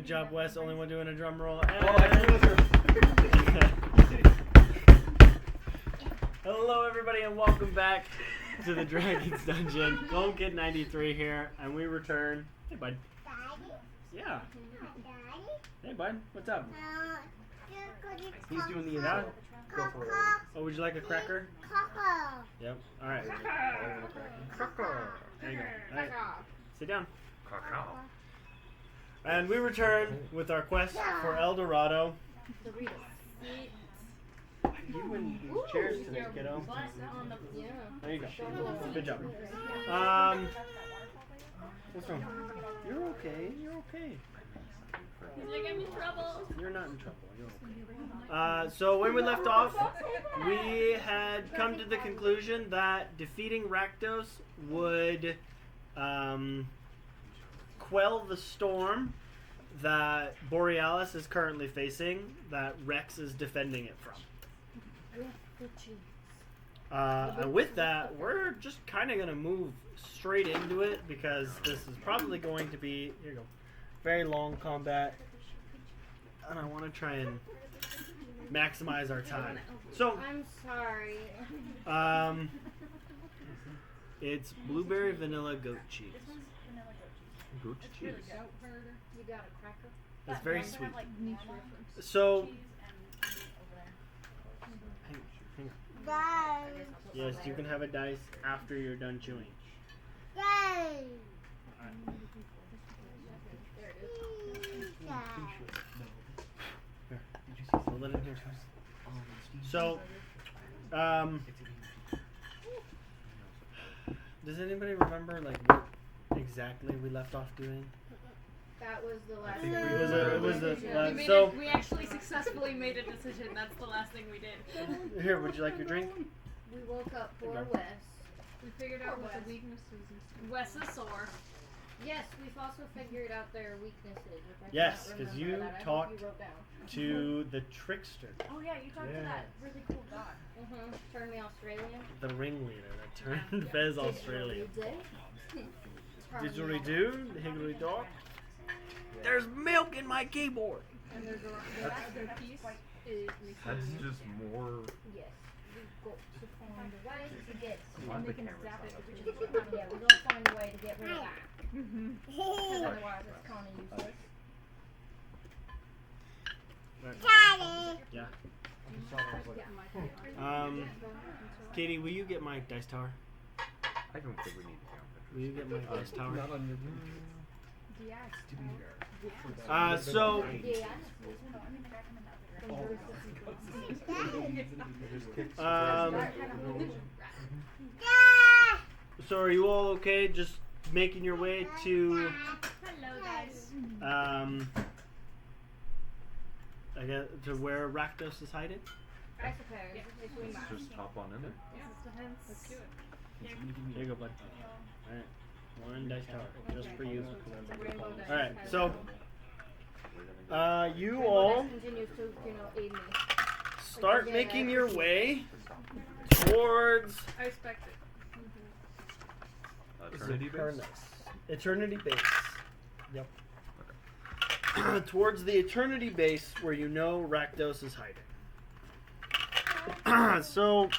job, Wes. Only one doing a drum roll. Hello, everybody, and welcome back to the Dragon's Dungeon. Golden Kid 93 here, and we return. Hey, bud. Daddy? Yeah. Daddy? Hey, bud. What's up? He's doing the Yeah? Go for it. Oh, would you like a cracker? Coco. Yep. All right. There you go. All right. Sit down. And we return with our quest for El Dorado. You and these chairs today, kiddo. There you go. Good job. What's wrong? You're okay. You're okay. He's like, I'm in trouble. You're not in trouble. You're okay. So when we left off, we had come to the conclusion that defeating Rakdos would quell the storm that Borealis is currently facing, that Rex is defending it from. And with that, we're just kind of going to move straight into it because this is probably going to be, here you go, very long combat. And I want to try and maximize our time. So, I'm sorry. it's blueberry vanilla goat cheese. Goat cheese. You got a cracker? It's very sweet. So, hang on. Guys. Yes, you can have a dice after you're done chewing. Guys. Here, hold it in here. So, does anybody remember like what exactly we left off doing? That was the last It was the So we actually successfully made a decision. That's the last thing we did. Here, would you like your drink? We woke up for There you go. Wes. We figured out what the weaknesses is. Wes is sore. Yes, we've also figured out their weaknesses. Which I Yes, cannot 'cause remember you that. I hope talked you wrote down. To the trickster, Oh yeah, you talked to that really cool dog. Turn me Australian. the ringleader that turned Fez Australian. Did Did we do the higgly dog? There's milk in my keyboard. And there's their piece is That's just more. Yes. We've got to find a way to get. Why the can camera's zap not it, up? which Yeah, we gotta find a way to get rid of that. Because otherwise it's kind of useless. Yeah. Katie, will you get my dice tower? I don't think we need to count Will you get my dice tower? Not on your. So so are you all okay? Just making your way to hello guys. I guess to where Rakdos is hiding. I suppose. If we must. Just hop on in there. Let's do it. Here you go, bud. Alright. One dice tower. Just for you. Rainbow dice. Alright, so you Rainbow all dice continues to, aid me. start making your way towards I respect it. Eternity base? Eternity base. Yep. Towards the Eternity base where you know Rakdos is hiding. So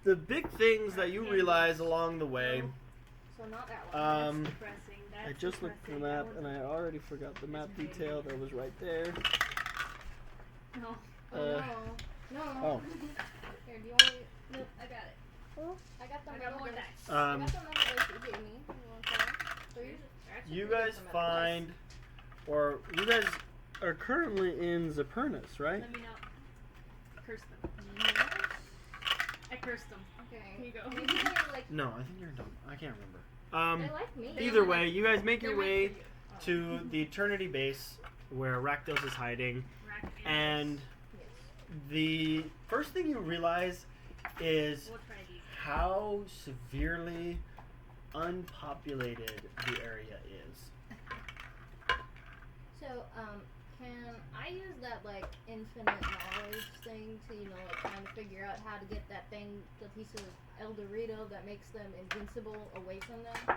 the big things that you realize along the way, So not that one. Depressing. I just looked at the map and I already forgot the map detail that was right there. No. No. Oh. Here, do you want me? Nope, I got it. I got the I got number more dice. dice. I got the number dice you gave me. You want that? So You guys find, or you guys are currently in Zapernus, right? Let me know. Curse them. I cursed them. Okay. Here you go. Maybe they're like, No, I think you're dumb. I can't remember. they like me. Either way, you guys make your They're way meant for you. to the Eternity base where Rakdos is hiding, Rack and the first thing you realize is We'll try these. how severely unpopulated the area is. So, can I use that, like, infinite knowledge thing to, like, kind of figure out how to get that thing, the piece of El Dorado that makes them invincible away from them?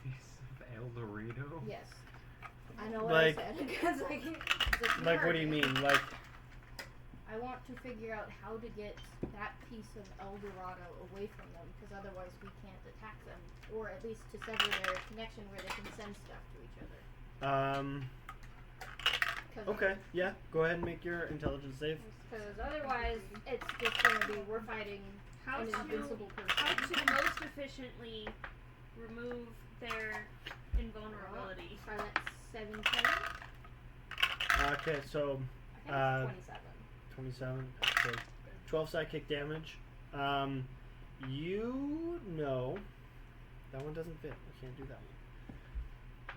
Piece of El Dorado? Yes. I know what Like- I said because Like, what do you mean? Like, I want to figure out how to get that piece of El Dorado away from them, because otherwise we can't attack them, or at least to sever their connection where they can send stuff to each other. 'Cause okay, yeah. Go ahead and make your intelligence save. Because otherwise, it's just gonna be we're fighting How an to invincible how person. to most efficiently remove their invulnerability. Are that 17? Okay, so I think it's 27. 27. So 12 psychic damage. You know that one doesn't fit. I can't do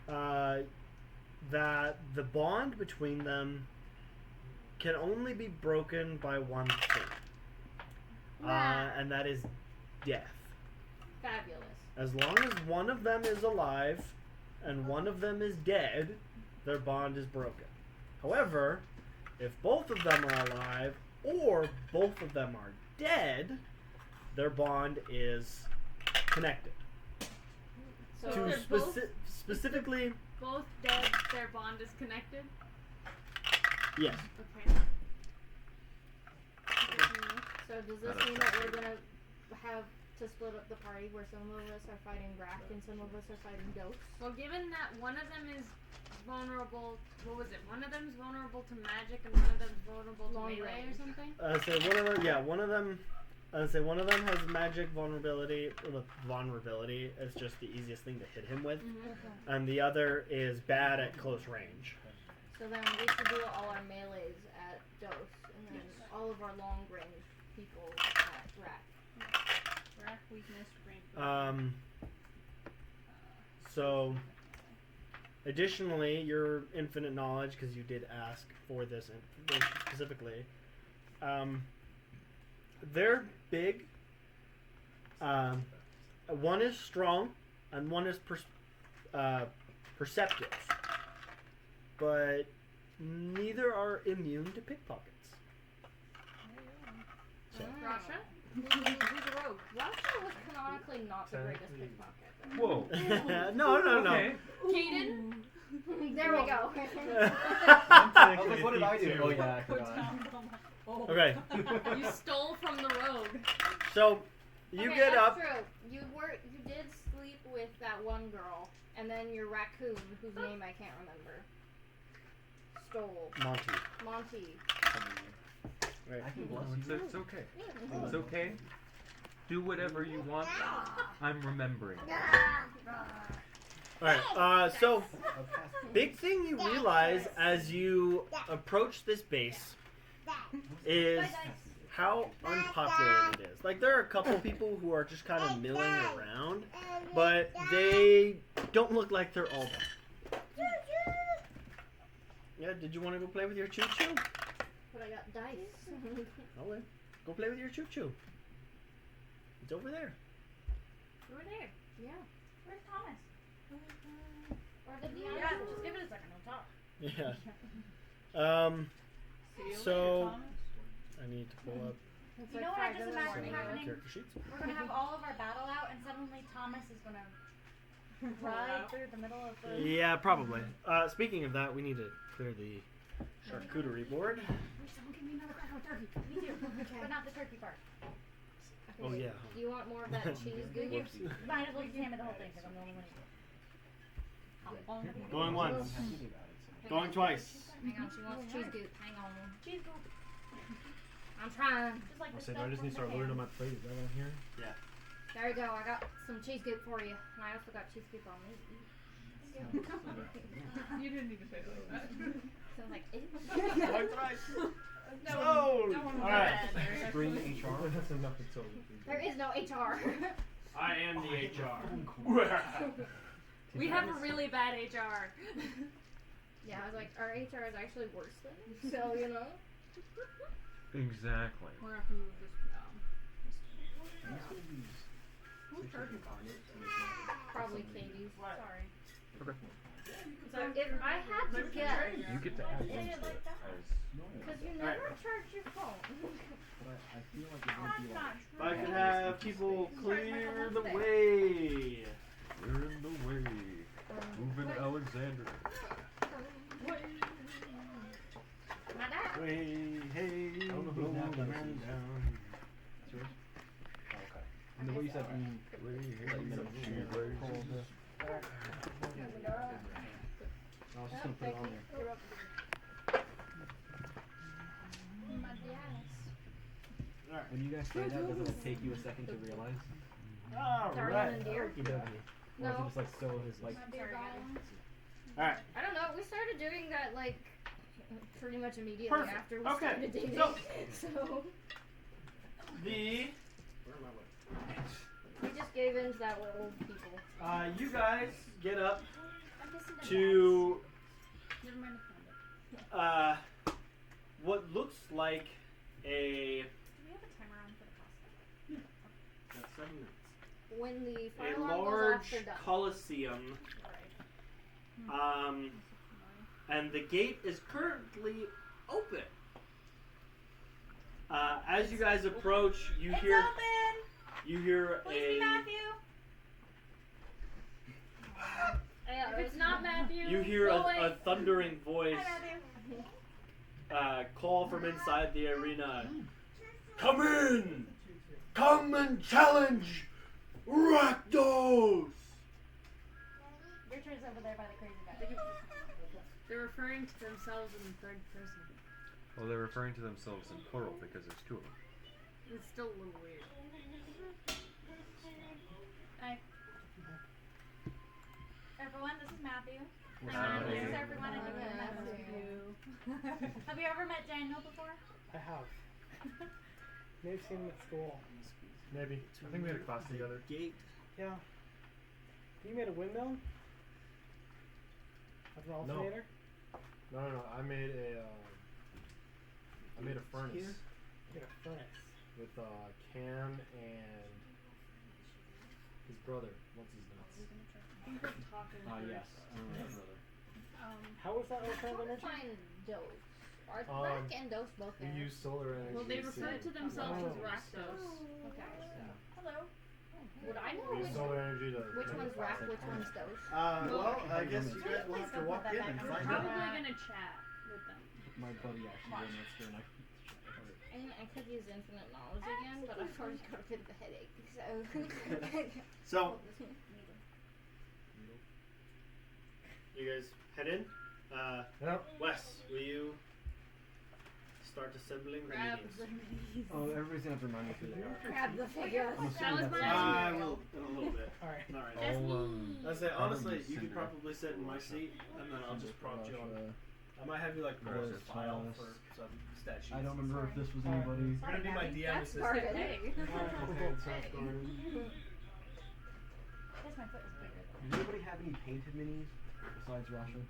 that one. That the bond between them can only be broken by one thing, and that is death. Fabulous. As long as one of them is alive and one of them is dead, their bond is broken. However, if both of them are alive or both of them are dead, their bond is connected. So To they're both- specifically, Both dead, their bond is connected. yes. Okay. So does this mean that we're gonna have to split up the party where some of us are fighting Brack and some of us are fighting Ghosts? Well, given that one of them is vulnerable, what was it? One of them's vulnerable to magic and one of them's vulnerable to Long melee range. or something. So one of them, yeah, one of them. I'd say one of them has magic vulnerability. Well, vulnerability is just the easiest thing to hit him with, and the other is bad at close range. So then we should do all our melees at Ghosts and then all of our long range people at Brack. Wrath, weakness, range. So, additionally, your infinite knowledge, because you did ask for this information specifically, they're big. One is strong, and one is perceptive, but neither are immune to pickpockets. So, Rasha? Who's a rogue? Rasha was canonically not the greatest pickpocket. Whoa. no. Okay. Caden? There we go. I was like, what did I do? Oh yeah, I forgot. Okay, You stole from the rogue. so you Okay, get that's up. True. You did sleep with that one girl, and then your raccoon, whose name I can't remember, stole Monty. Right. I can No, bless you. it's okay. It's okay. Do whatever you want. I'm remembering. All right. So I'll pass it. big thing you realize as you approach this base is how unpopulated it is. Like, there are a couple people who are just kind of milling around, but they don't look like they're all there. Yeah, did you want to go play with your choo-choo? But I got dice. Okay. Go play with your choo-choo. It's over there. Over there. Yeah. Where's Thomas? Or the Yeah, just give it a second. I'll talk. Yeah. So I need to pull up It's You like know what I 5 just in the imagined morning. happening? character sheets. We're gonna have all of our battle out, and suddenly Thomas is gonna ride through the middle of the. Yeah, probably. Speaking of that, we need to clear the charcuterie board. Please don't give me another cracker turkey. Me too, but not the turkey part. Oh Okay, yeah. Do you want more of that cheese good? Whoopsie. Might as well just hand me the whole thing because I'm the only one. Going once. I'm happy about it. Going twice. Hang on, she wants cheese goop. Hang on. Cheese go. I'm trying. Just like I'll the say, do I stuff just need to from start the loading on pan. my plate? Is that what I'm hearing? There we go. I got some cheese goop for you. And I also got cheese goop on me. You didn't even say it like that. So I'm like, ew. Going thrice. No, Sold. no one All got right. that. String HR. That's enough to tell There is no HR. I am the HR. We have a really bad HR. Yeah, I was like, our HR is actually worse than. So, you know. Exactly. We're gonna have to move this. Who's turkey Probably Katie's. Sorry. So if I had to guess, You get to add one Say it to like it that. because you never charge your phone. But I feel like it won't be That's like. not If I true. could have people clear the way. You're in the way. Reuben Alexander. My dad. Hey, hey, I don't know who's roll that the one man is. down. That's yours? Oh, okay. And the way you said, like, you know, pull the... I was just gonna put it on there. You're up. My yes. Alright. When you guys say that, doesn't it take you a second to realize? Darling Alright. and dear. Or is it No. just like so his like... My dear darling. Alright. I don't know. We started doing that like pretty much immediately Perfect. after we Okay. started dating. So- So The we just gave in to that we're old people. you guys get up I'm missing the to Never mind the phone. what looks like a Do we have a timer on for the pasta? that's 7 minutes. When the A fire alarm goes off, large they're done. coliseum. And the gate is currently open. As you guys approach, you It's hear open! you hear Please be a Matthew! Yeah, If it's not Matthew, you hear go a away. thundering voice Hi, Matthew. call from inside the arena. Come in! Come and challenge Rakdos! Your turn's over there by the crazy guy. They're referring to themselves in the third person. Well, they're referring to themselves in plural because there's two of them. It's still a little weird. Hi. Everyone, this is Matthew. Hi. This is everyone, and you've never met Matthew. Have you ever met Daniel before? I have. Maybe seen him at school. Maybe. I think we had a class together. Gate. Yeah. You made a windmill? As an No. alternator? No. I made a furnace You made a furnace. with Cam and his brother. What's his name? I think we're talking Yes. I don't know his brother. How was that alternative energy? Fine dose. Are Um, Rack and dose both We there? use solar energy. Well, they to- refer to themselves as Oh. Rakdos. Okay. Hello. Would I know We use which solar energy to. which make one's the Rack, process. which one's dose? Well, I guess you guys will Please have to don't walk put in that and back We're find on. out. probably gonna chat with them. My buddy actually went next door and I could use infinite knowledge again, but I've already got a bit of a headache, So you guys head in. Yep. Wes, will you start assembling the Grab minis? the minis. Oh, everybody's gonna have to remind me who they are. Grab the figure. I'm That assuming was that's my- I will in a little bit. Alright. Alright. That's I'll, me. I say honestly, Probably you could Cinder. probably sit in my seat, and then I'll just prompt you on. I might have you like pull Rose, this file Thomas. for some stat sheets. I don't remember if this was Sorry. anybody. You're gonna be my DM That's assistant. Garden. Hey. Okay, so it's Gordon. I guess my foot is bigger. Does anybody have any painted minis besides Rasha?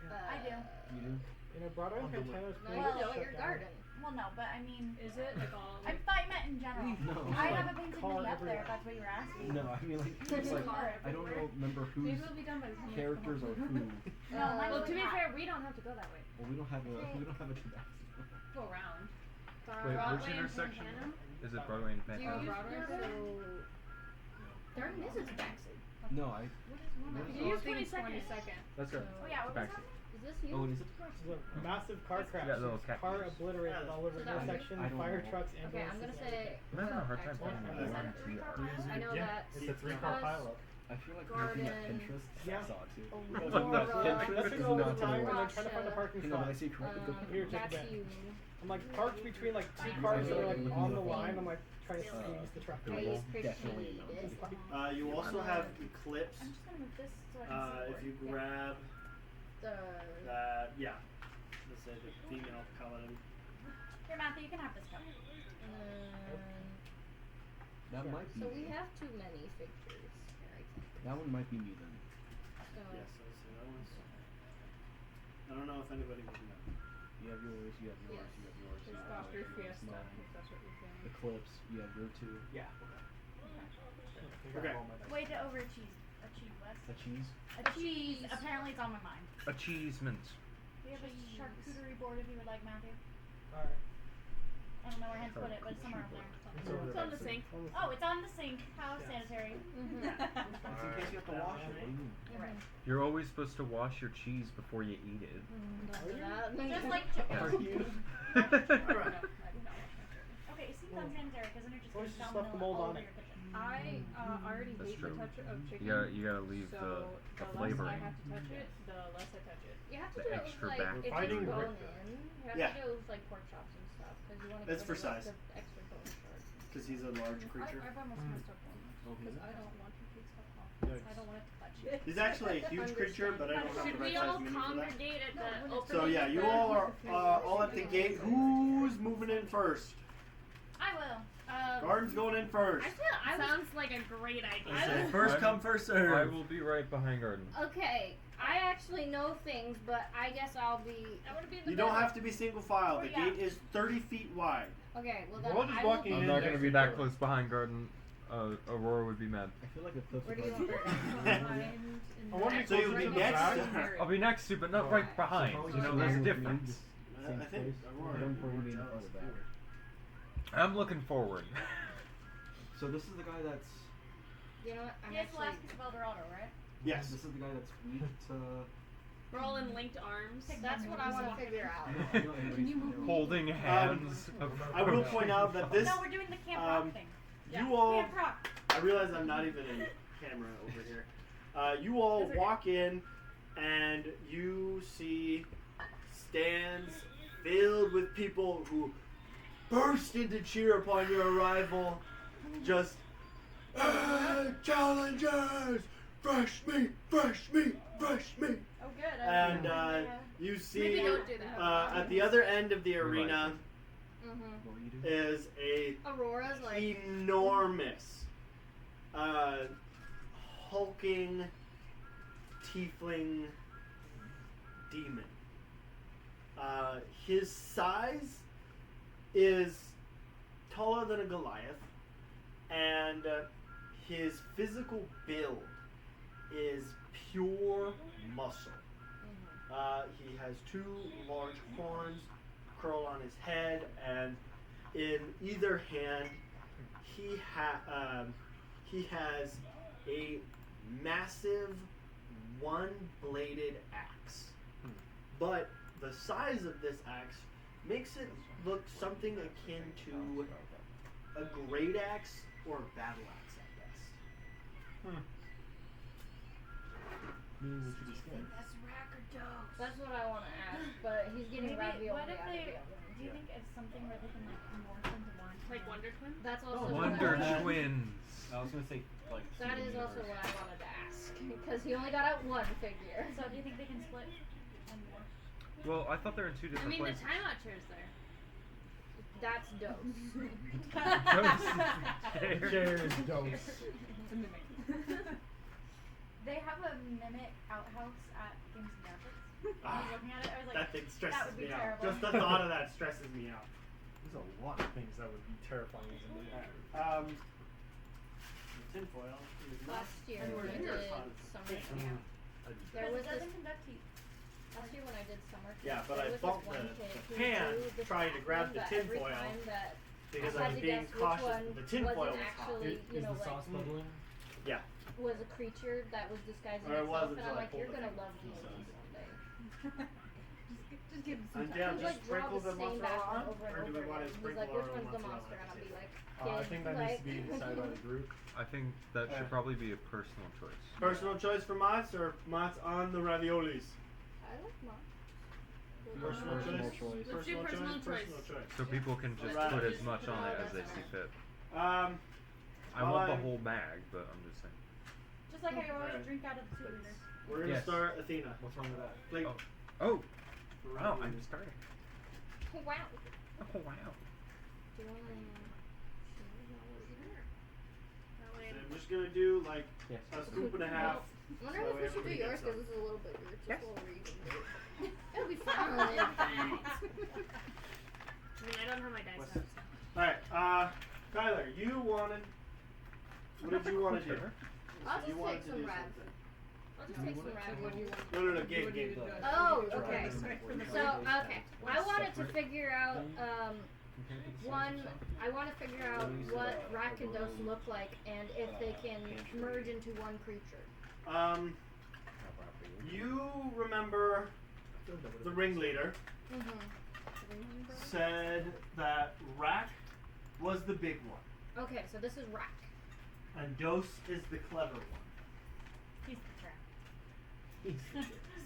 I do. You do? You know, Dorado and Pantano's No, pretty you Well, know shut your down. garden. Well, no, but I mean, Is it like all? I thought you meant in general. No. I Like, have a painted car mini up there. everywhere. If that's what you were asking. No, I mean like it's like I don't know remember Maybe whose it'll be done by the time we characters come are home. who. No, mine's Well, to be not. fair, we don't have to go that way. Well, we don't have a Tabasco. Go around. Wait, Broadway which and intersection? Pantano? Is it Broadway and Do you Pantano? use Broadway? so Darn this is Baxter. No, I. You use 22nd. Let's go. Oh yeah, what was Back. that? Is this you? Oh, is it? This is a massive car crash. That little It's cat car piece. obliterated all over So the that one- intersection. I don't Fire know. trucks, Okay, ambulances. I'm gonna say. I'm having a hard time Baxter. finding Is the that one. I know that. It's a 3-car Us, pileup. I feel like looking at Garden. Pinterest. Yeah. I saw it too. Aurora, That's Pinterest me all the is not time the when one. they're trying to find a parking You know, when I spot. see correct, go Here, check that's it you. I'm like parked between like two cars that are like on the line. I'm like trying to squeeze the truck. I Well, use definitely Christian. no. You also have Eclipse. I'm just gonna move this so I can see If you more. grab The that, yeah, let's say the female paladin. Here, Matthew, you can have this cup. That might be. so we have too many figures. Here, I think. That one might be me then. So Yes, I see that one's. I don't know if anybody would know. You have yours. You have yours. Yes. You have yours. There's you have Dr. yours, Fiesta, mine. if that's what you're saying. Eclipse. You have your two. Yeah. Okay. Way to overachieve. Achieve, Wes. A cheese. A cheese. Apparently, it's on my mind. Achievement. We have a charcuterie board if you would like, Matthew. Alright. I don't know where Hans put it, but it's somewhere over there. It's on the sink. Oh, it's on the sink. How sanitary. Mm-hmm. Just in case you have to wash it. What do you mean? You're right. You're always supposed to wash your cheese before you eat it. Just like chicken. Are you? Alright. Okay, it seems unsanitary because then you're just Always getting just stuff the salmonella mold all on over it. your kitchen. I already That's hate true. the touch of chicken. You gotta leave so the less flavoring. I have to touch it, the less I touch it. You have to The do it with extra like back. if Fighting it's Rick. bone in. You have Yeah. to do it with like pork chops and stuff because you want to It's for size. the extra bone short. Because he's a large creature. I've almost messed up one because I don't want to take stuff off. Yikes. I don't want it to touch it. He's actually a huge creature, but I don't have Should the right we all size mini for that. congregate at the opening? So yeah, you all are all at the gate. Who's moving in first? I will. Garden's going in first. I feel I was Sounds like a great idea. I say first come, first serve. I will be right behind Garden. okay. I actually know things, but I guess I'll be. I want to be in the You don't middle. have to be single file. The Where you gate is 30 feet wide. Okay, well then We're all just I will walking be- I'm in not next gonna to be each that other. close behind Garden. Aurora would be mad. I feel like it flips Where do you apart. want I want to be So you'll closer be to the next back. to her. I'll be next to, but not right behind. You know, there's a difference. I think Aurora One point would being jealous, farther back. too. I'm looking forward. So this is the guy that's. You know what? I'm Yes, actually. last piece of Dorado, right? Yes. This is the guy that's weak to. We're all in linked arms. That's what I want to figure out. Can you move me? Holding hands. I will point out that this. No, we're doing the Camp Rock thing. You all. Camp Rock. I realize I'm not even in camera over here. You all That's okay. walk in, and you see stands filled with people who burst into cheer upon your arrival. Just, challengers! Fresh meat! Fresh meat! Fresh meat! Oh, good. And you see Maybe don't do that. at the other end of the arena Mm-hmm. What were you doing? is a Aurora's like. enormous, hulking, tiefling demon. His size is taller than a Goliath, and his physical build is pure muscle. He has two large horns curl on his head, and in either hand he has a massive one-bladed axe. But the size of this axe makes it look something akin to a great axe or a battle axe at best. Meaning we should be scared. That's what I want to ask, but he's getting Maybe, ravioli what if out of they, it. do you think it's something where they can like morph into one? Like Wonder Twin? That's also what Wonder I wanted. Twins. I was gonna say like. That is also what I wanted to ask because he only got out one figure. So do you think they can split and morph? Well, I thought they're in two I different mean, the places. timeout chair's there. That's dose. Cheers, dose. They have a mimic outhouse at Games and Gadgets. I was looking at it, I was like, That thing stresses that would be me out. terrible. Just the thought of that stresses me out. There's a lot of things that would be terrifying as a movie. The tinfoil is not Last year anywhere when I near as did hot as summer this. camp, there Because was it this. doesn't conduct heat. Last year when I did summer camp, Yeah, but there I was bumped this one the kid who pan drew this trying to grab acronym the that every tinfoil time that because I I had was to being guess which cautious one that the tinfoil wasn't was hot. actually, you know, the like sauce bubbling? Yeah. was a creature that was disguising Or it was itself, and until I'm I like, you're pulled gonna it. love me someday. Just give them And some yeah, He would, just like draw sprinkle the the same mozzarella background on, over and or do we over want to again. He's sprinkle like, our which own one's the mozzarella monster? on And I'll be it? like, I think that needs to be like- decided by the group. I think that should probably be a personal choice. Personal choice for Mott's or Mott's on the raviolis? I like mine. Personal Personal choice. choice. Let's do personal choice. Personal choice. So people can just Right. put as much on it as they see fit. Um, I Well, want the I'm- whole bag, but I'm just saying. Just like how you always Alright. drink out of the 2 liter. we're gonna Yes. start Athena. What's wrong with that? Like, Oh. Oh, for wow, I'm raviolis. just starting. Oh, wow. Oh, wow. Do you wanna? That way. I'm just gonna do like Yes. a scoop and a half. I wonder So if we should do everybody yours gets because some. this is a little bit weird. Just Yes. while we're eating it. It'll be fun. I mean, I don't have my dice What's out. All right, Tyler, you wanted. What did you want to do? I'll You just wanted take to some do rav. something. I'll just take some ravioli. No, game. Oh, okay. So, okay. I wanted to figure out, One, I want to figure out what Rack and Dose look like and if they can merge into one creature. You remember the ringleader said that Rack was the big one, Okay, so this is Rack. and Dose is the clever one. He's the trap.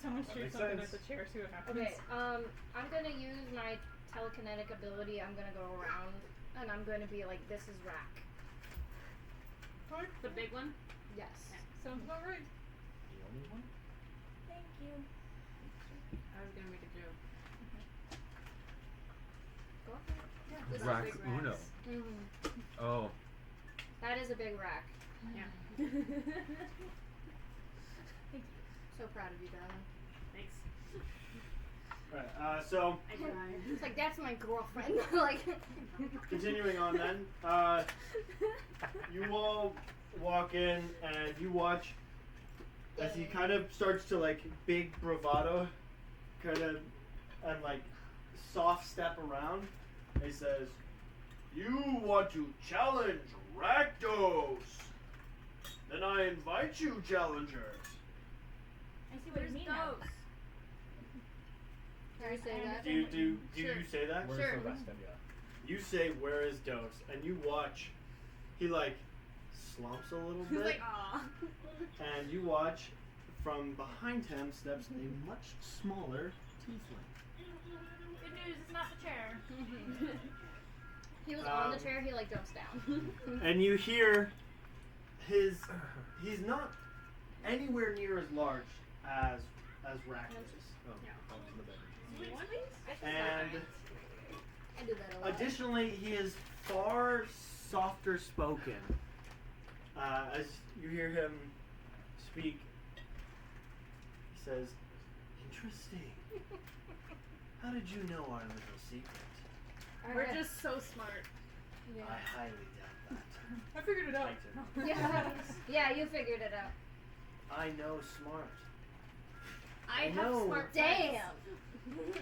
Someone shoot makes something sense. at the chair, see what happens. Okay, I'm gonna use my telekinetic ability. I'm gonna go around, and I'm gonna be like, this is Rack. The big one? Yes. Sounds about right. The only one? Thank you. I was gonna make a joke. Go ahead. This is Rack big Uno. racks. Oh. That is a big Rack. Yeah. So proud of you, darling. Thanks. Right. So I tried. It's like, that's my girlfriend. Like, continuing on then, you all walk in and you watch as he kind of starts to like big bravado, kind of, and like soft step around. He says, "You want to challenge Rakdos? Then I invite you, challengers." I see what Where's you mean now. those? can you say that? Do you say that? Where's Sure. the rest of ya? You say, "Where is Dose?" And you watch. He like slumps a little He's bit. like, aw. And you watch from behind him steps a much smaller tiefling. Good news, it's not the chair. He was on the chair, he like jumps down. And you hear he's not anywhere near as large as Rack is. Oh, up to the bedroom. And I do that a lot. additionally, he is far softer spoken. As you hear him speak, he says, "Interesting. How did you know our little secret? We're just so smart. Yeah. I highly doubt that." I figured it out. Titan. Yeah, you figured it out. I know smart. I have No. smart Damn! friends.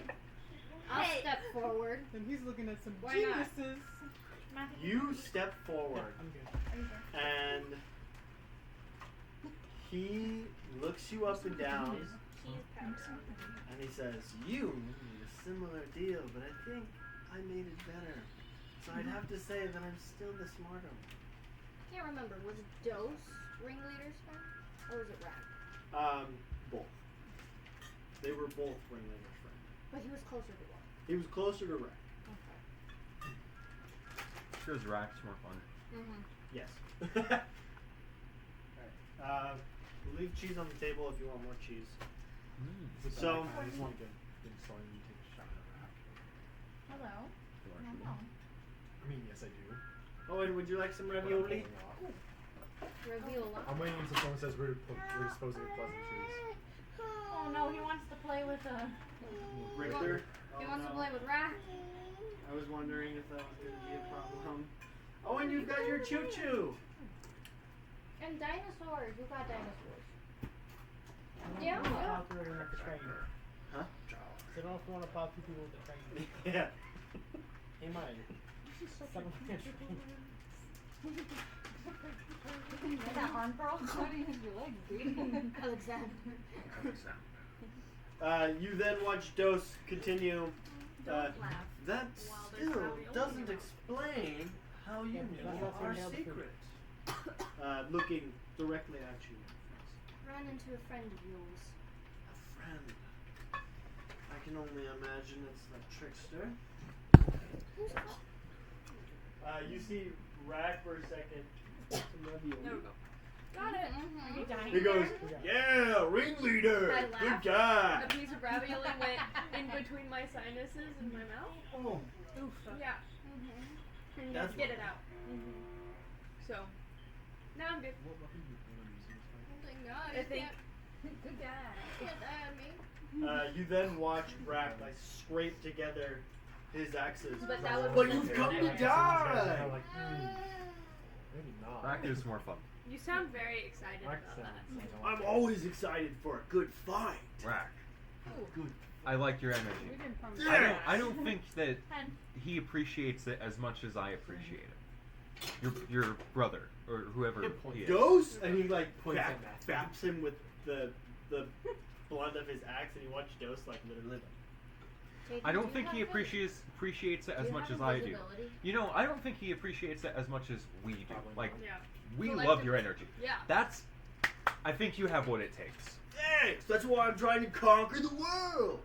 I'll Hey. step forward. And he's looking at some Why not? geniuses. You step forward, I'm good. and he looks you up and down, and he says, "You made a similar deal, but I think I made it better. So I'd have to say that I'm still the smarter one." I can't remember. Was Dose ringleader's friend? Or was it Rack? Both. They were both ringleader's friends. But he was closer to one. He was closer to Rack. Okay. Sure, Rack's more fun. Yes. Alright. Leave cheese on the table if you want more cheese. With So- that, I just want to get started and take a shot at Rack. Hello. Do I No, actually? no. I mean, yes, I do. Oh, and would you like some But I'm ravioli? holding off. Raviola. I'm waiting until someone says we're disposing of pleasantries. Oh no, he wants to play with a. Richter? He Oh, wants to no. play with Rack. I was wondering if that was going to be a problem. Oh, and you've got your choo-choo. And dinosaurs. You got dinosaurs. I Yeah. don't know how to with the train. Huh? So I don't know if you want to pop two people with the train. Yeah. Hey, mine. Someone with the train. Is that arm curl? Why do you have your legs beating? Alexander. You then watch Dose continue. Don't laugh. That while there's still ravioli doesn't around. explain how you Yeah, knew that's our inhale the food. secret. Looking directly at you. Ran into a friend of yours. A friend. I can only imagine it's the trickster. You see Rack for a second. Some ravioli. There we go. Got it. Are you dying? He goes, Yeah. "Yeah, ringleader, I good laughed. guy." A piece of ravioli went in between my sinuses and my mouth. Oh, Yeah. And That's get it out. So, now I'm good. What weapon do you plan on using this time? Oh my god. I think. Good guy. Can't die on me. You then watch Rack like scrape together his axes. But that would But be you've fair. come to These guys are die. kinda like, maybe not. Rack is more fun. You sound very excited Rack about that. sounds like I'm always excited for a good fight. Rack. I like your We energy. didn't promise. I don't think that 10. he appreciates it as much as I appreciate it. Your brother or whoever he is. Dose, and he like Points at Matt. baps him with the blunt of his axe, and you watch Dose like literally. Jaden, I do don't you think he have appreciates it do as you much have as I do. invisibility? You know, I don't think he appreciates it as much as we do. Probably Like, Yeah. we love Collectively. your energy. Yeah. That's. I think you have what it takes. Thanks. That's why I'm trying to conquer the world.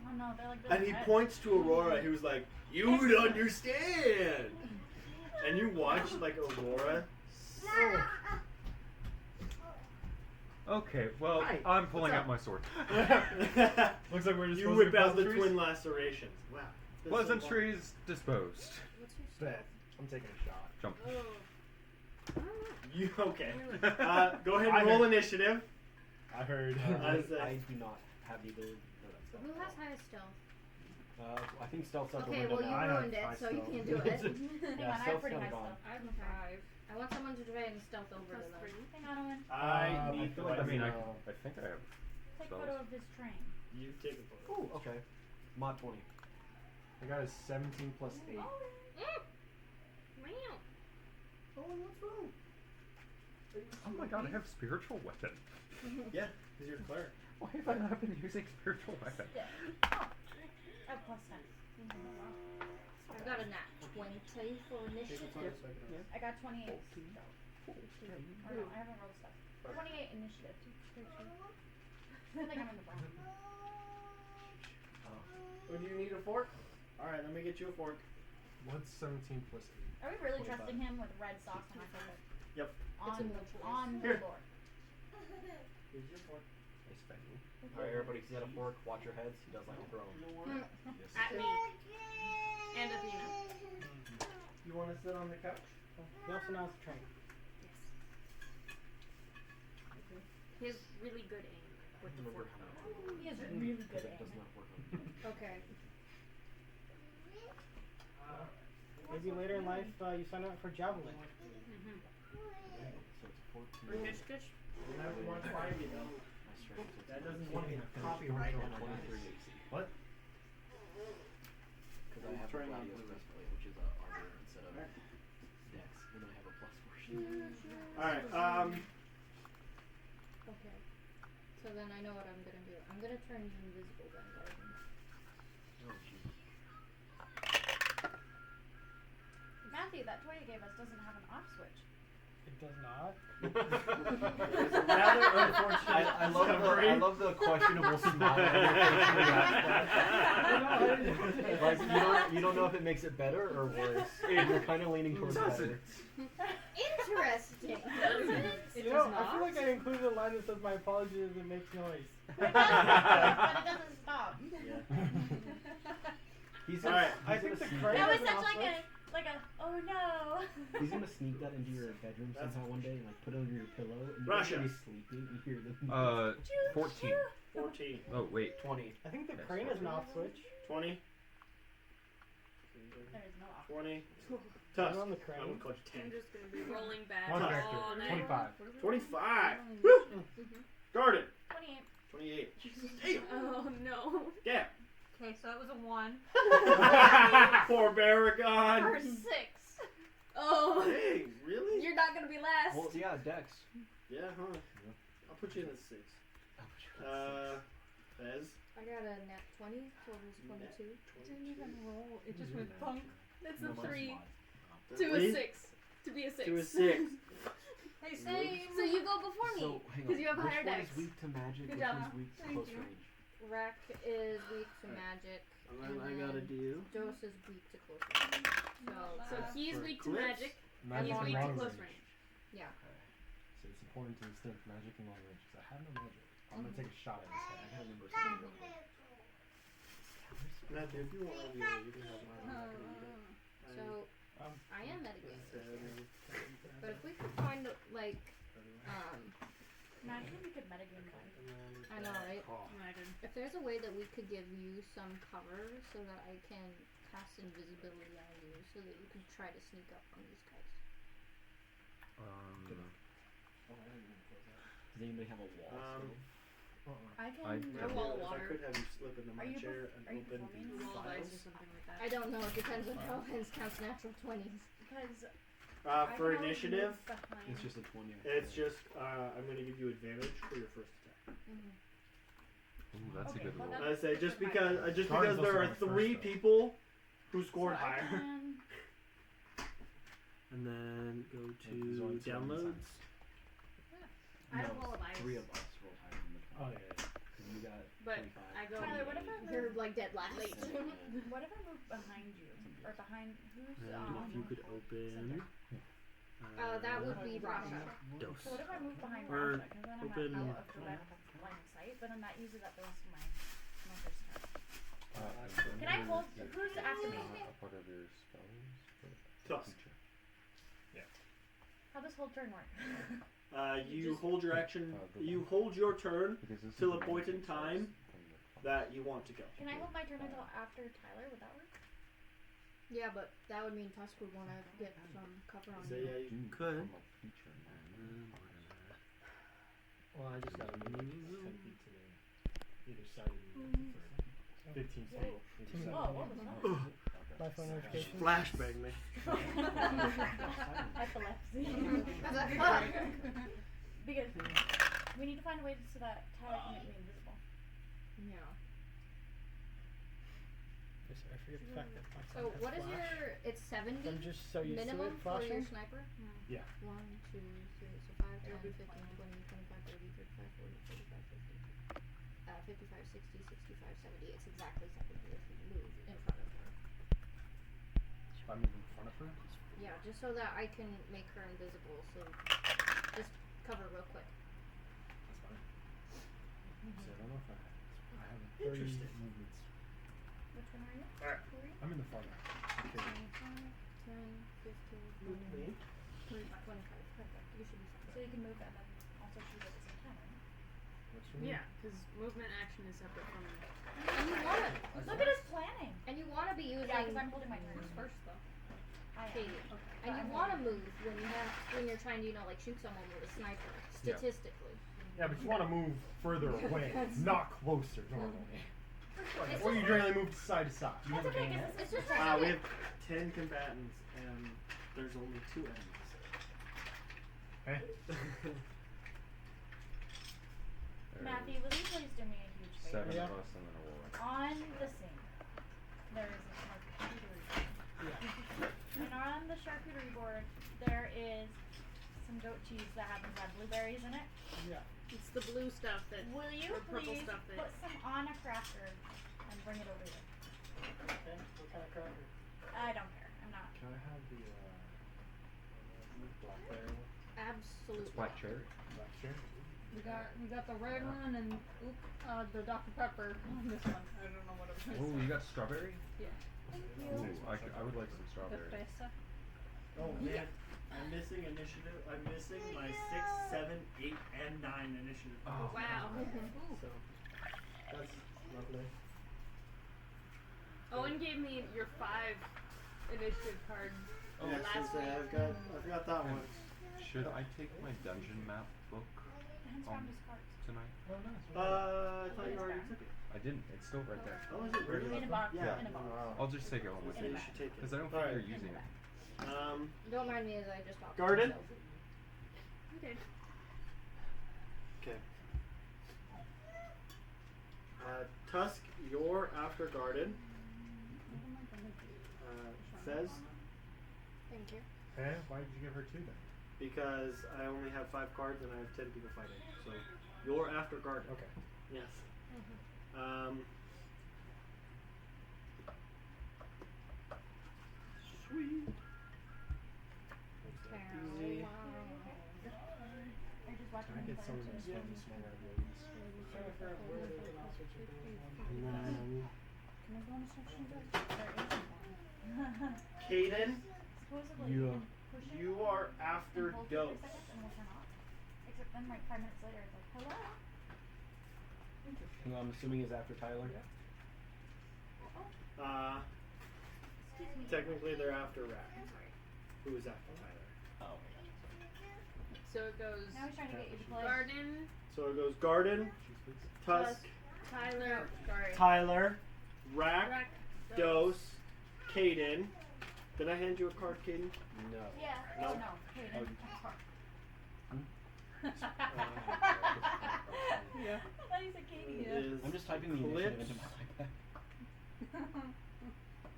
Oh no, they're like And he points to Aurora. He was like, "You would understand." And you watch like Aurora. Okay, well, Hi, I'm pulling what's out my sword. Looks like we're just You supposed to whip be out the pleasantries. twin lacerations. Wow. This is so fun. Pleasantries disposed. What's your Bet. I'm taking a shot. Jump. Oh. You okay? Really? Go ahead I and roll heard- initiative. I heard. I said- I do not have the ability. No, that's Who not. has highest stealth? I think stealth's out the Okay, window well you now. I have ruined it, high so you stealth. can't do it. Hang on, I have stealth's pretty kinda high gone. stuff. I have a 5. I want someone to try and stealth over to Plus them. 3. Hang on, Owen. I I need feel the like I mean, I Uh, think I have. Take Spells. photo of his train. You take a photo. Ooh, okay. Mod 20. I got a 17 plus 8. Meow. Oh, what's wrong? Oh my god, I have spiritual weapon. Yeah, because you're a cleric. Why have I not been using spiritual weapon? Yeah. Oh, plus 10. I've got a nat 20 for initiative. I got 28. Or no, I haven't rolled stuff. 28 initiative. I feel like I'm in the wrong. Would you need a fork? All right, let me get you a fork. What's 17 plus Are we really 25. trusting him with red socks on our foot? Yep. It's a no-choice. On the Here. floor. Here's your fork. 8? I spent you. Alright, everybody, he's got a fork. Watch your heads. He does like to throw them. At me. And Athena. You want to sit on the couch? He also knows the train. He has really good aim with the fork. He is really good It at does it. not work on Okay. Maybe later in life you sign up for javelin. Mm-hmm. So it's 14. Or discus. You have to watch fire, you know. My strength is That doesn't 20. mean I finished copyright on on 23 AC. What? Because I have a Trying on Gladio's blue. breastplate, which is armor instead of dex. And then I have a plus 4 shield. All right. Okay. So then I know what I'm gonna do. I'm gonna turn invisible then, Garden. Oh, jeez. Matthew, that toy you gave us doesn't have an off switch. It does not. It's a rather unfortunate discovery. I love the questionable smile. Like you don't know if it makes it better or worse. You're kind of leaning towards better. Interesting. You know, I feel like I included a line that says my apologies if it makes noise. But it doesn't stop. He's All right. I think the sneak crane That was has an such off switch. like a oh no. He's gonna sneak that into your bedroom That's- somehow one day and like put it under your pillow and Russia. you're sleeping and hear them. 14. 14. Oh, wait. 20. I think the Yes. crane has an off switch. 20. There is no off. 20. I'm Tusk. on the I'm crane. gonna coach I'm 10. just gonna be rolling back One all character. night. 25. 25. Woo! Garden. 28. 28. Damn. Oh no. Yeah. Okay, so that was a 1. Poor Baragon. For 6. Oh. Hey, really? You're not gonna be last. Well, yeah, Dex. Yeah, huh? I'll put you in the 6. Fez. I got a nat 20, totals 22. Didn't even roll. It just went thunk. That's No, a mine's 3 mod. to a Three 6. To be a 6. To a 6. Hey, same. So you go before me. So, hang on. 'cause you have Which higher one dex. is weak to magic? Good Which job. one's weak to Thank close you. range? Rack is weak to magic. And then I gotta do. Dose is weak to close range. So he's For weak to Eclipse. magic. Magic He's and weak to long close range. range. Yeah. So it's important to distinct magic and long range. Because I have no magic. I'm gonna take a shot at his head. I gotta remember something real quick. Matthew, if you want to do it, you can have mine. I'm not gonna eat it. So Um, I am metagaming. Seven. But if we could find like Imagine we could metagame life. I know, right? Imagine. If there's a way that we could give you some cover so that I can cast invisibility on you so that you can try to sneak up on these guys. Does anybody have a wall? Um, still? I can. I- Yeah, A wall of if I water. could have you slip into my Are you chair are and you open performing? the A wall of ice or files. something like that. I don't know. It depends on how his counts natural 20s. Because For initiative, It's just a 20. it's just I'm going to give you advantage for your first attack. Ooh, that's Okay, a good well, roll. that's- I say just because Guardian's there also are going first, 3 though. people who scored so I higher. can- And then go there's to only 2 on the downloads. I have a wall of ice. 3 of us rolled higher than the 20. Oh yeah. Because you got But 25. I go. Tyler, what if I You're move? like dead last. What if I move behind you or behind who's And if you could open. That would be Rasha. Dose. So what if I move behind Or Rasha? Because then I'm open- out of direct line of sight, but then that uses up the rest of my first turn. Can I hold? Who's after me? A part of your spells? Tusk. How does hold turn work? You hold your action. You hold your turn Because this till is a point in time that you want to go. Can I hold my turn until after Tyler? Would that work? Yeah, but that would mean Tusk would want to get some cover on So you. yeah, you could. Well, I just gotta move 10 feet to the either side of me. 15 feet. Either side Whoa, of what me. was that? My phone notification. Flashbang me. Epilepsy. I was like, fuck. Because we need to find a way so that Tyler can make me invisible. Yeah. I forget the fact that my So phone has what is flash. your? It's 70 I'm just so used minimum to it for your flashing. sniper. Yeah. 1, 2, 3, so 5, 10, 15, 20, 25, 30, 35, 40, 45, 50. 55, 60, 65, 70. It's exactly 70 if you move in front of her. If I move in front of her? Yeah, just so that I can make her invisible. So just cover real quick. That's fine. So I don't know if I have 30 Interesting. movements. Which one are you? Alright. Who are you? I'm in the far back. Okay. 25, 10, 15, 20, 25. Perfect. You should be fine. So you can move and then also shoot at the same time, right? What's your name? Yeah, because movement action is separate from. And you wanna Look at us planning. be using Yeah, because I'm holding my turn First though. I am. Katie. Okay. And you I'm want to holding- move when you're trying to like shoot someone with a sniper. Statistically. Yeah, but you want to move further away, not closer normally. It's Or you just- generally move side to side. That's okay, because It's this is just We have 10 combatants and there's only 2 enemies. Okay. Matthew, will you please do me a huge favor? 7 Yeah. of us and then a war. On the sink, there is a charcuterie board. And on the charcuterie board, there is some goat cheese that happens to have blueberries in it. Yeah. It's the blue stuff that. Will you Or purple please stuff that- put some on a cracker and bring it over here? Okay. What kind of cracker? I don't care. I'm not. Can I have the blackberry one? absolutely. It's black cherry. Black cherry? We got the red one and the Dr. Pepper on this one. I don't know what it was. Oh, you got strawberry? Yeah. Thank you. Ooh, I would like some The strawberry. fresa. Oh man, I'm missing initiative. I'm missing my 6, 7, 8, and 9 initiative. Oh. Wow. So that's lovely. Owen gave me your 5 initiative card. Oh, yeah, last so week. I've got that one. Should I take my dungeon map book Hands around his cards. tonight? Oh, nice. I thought you already took it. I didn't. It's still right there. Oh, is it really? In a box. Yeah. In a box. I'll just take it home with So me you should take it. because I don't Alright. think you're using it. Don't mind me as I just talked. Garden? To myself. Okay. Okay. Tusk, you're after Garden. Fez, Thank you. Okay, why did you give her 2 then? because I only have 5 cards and I have 10 people fighting. So you're after Garden. Okay. Yes. Sweet. Easy. Are you just watching Can I me get play some of too? these from the small raviolis? And then Can I go on a section first? There isn't one. Caden, Supposedly You, you can push it you are after and hold it for Dose. a second and we'll turn off. Except then like 5 minutes later it's like, hello? Who I'm assuming is after Tyler. Excuse me. Technically they're after Rat. Who is after Tyler? Oh. So it goes Now he's trying to get you to play. garden, So it goes Garden, Tusk, Tyler. Sorry. Tyler, Rack, Rack. Dose, Caden. Did I hand you a card, Caden? No. Yeah. No. Oh no. Hayden. Oh, That's hard. Yeah. I thought you said Katie. It is I'm just typing the initiative Eclipse, into my iPad.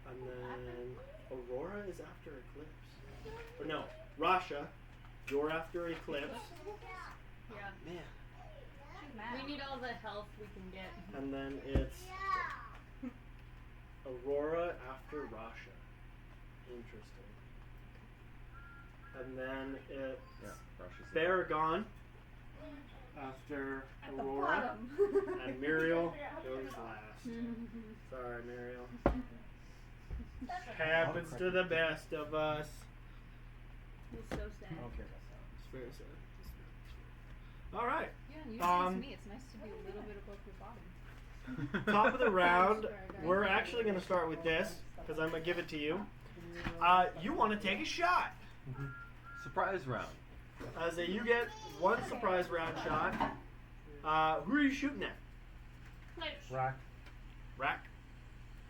and then Aurora is after Eclipse. Or no, Rasha, you're after Eclipse. Yeah. Man. She's mad. We need all the health we can get. And then it's Aurora after Rasha. Interesting. And then it's Yeah, Russia's Baragon after At the Aurora. bottom. And Muriel goes last. Sorry, Muriel. Happens to the best of us. It's so sad. I don't care about that. It's very sad. It's very sad. All right. Yeah, and usually Um, it's me. It's nice to be a little bit above your bottom. Top of the round. We're actually going to start with this because I'm going to give it to you. You want to take a shot. Surprise round. You get one surprise round shot. Who are you shooting at? Like, Rack. Rack.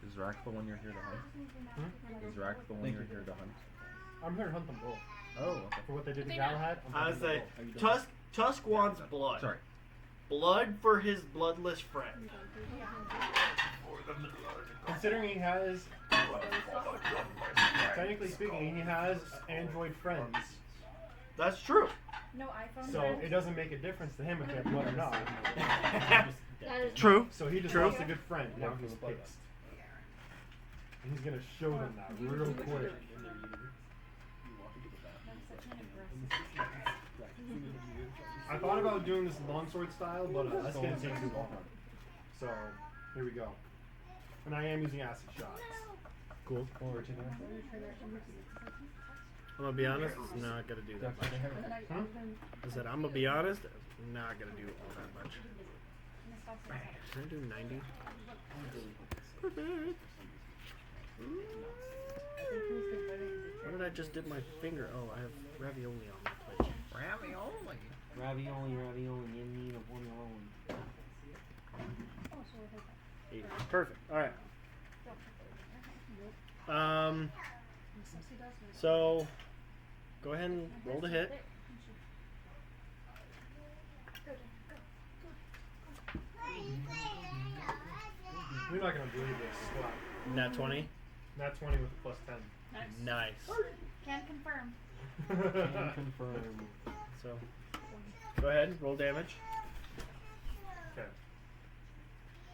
Is Rack the one you're here to hunt? Is Rack the one Thank you're you. here to hunt? I'm here to hunt them both. Oh, okay. For what they did to They Galahad, I'm I hunting say them both. Tusk wants blood. Sorry. Blood for his bloodless friend. Considering he has, technically speaking, he has Android friends. That's true. No iPhone. So friends? it doesn't make a difference to him if they have blood or not. that is True. So he just True. lost a good friend. Now he's pissed. And he's gonna show them that real quick. That's such an aggressive. I thought about doing this longsword style, but that's gonna take too long. So here we go. And I am using acid shots. Cool. Or to I'm gonna be honest, it's not gonna do that much. I said I'm gonna be honest, it's not gonna do all that much. Can I do 90? Perfect. What did I just dip my finger? Oh, I have ravioli on my plate. Ravioli. ravioli, in need of one alone. Oh, so we'll take that. 80. Perfect. All right. So go ahead and roll the hit. We're not gonna believe this. Wow. Nat 20. Nat 20 with a plus 10. Nice. Can confirm. Can confirm. So go ahead, roll damage. Okay.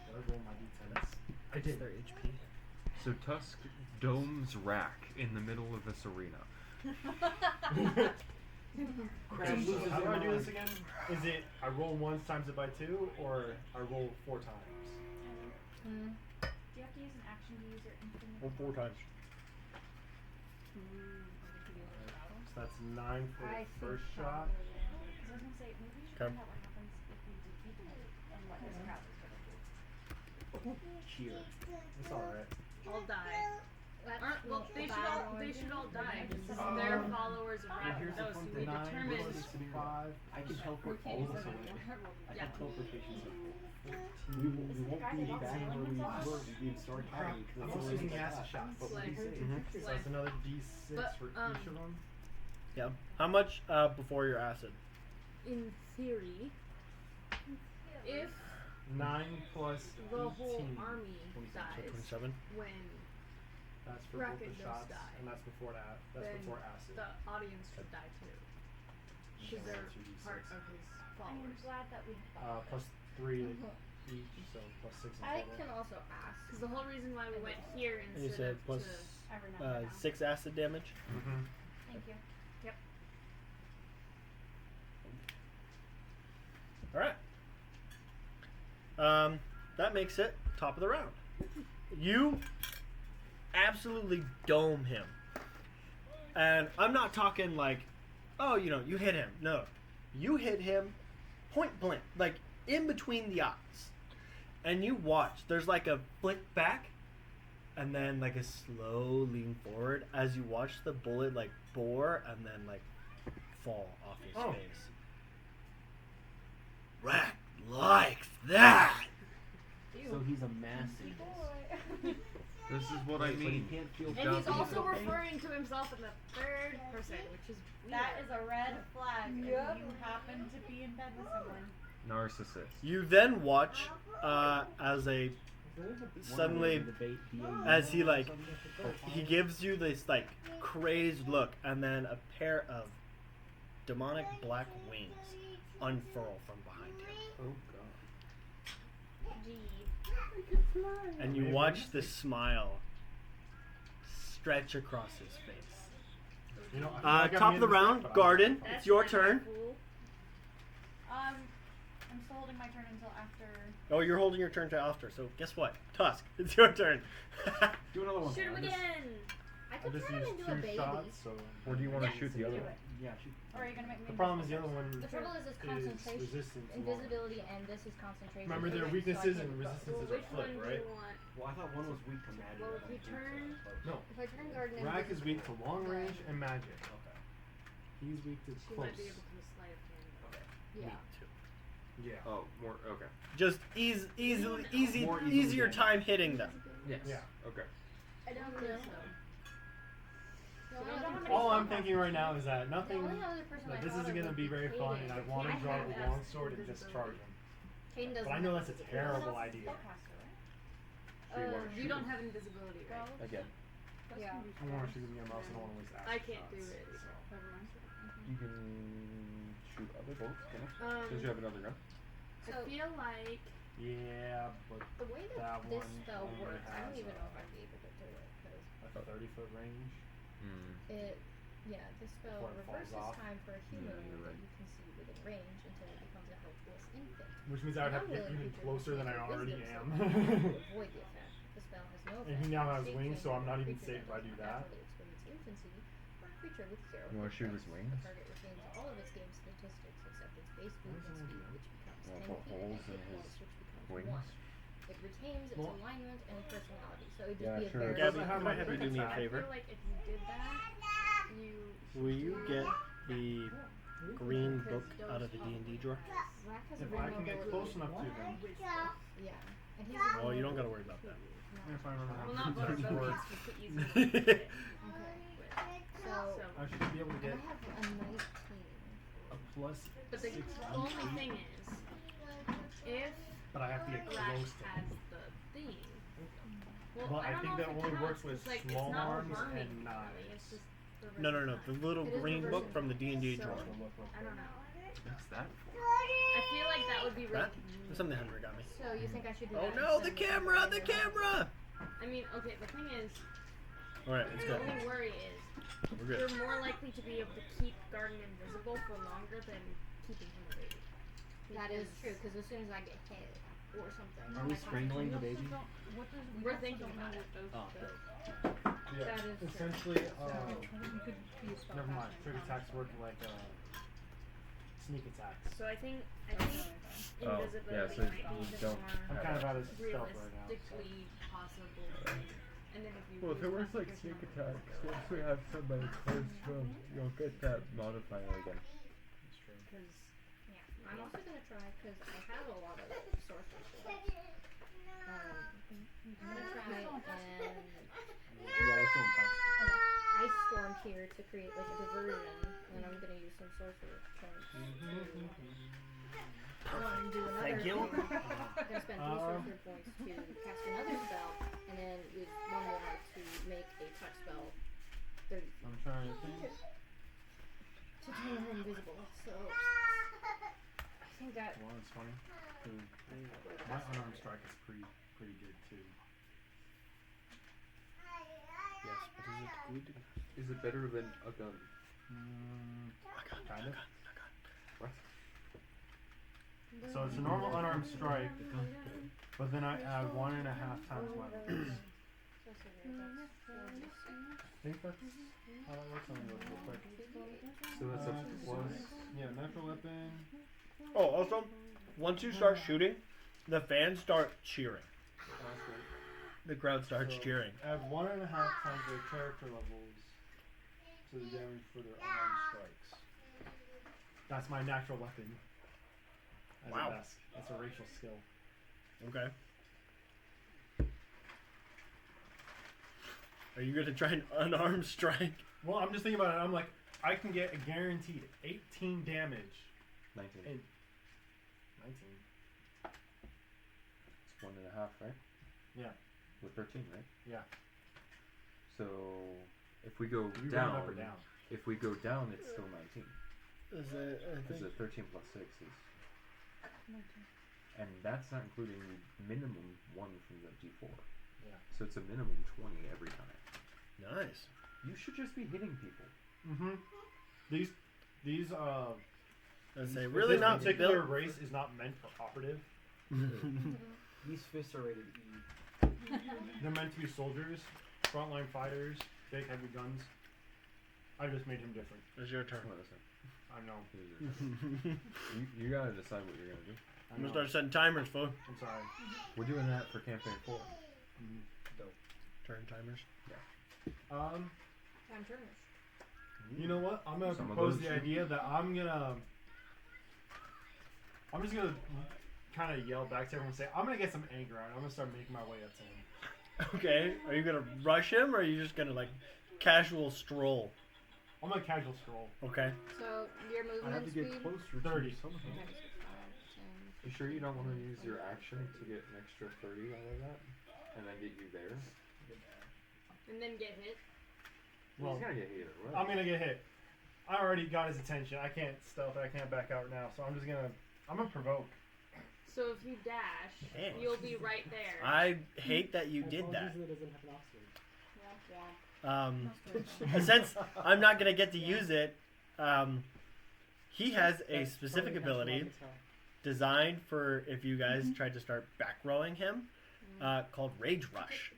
Did I roll my d10s? I did. Their HP. So Tusk domes Rack in the middle of this arena. Okay, so how do I do this again? Is it I roll once times it by 2, or I roll 4 times? Do you have to use an action to use your infinite? Roll 4 times. So that's 9 for I the first think shot. probably, yeah. 'Cause I was gonna say maybe we should Okay. find out what happens if we defeat them and what his crowd is gonna do. Cheer. It's alright. All die. Well, they should all die. This is their followers of Rack Here's and the those fun who thing. we determined. 5. I can teleport all of us away. I Yeah. can teleportation zone. We won't be back where we were. We would start having. I'm also using the acid shot, but we'll be safe. Mhm. So that's another d6 But, for each of them. Yeah. How much before your acid? In theory, if 9 plus 18. the whole army So dies 27. when That's for Rack both the and those shots, die. and that's before that. That's then before acid. the audience should die too. Because they're part of his I am followers. glad that we. Plus 3 each, so plus 6 in I total. can also ask. Because the whole reason why we went here And you instead said of plus to I remember now. 6 acid damage. Mm-hmm. Thank you. All right. That makes it top of the round. You absolutely dome him. And I'm not talking like, oh, you hit him. No. You hit him point blank, like in between the eyes. And you watch. There's like a flick back and then like a slow lean forward as you watch the bullet like bore and then like fall off his face. Rack Like that. So he's a massive. This is what I But he mean. can't feel And Got he's the- also referring to himself in the third person, which is weird. That is a red flag. Yep. If you happen to be in bed with someone. Narcissist. You then watch as suddenly as he like he gives you this like crazed look, and then a pair of demonic black wings unfurl from behind him, Oh god. and you watch the smile stretch across his face. You know, I feel like I'm Top of the getting round, sick, but Garden. That's It's your kinda turn. cool. I'm still holding my turn until after. Oh, you're holding your turn to after. So guess what? Tusk, it's your turn. Do another one. Shoot him I just- again! I I could just turn used into a 2 baby. shots, so. Or do you want to Yes, shoot the do other it. one? Yeah, shoot. Or are you gonna make me? The problem is the other one The trouble is this is concentration, resistant to long. invisibility, and this is concentration. Remember, their so I weaknesses can't and do both. resistances Well, are which one flipped, do right? you want? Well, I thought one was weak to magic. Well, and if you one was weak to turn- close. No. If I turn garden Rack is weak to invisible, long then- range and magic. Okay. He's weak to She close. might be able to sleight of hand. Yeah. Yeah. Oh, more. Okay. Just More easily easier done. time hitting them. Yes. Yeah. Okay. I don't think so. The So only I don't other have All person- I'm thinking right now is that The nothing. only other person That I this thought isn't of gonna would be very fun, and I Caden. want to I draw have the that longsword and invisibility. discharge him. Caden doesn't. But I know have that's a it. terrible idea. Spellcaster, right? So you wanna You shoot don't him? have invisibility, right? Again. Yeah. I want to shoot him mouse. I don't want to waste I can't do it. So. You can shoot other bolts. Can I? Since you have another gun. I So feel like Yeah, but the way that That this one spell only works, I don't has, even know if I'd be able to do it because like a 30-foot range. this spell Before it falls reverses off. time for a human Yeah, you're that right. you can see within range until it becomes a helpless infant. Which means I would have to get Non-willing even creatures closer than I receive already wisdom am. saving throws to avoid the effect. The spell has no And he effect now on has shape wings, so I'm changing not of a even creature safe if I does do not that. naturally experience infancy, or a creature with zero You wanna hit shoot his points. wings? The target retains all of its game statistics except its base movement speed, which becomes Wanna 10 put feet, and holes hit in points, his which becomes wings? 1. It retains its Well- alignment and personality, so it'd just Yeah, be a sure. very Gabby, I have can I my have you do me a I favor? feel like if you did that, you Will you get the green book out of the D&D drawer? Rack has If a I can get vulnerability. close enough to them. Yeah. And he's a Oh, you don't gotta worry about that. If I remember how well to not use that vulnerability, word. it's just the easiest way to get it. Okay. So, I should be able to and get I have a 19. a plus But the 6 only thing is, if but I have to get Rack close to has them. the thing. Well, I don't think know that if it only counts, works with 'cause, like, it's small not arms harming and me, knives. really, it's just No, the reversing little It is green book reversing from the D&D So- drawer. time. I don't know. What's that for? I feel like that would be really That? convenient. There's something Henry got me. So you think I should do Oh that no, the instead of camera! The making it camera! I mean, okay, the thing is, Alright, let's the go. only worry is We're good. you're more likely to be able to keep Garden invisible for longer than keeping him a baby. That is Because true, because as soon as I get hit or something, Are we strangling the baby? We're thinking about it. Oh, good. Yeah, That is true. essentially, You could be a spell never mind. caster. Trick attacks work like sneak attacks. So I think Oh, invisibility yeah, so might be you the don't more I'm kind of out of stealth right now. So. realistically possible thing. And then if you Well, if it use works like concentration sneak on attacks, the once we have somebody close to him, you'll get that modifier again. That's true. Because yeah, I'm also gonna try because I have a lot of sorcery skills. I'm gonna try and Yeah, we're still in touch. ice storm here to create like a diversion, and I'm gonna use some sorcerer points to do another. Thank you. thing. I'm gonna spend 3 sorcerer points to cast another spell, and then use 1 more to make a touch spell 30 feet I'm trying to think. to turn him invisible. So I think that Well, it's funny. 'Cause my unarmed strike is pretty good too. Yes, but is it good? Is it better than a gun? Kind of. What? So it's a normal unarmed strike, but then I add 1.5 times my range. I think that's how that works. I'm gonna look real quick. So that's a plus. Yeah, natural weapon. Oh, also, once you start shooting, the fans start cheering. Oh, that's great. The crowd starts So, cheering. Add 1.5 times their character levels to the damage for their unarmed strikes. That's my natural weapon. as Wow. a desk. It's a racial skill. Okay. Are you gonna try an unarmed strike? Well, I'm just thinking about it. I'm like, I can get a guaranteed 18 damage 19. in 19. It's 1.5, right? Yeah. With 13, right? Yeah. So if we go You down, round up or down. if we go down, it's still 19. Is it? I Because think. the 13 plus 6 is, and that's not including minimum 1 from the D4. Yeah. So it's a minimum 20 every time. Nice. You should just be hitting people. Mm-hmm. These I say really this not particular built. race is not meant for operative. These fists are rated E. They're meant to be soldiers, frontline fighters, big heavy guns. I just made him different. It's your turn. Well, listen, I know. you gotta decide what you're gonna do. I I'm know. gonna start setting timers, fool. I'm sorry. We're doing that for campaign 4. Turn timers. Um, Time turners. you know what? I'm gonna Some of propose those the should- idea that I'm just gonna kind of yell back to everyone and say, I'm gonna get some anger out. I'm gonna start making my way up to him. Okay. Are you gonna rush him, or are you just gonna like casual stroll? I'm gonna casual scroll. Okay. So your I have movement to speed. get closer 30. to somehow. Okay, so 5, 10, You sure you don't want to use your action to get an extra 30 out of that? And then get you there? And then get hit. Well, He's gonna get hit, right? I'm gonna get hit. I already got his attention. I can't stealth it. I can't back out now. So I'm gonna provoke. So if you dash, Damn. you'll be right there. I hate that you did that. It doesn't have an Oxford. Womp womp. Since I'm not gonna get to use it, he has a specific ability designed for if you guys tried to start back rowing him, called Rage Rush.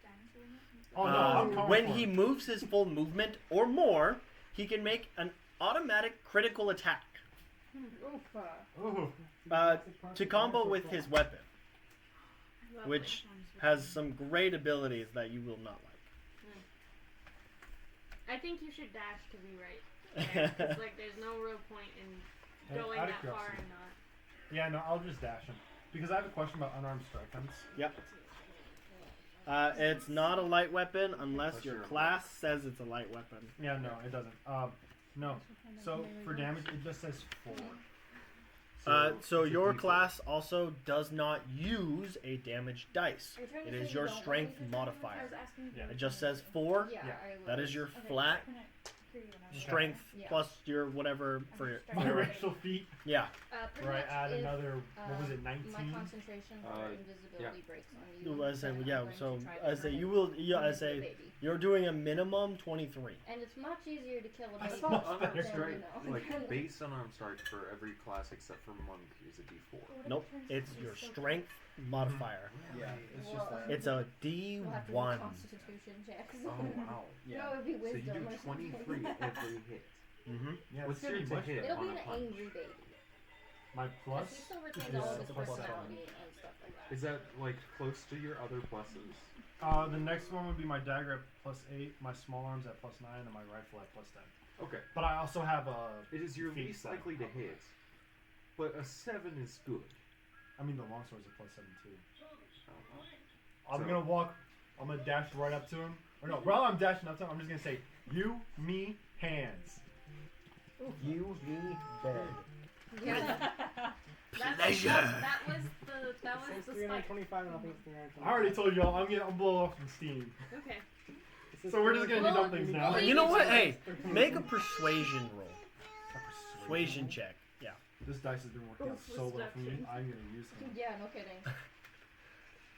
Oh no, I'm coming When for he him. moves his full movement or more, he can make an automatic critical attack Ooh. to combo with his weapon, which has some great abilities that you will not I think you should dash to be right there. 'Cause, like, there's no real point in Hey, going out of that far curiosity. and not. Yeah, no, I'll just dash him because I have a question about unarmed strike guns. Yep. It's not a light weapon unless your class says it's a light weapon. Yeah, no, it doesn't. No. So for damage, it just says 4. So it's a your D4. class also does not use a damage dice. Are you trying to It say is you your don't want strength me to modifier. I was asking. Yeah. It just says 4. Yeah, Yeah. I That was. is your Okay, flat I couldn't hear you when I was strength Yeah. plus your whatever for your. My racial feat, Yeah. Pretty where I much add if, another. What was it? My 19. concentration or invisibility breaks on you. I say then I'm yeah. going to So try to I say hurt you him will. Yeah. I and say the baby. you're doing a minimum 23. And it's much easier to kill a I baby. saw Unarmed better. than, strike, you know. like base unarmed strike for every class except for monk is a D4. Nope. It's your strength modifier. Yeah, it's just Well, that. It's a We'll have to do D1. Constitution checks. Oh wow. Yeah. No, it would be So you wisdom do or something. 23 every hit. Mm-hmm. Yeah, What's it's gonna your be to much hit? better. It'll be on an a punch? angry baby. My plus. He still is retains all of his plus personality and stuff like that. Is that like close to your other pluses? The next one would be my dagger at +8, my small arms at +9, and my rifle at +10. Okay. But I also have a. It is your feat least stat. likely to hit, but a 7 is good. I mean, the longsword's a +7 too. Oh. I'm So- gonna walk. I'm gonna dash right up to him. Or no, while I'm dashing up to him, I'm just gonna say, "You, me, hands." You, me, bed. Yeah. Pleasure. That was the It's spike. 325 and I'll think it's 325. I already told y'all I'm blowing off some steam. Okay. It says So we're just gonna do Well, dumb things now. well, You know what? Hey, make a persuasion roll. Persuasion. Persuasion check. Yeah. This dice has been working out Oof, so well for me. deception. I'm gonna use him. Yeah, no kidding.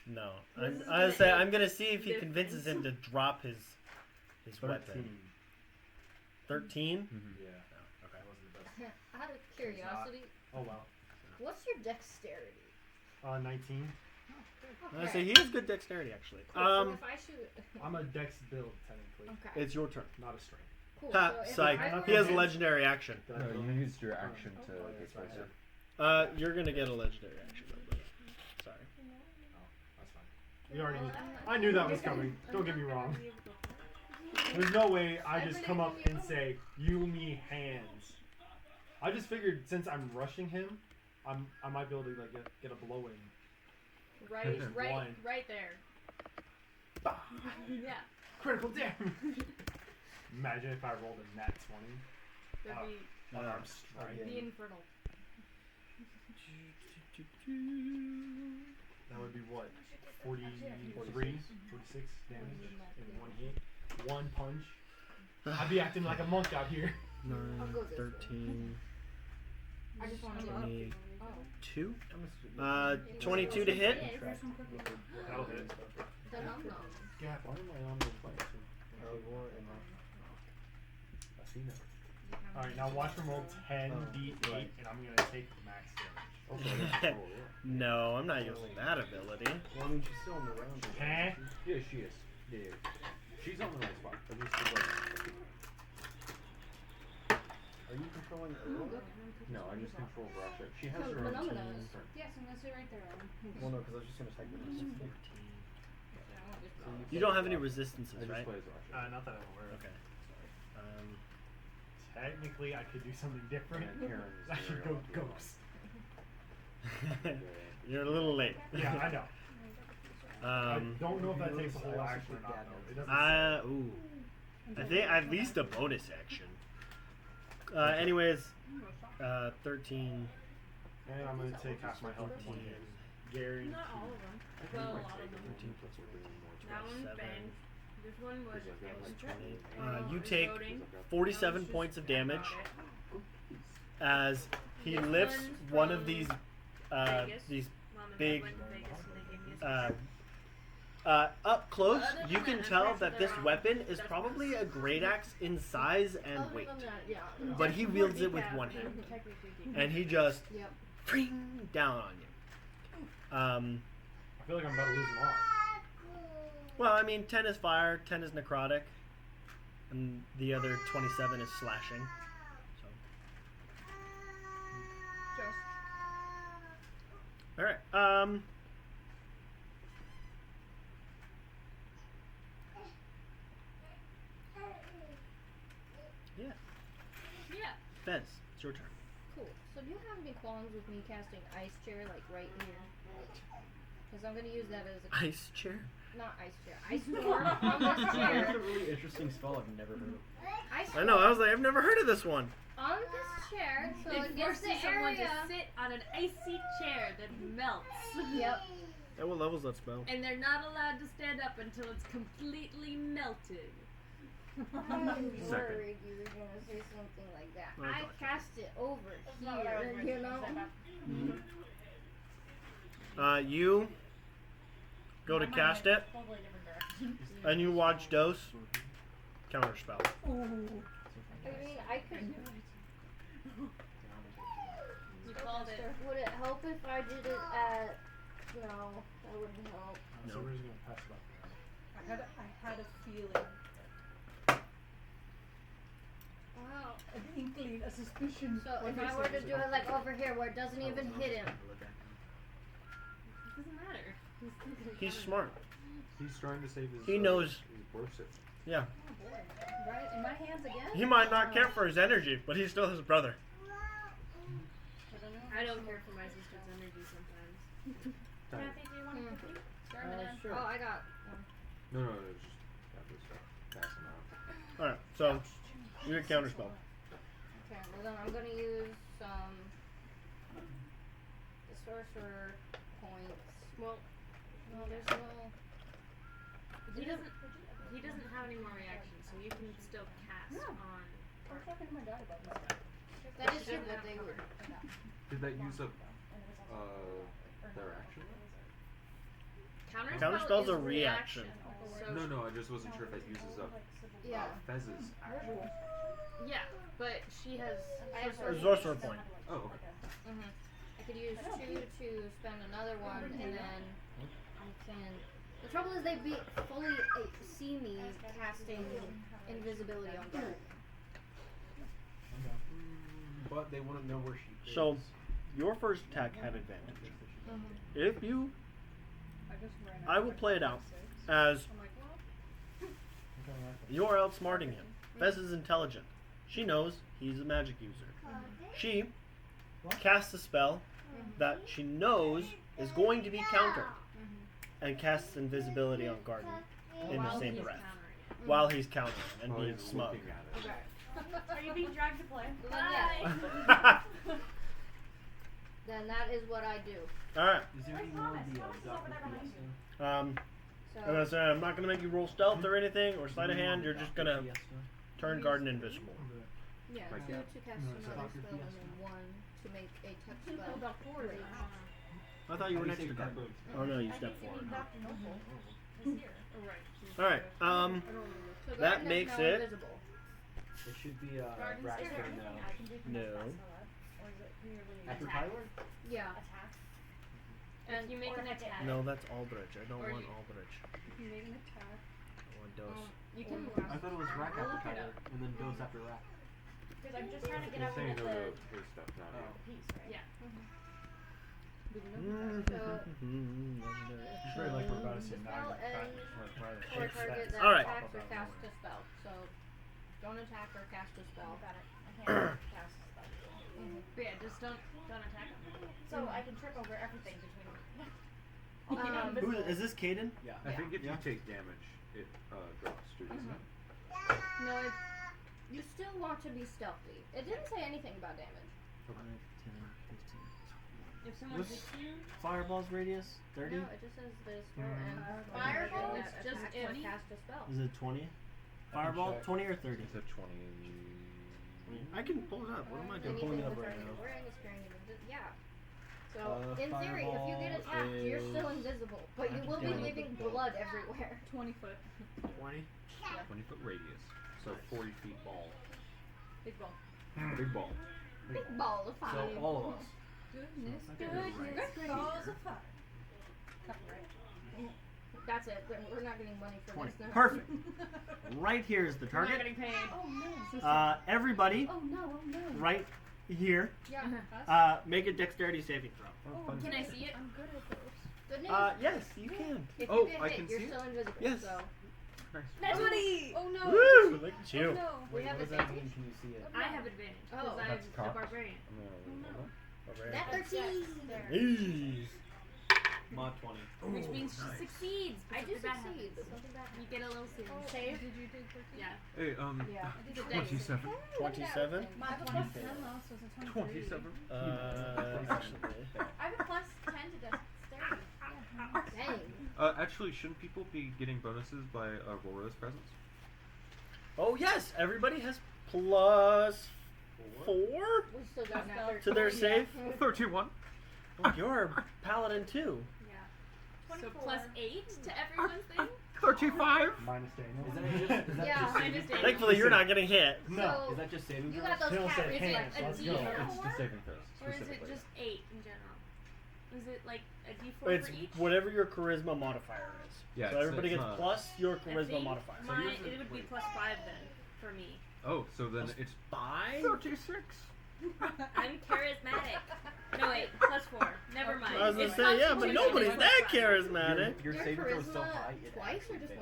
No. This is I gonna say aid I'm gonna see if he difference. convinces him to drop his 13. weapon. 13. Yeah. Okay. That wasn't the best. Out of curiosity, Oh wow. what's your dexterity? 19. I say he has good dexterity actually. So if I shoot. I'm a dex build technically, Okay. It's your turn. not a strength. Cool. Ha, So if psych. I were He has a to- legendary action. Did I No, build? you used your action to Oh, get that's right. closer. You're gonna get a legendary action. Sorry. That's fine. We already. I knew that was coming. Don't get me wrong. There's no way I just come up and say, "You, me, hands." I just figured since I'm rushing him, I might be able to like get a blow in. Right, One. right there. Bah! Yeah. Critical damage. Imagine if I rolled a nat 20. That'd be Unarmed strike. Yeah. the infernal. That would be what? 43, 46 damage in one hit. One punch. I'd be acting like a monk out here. 9, I'll go this way. 13, I just want to go up. 22. Oh. 22 to hit. That'll hit. The nom-nom. Gap. Why am I on the fight? Athena. Alright, now watch him roll 10d8, right. and I'm gonna take the max damage. Okay. No, I'm not using that ability. Well, I mean, she's still in the round. Huh? Yeah, she is. Yeah. She's on the right spot. I just feel like... Are you controlling Earl? No, I just control Russia. She has So, her own Phenomena team. is- Yes, I'm gonna sit right there. Well, no, because I was just gonna type it. You don't have any resistances, I just right? play as Russia. Not that I'm aware of. Okay. Technically, I could do something different. And Karen's I should very go lucky. ghost. You're a little late. Yeah, I know. I Um, don't know if that takes a whole action or not, though. It doesn't say. ooh. I think at least a bonus action. Anyways, 13. And I'm gonna take half my health in one hit. Guaranteed. Not all of them. I think Well, my a lot of take them. 13 plus 14, That one's 27. banned. This one was Because I've got my extra. 20. You It's take voting. 47 Just points of about damage it. as he This lifts one's one of from these Vegas. these Mom and big, Dad went to Vegas and they gave me a up close. Other than You can that, tell I'm that pretty this sure weapon is that's probably a great axe in size and Other weight, than that, yeah. but he More wields it with decaf one than hand, technically decaf. and he just Yep. ring down on you. I feel like I'm about to lose them all. Well, I mean, 10 is fire, 10 is necrotic, and the other 27 is slashing. So, all right. Yeah, Yeah. Fez, it's your turn. Cool. So do you have any qualms with me casting ice chair like right here? Because I'm gonna use that as a Ice chair. not ice chair, ice storm on this That's chair. a really interesting spell I've never heard of. Ice I know. I was like, I've never heard of this one. on this chair, so It it gets forces the someone area. to sit on an icy chair that melts. Yep. At what level's that spell? And they're not allowed to stand up until it's completely melted. I was worried you were gonna say something like that. Oh, I gotcha. cast it over not what I was here, going you to know. say. You go to Mine cast went it, a totally different direction. and you watch Dose counter spell. I mean, I could. You called it. Would it help if I did it at? No, that wouldn't help. So No. we're just gonna pass it up. I had a feeling, Wow. an inkling, a suspicion. So if I were to do it like over here, where it doesn't even hit him. It doesn't matter. He's smart. He's trying to save his. He knows. His Bursit. Yeah. Right in my hands again. He might not care for his energy, but he's still his brother. I don't care for my sister's energy sometimes. Kathy, do you want to Mm. complete? Sure. Oh, I got one. No, it's just got this stuff. Pass him out. All right. So you get counter spell. Okay, well then I'm gonna use the sorcerer points. Well, No, there's no. he doesn't have any more reactions, so you can still cast Yeah. on. I was talking to my dad about this. That is true, but they would. Did that use up their action? Counterspell's is a reaction. So No, I just wasn't sure if it uses up Yeah. Fez's action. Yeah, but she has. I have A sorcerer point. Oh, okay. I could use 2 to spend another one, and then I can. The trouble is they fully see me casting invisibility on them. But they want to know where she is. So your first attack had advantage. If you, I will play it out as I'm like, well, you're outsmarting him. Fez is intelligent. She knows he's a magic user. She casts a spell that she knows is going to be countered, and casts invisibility on Garden in the While same he's breath countering it. while he's countering and While being he's smug. looking at it. Okay. Are you being dragged to play? Then Bye. Then that is what I do. All right. Is there any Where's more of Thomas? the Thomas is Dr. over there behind you. So I'm gonna say I'm not gonna make you roll stealth or anything or sleight of hand. You're just gonna turn Garden invisible. yeah, Like 2 that. to cast No, another Dr. spell, and Fiesta. then 1 to make a touch Oh, spell. about 4 Three. I thought you were next to Garden. Oh no, you I stepped think you forward. mean Dr. Noble is here. Oh, right. All right. So That Garden is makes now it- invisible. It should be Garden's Rack's is there turn anything now. I can do from No. this spell slot? Or is it merely After attack? Tyler? Yeah. Attack? And If you make or an if I get attack, No, that's Aldrich. I don't Or want you- Aldrich. You make an attack. I want Dose. you can. I thought it was Rack We'll after look it Tyler, up. and then Dose after Rack. Because I'm just trying to get You're up saying with no the to his stuff, not you. piece, right? Yeah. Do we know Mm-hmm. who that is? It's very like we're about to see a Spell nine ends right for a target that All right. attacks or casts a spell. So don't attack or cast a Oh, spell. got it. I can't cast a spell. But yeah, just don't attack him. So I can trip over everything between me. Who is this? Caden? Yeah. I think if Yeah. you take damage, it drops too, doesn't it? No, you still want to be stealthy. It didn't say anything about damage. 5, 10, 15. If someone What's- hits you, Fireball's radius? 30? No, it just says this throw and Fireball? It's just Attack if 20? cast a spell. Is it 20? Fireball? check. 20 or 30? It's a 20. I can pull it up. What am I doing? Anything Pulling it up with right target now. wearing is carrying yeah. So in Fireball theory, if you get attacked, you're is- still invisible, but you will be Yeah. leaving blood everywhere. 20 foot. 20? 20-foot radius. So 40 feet ball. Big ball. Big ball. Big ball of fire. So all of us. Goodness, Goodness goodness. Balls of fire. Copyright. That's it. We're not getting money for 20. this now. Perfect. Right here is the you're not target. getting paid. Oh no. Everybody, Oh no. Oh no. right here, Yeah. make a dexterity saving throw. Oh, Can I see it? I'm good at those. Good news. Yes, you can. If Oh, you get I hit, can you're see it? still invisible. Yes. So That's what he. Oh no. Woo! Look at you. Oh no. we have what does that advantage. mean? Can you see it? I have advantage because Oh. I'm That's a cocked. barbarian. That 13. Ease. Mod 20. Which means she succeeds. I do Something bad succeed, but happens. something bad You get a little Oh. serious. Save. Did you do 13? Yeah. Hey, Yeah. It's a dice. 27. 27. I have a plus 10 though, so it's a 23. 27. Actually. I have a plus 10 to dexterity. Dang. Actually, shouldn't people be getting bonuses by Aurora's presence? Oh, yes. Everybody has plus 4 We still got To that 13. to their save. 31. Oh, you're a paladin too. Yeah. So 24. plus 8 to everyone's thing. 35. Minus Daniel. Is that just Yeah. saving Minus throw? Daniel. Thankfully, you're not getting hit. No. So Is that just saving you throws? got those He'll cat say races. Is it hands. a Let's D4? go. It's just saving throws. Or is it specifically. just 8 in general? Is it like a D4 It's for each? whatever your charisma modifier is. Yeah, So it's- everybody it's gets not- plus your I charisma think modifier. So mine, yours is- it would be plus 5 then for me. Oh, so then Plus it's 5? 36. I'm charismatic. No wait, plus 4. Never mind. I was gonna It's say, yeah, but constitution nobody's plus that 5. charismatic. Your Your saving throw is so charisma high, it twice or actually just fails.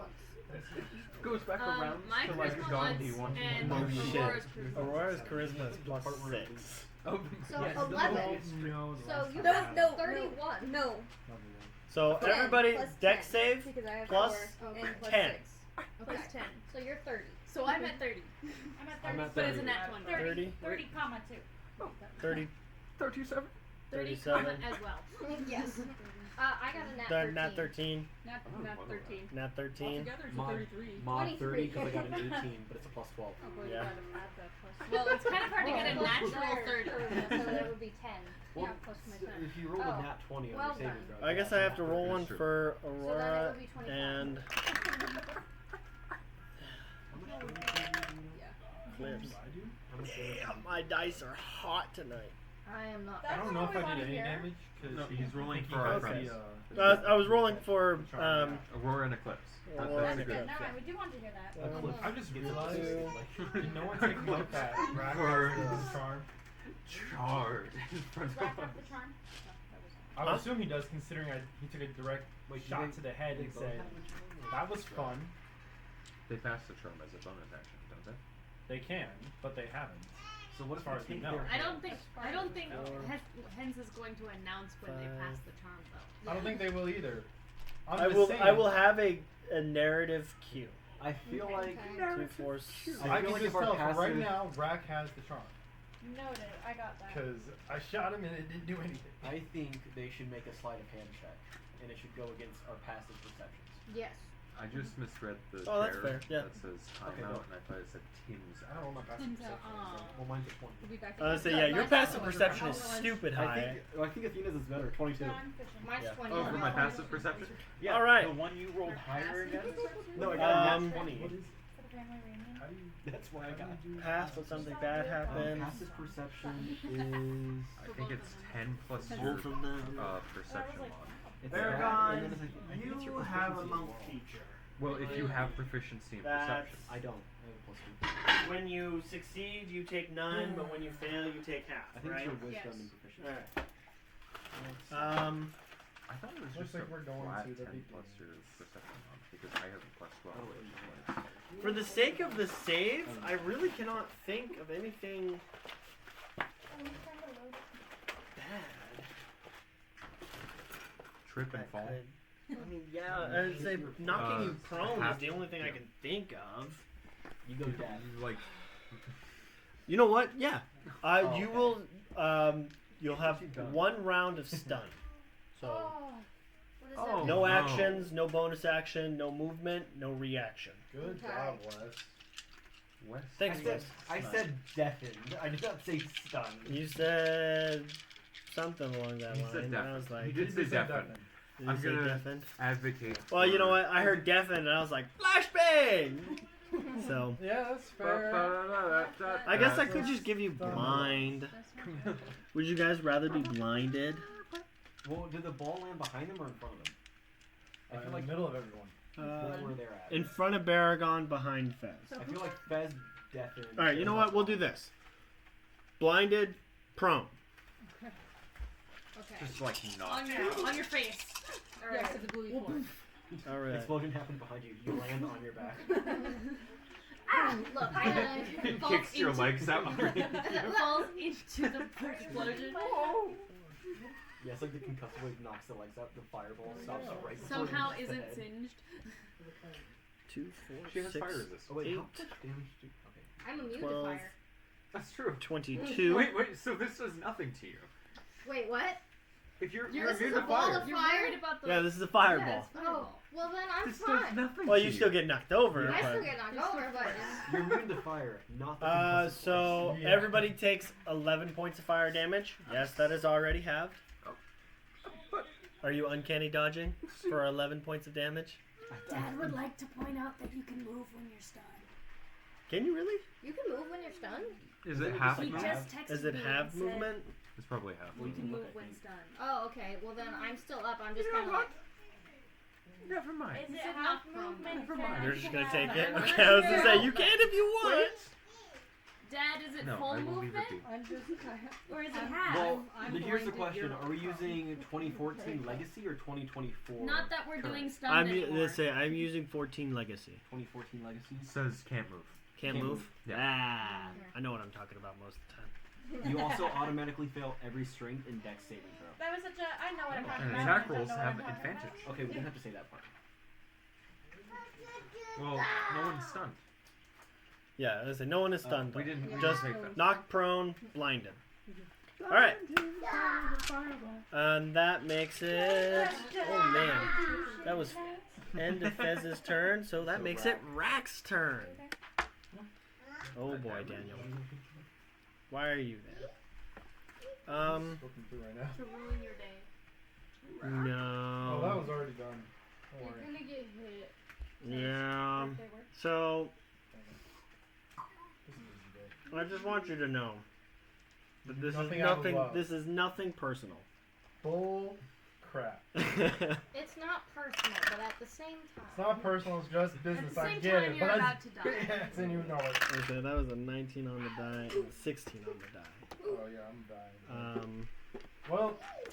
once? Goes back around My to like charisma Gandhi once once. and Oh, shit. Aurora's charisma. Aurora's charisma is plus 6. Oh, So yes. 11. No, So you No, got no, 31. No. So 10 everybody, plus deck 10. save Because I have plus 4 Okay. and plus 10. 6. Okay. Plus 10. So you're 30. So I'm at 30. I'm at 30. I'm at But 30. it's a nat 20. 30? 30, comma 2. 30, 37. 30 37. comma as well. Yes. I got a nat 13. Nat 13, Not, Oh, not wow. 13. nat 13. Altogether it's a Mod, 33. mod 30 23. because I got an 18, but it's a plus 12. Oh, boy, Yeah. you gotta add that plus. Well, it's kind of hard to get a Plus natural your 30. charisma, so that would be 10. Yeah, plus my 10. If you roll Oh. a nat 20 on Well your saving done. throw, I guess I have to roll one Sure. for So then it Aurora would be 25. and Yeah. Clips. I do? Damn, my dice are hot tonight. I am not. I don't know if I wanna did any hear. damage. No, he's rolling he for our has friends. I was rolling for Aurora and Eclipse. Aurora That's and a good. Good. Never mind. We do want to hear that. Eclipse. I just It's realized, two. did no one take note that Rack For- has the charm? Charred in front of Rack us. up the charm. I would Huh? assume he does, considering he took a direct shot to the head and said, that was fun. They pass the charm as a bonus action, don't they? They can, but they haven't. So what As if far we as we take know. their I don't hands? think Hens is going to announce when they pass the charm though. I don't think they will either. I'm I just will. saying, I will have a narrative cue. I feel like 2, 4, 6. I I feel can like just if our tell for right passive- now, Rack has the charm. Noted. I got that. Because I shot him and it didn't do anything. I think they should make a sleight of hand check, and it should go against our passive perceptions. Yes. I just misread the Oh, that's chair fair, yeah. that says Okay, timeout, go. and I thought it said Tim's I don't know out. my passive Tim's out. perception. Aw. Well, mine's a 20. We'll be back. I was say, again. yeah, your Mine's passive also perception is under- stupid I high. think Athena's is better. 22. John Fishing. Mine's Yeah. 20. Oh, for my passive perception? Yeah, All right. The one you rolled higher against? No, I got a Um, nat 20. What is? For the family reunion. How do you? That's why I got it. Pass when something bad happens. Passive perception is. I think it's 10 plus Both your of them. perception like, mod. It's that, and Baragon, then it's like, I think it's your you have a proficiency monk as well. feature. Well, if you have proficiency in That's- perception. I don't. I have a plus 2. When you succeed, you take none, but when you fail, you take half. I think right? it's your wisdom Yes. and proficiency. Alright. I thought it was Looks just like a we're going flat to the 10 big plus game. your perception mod, because I have a plus 12. Oh, which is yeah. like- For the sake of the save, I really cannot think of anything Oh, you trying to load it? bad. Trip and that fall. could- I mean, yeah, I'd say knocking you prone is half- the only thing I yeah. can think of. You go dead. You, like, You know what? Yeah. Oh, You okay. will. You'll have one round of stun. So Oh. What is Oh. that? no no. actions, no bonus action, no movement, no reaction. Good Okay. job, Wes. West. Thanks, I Wes. said, I said deafened. I did not say stunned. You said something along that You line. said and I deafened. was like, You did say deafened. did you I'm say gonna deafened? advocate. Well, you know for- what? I heard deafened, and I was like, flashbang. So Yeah, that's fair. I guess I could just give you blind. Would you guys rather be blinded? Well, did the ball land behind them or in front of them? I feel in like the middle of everyone. that's where they're at. In front of Baragon, behind Fez. I feel like Fez deafened. All right, you know what? We'll do this. Blinded, prone. Okay. Just like not. On your face. Yeah, to the gluey floor. All right. Explosion happened behind you. You land on your back. Look, I It kicks your legs out. falls into the explosion. Yeah, it's like the concussive wave knocks the legs out. The fireball stops right before Somehow it hits the isn't head. singed. 2, 4, She has 6, fire resistance. Oh wait, how 8, much damage do? Okay. I'm immune 12. to fire. That's true. 22. Wait, so this does nothing to you. Wait, what? If you're This immune is to a ball fire. of You're fire? worried about the. Yeah, this is a fireball. Yeah, it's Oh, fireball. well then I'm This does fine. nothing Well, to you still get knocked over. I still but- get knocked over, but You're immune to fire, not the concussive So Yeah. everybody takes 11 points of fire damage. Yes, that is already halved. Are you uncanny dodging for 11 points of damage? Dad would like to point out that you can move when you're stunned. Can you really? you can move when you're stunned. Is it half? He movement? just texted Is it me half and said- movement? It's probably half. Well, you You can move look, I when think. stunned. Oh, okay. Well then I'm still up. I'm just You know kind of what? like. Never mind. Is it said half not prone. movement? Never Dad? mind. You're just gonna take it? I'm Okay, I was gonna say, sure. you can if you want. Dad, is it No, full I will leave movement? it be. I'm just. Or is it I'm- half? Well, I'm here's the blinded, question: you're Are we prone. using 2014 Legacy or 2024? Not that we're doing current? stunned I'm anymore. let's say I'm using 14 legacy. 2014 Legacy. Says can't move. Can't Can't move. move. Yeah. Ah, I know what I'm talking about most of the time. You also automatically fail every strength and dex saving throw. That was such a. I know what I'm talking And about. attack I don't rolls know what have I'm talking advantage. Okay, we didn't have to say that part. Well, no one's stunned. Yeah, I say no one is stunned. We though. didn't. We Just didn't say that. knocked prone, blinded. All right, and that makes it. Oh man, that was end of Fez's turn, so that So makes Rack. it Rack's turn. Oh boy, Daniel, why are you there? Looking through right now. To ruin your day. Oh, that No. was already done. Don't You're worry. gonna get hit. Yeah. So This is an easy day. I just want you to know that this Nothing is out of nothing. love. This is nothing personal. Bull crap. It's not personal, but at the same time. It's not personal, it's just business. the I same get time, it. you're But about to die. yes, and you know it. Okay, that was a 19 on the die and a 16 on the die. Oh yeah, I'm dying. Um,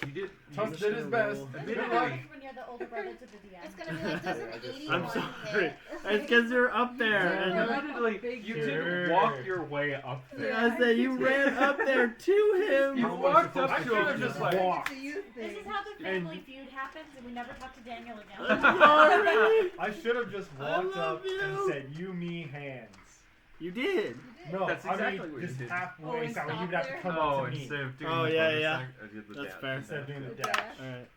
You did. Tusk just did his gonna best. roll- Good Admittedly, luck. When you're the older brother to the DM. It's gonna be like, does an 81 I'm sorry. hit? It's because you're up there. Literally, you didn't walk your way up there. I said you ran up there to him. You walked up I to should have him just like walked. This is how the family feud happens, and we never talk to Daniel again. I'm sorry. I should have just I walked love up you. and said, "You, me, hands." You did. No, That's I exactly mean what you just did. halfway, and so stop you'd have to there? come Oh, up to me instead of doing Oh, the yeah, bonus yeah. act, I did the That's dash. fair. instead of doing the The dash. dash. Alright.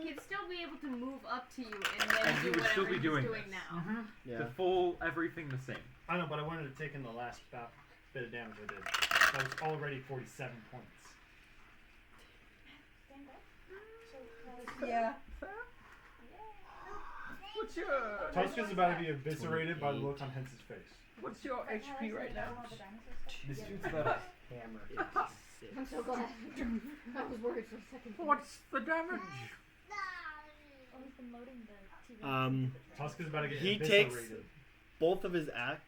He'd still be able to move up to you and then And do he would still whatever be doing he's doing this. now. Mm-hmm. Yeah. The full everything the same. I know, but I wanted to take in the last bit of damage I did. That was already 47 points. Stand up. So, Yeah. What's your Tuska's about to be eviscerated by the look on Hence's face. What's your HP right now? This dude's about a hammer. I'm so glad. I was worried for a second. What's the damage? Oh, he's been loading the TV. Tuska's about to get He eviscerated. takes both of his axes,